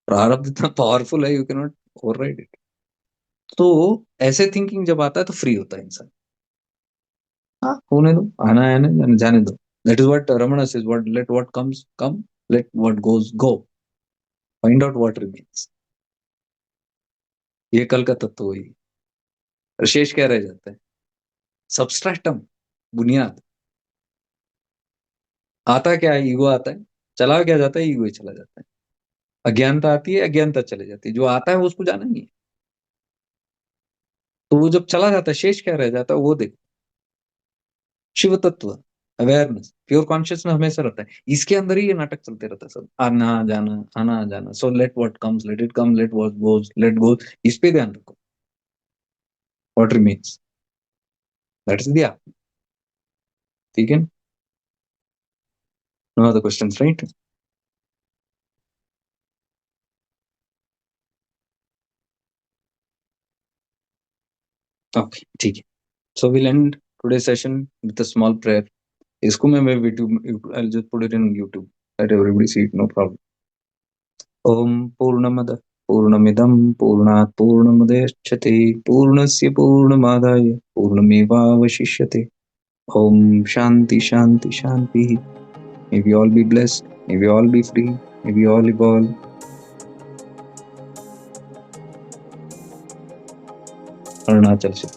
प्रारब्ध इतना पावरफुल है, you can not override it. तो ऐसे थिंकिंग जब आता है तो फ्री होता है इंसान। हाँ, होने दो, आना है ना, जाने दो। That is what Ramana says, what let what comes come, let what goes go, find out what remains. ये कल का तत्व वही। शेष क्या रह जाता है? सबस्ट्रेटम, बुनियाद। आता क्या है? ईगो आता है, चला क्या जाता है? ईगो ही चला जाता है। अज्ञानता आती है, अज्ञानता चले जाती है, जो आता है वो उसको जाना नहीं है। तो वो जब चला जाता है, शेष क्या रह जाता है? वो देखो, शिव तत्व, अवेयरनेस, प्योर कॉन्शियसनेस हमेशा रहता है। इसके अंदर ही ये नाटक चलते रहता है, सब आना जाना, आना जाना। So let what comes let it come, let what goes let goes. इस पे ध्यान रखो, what remains, that is the. ठीक है, no other questions right? Okay, ठीक है। So will end today session with a small prayer. इसको मैं YouTube, I just put it in YouTube, let everybody see it, no problem. ओम पूर्णमद पूर्णमिदं पूर्णात् पूर्णमुदच्यते पूर्णस्य पूर्णमादाय पूर्णमेवावशिष्यते। ओम शांति शांति शांति। May we all be blessed, may we all be free, may we all evolve. Arunachal से।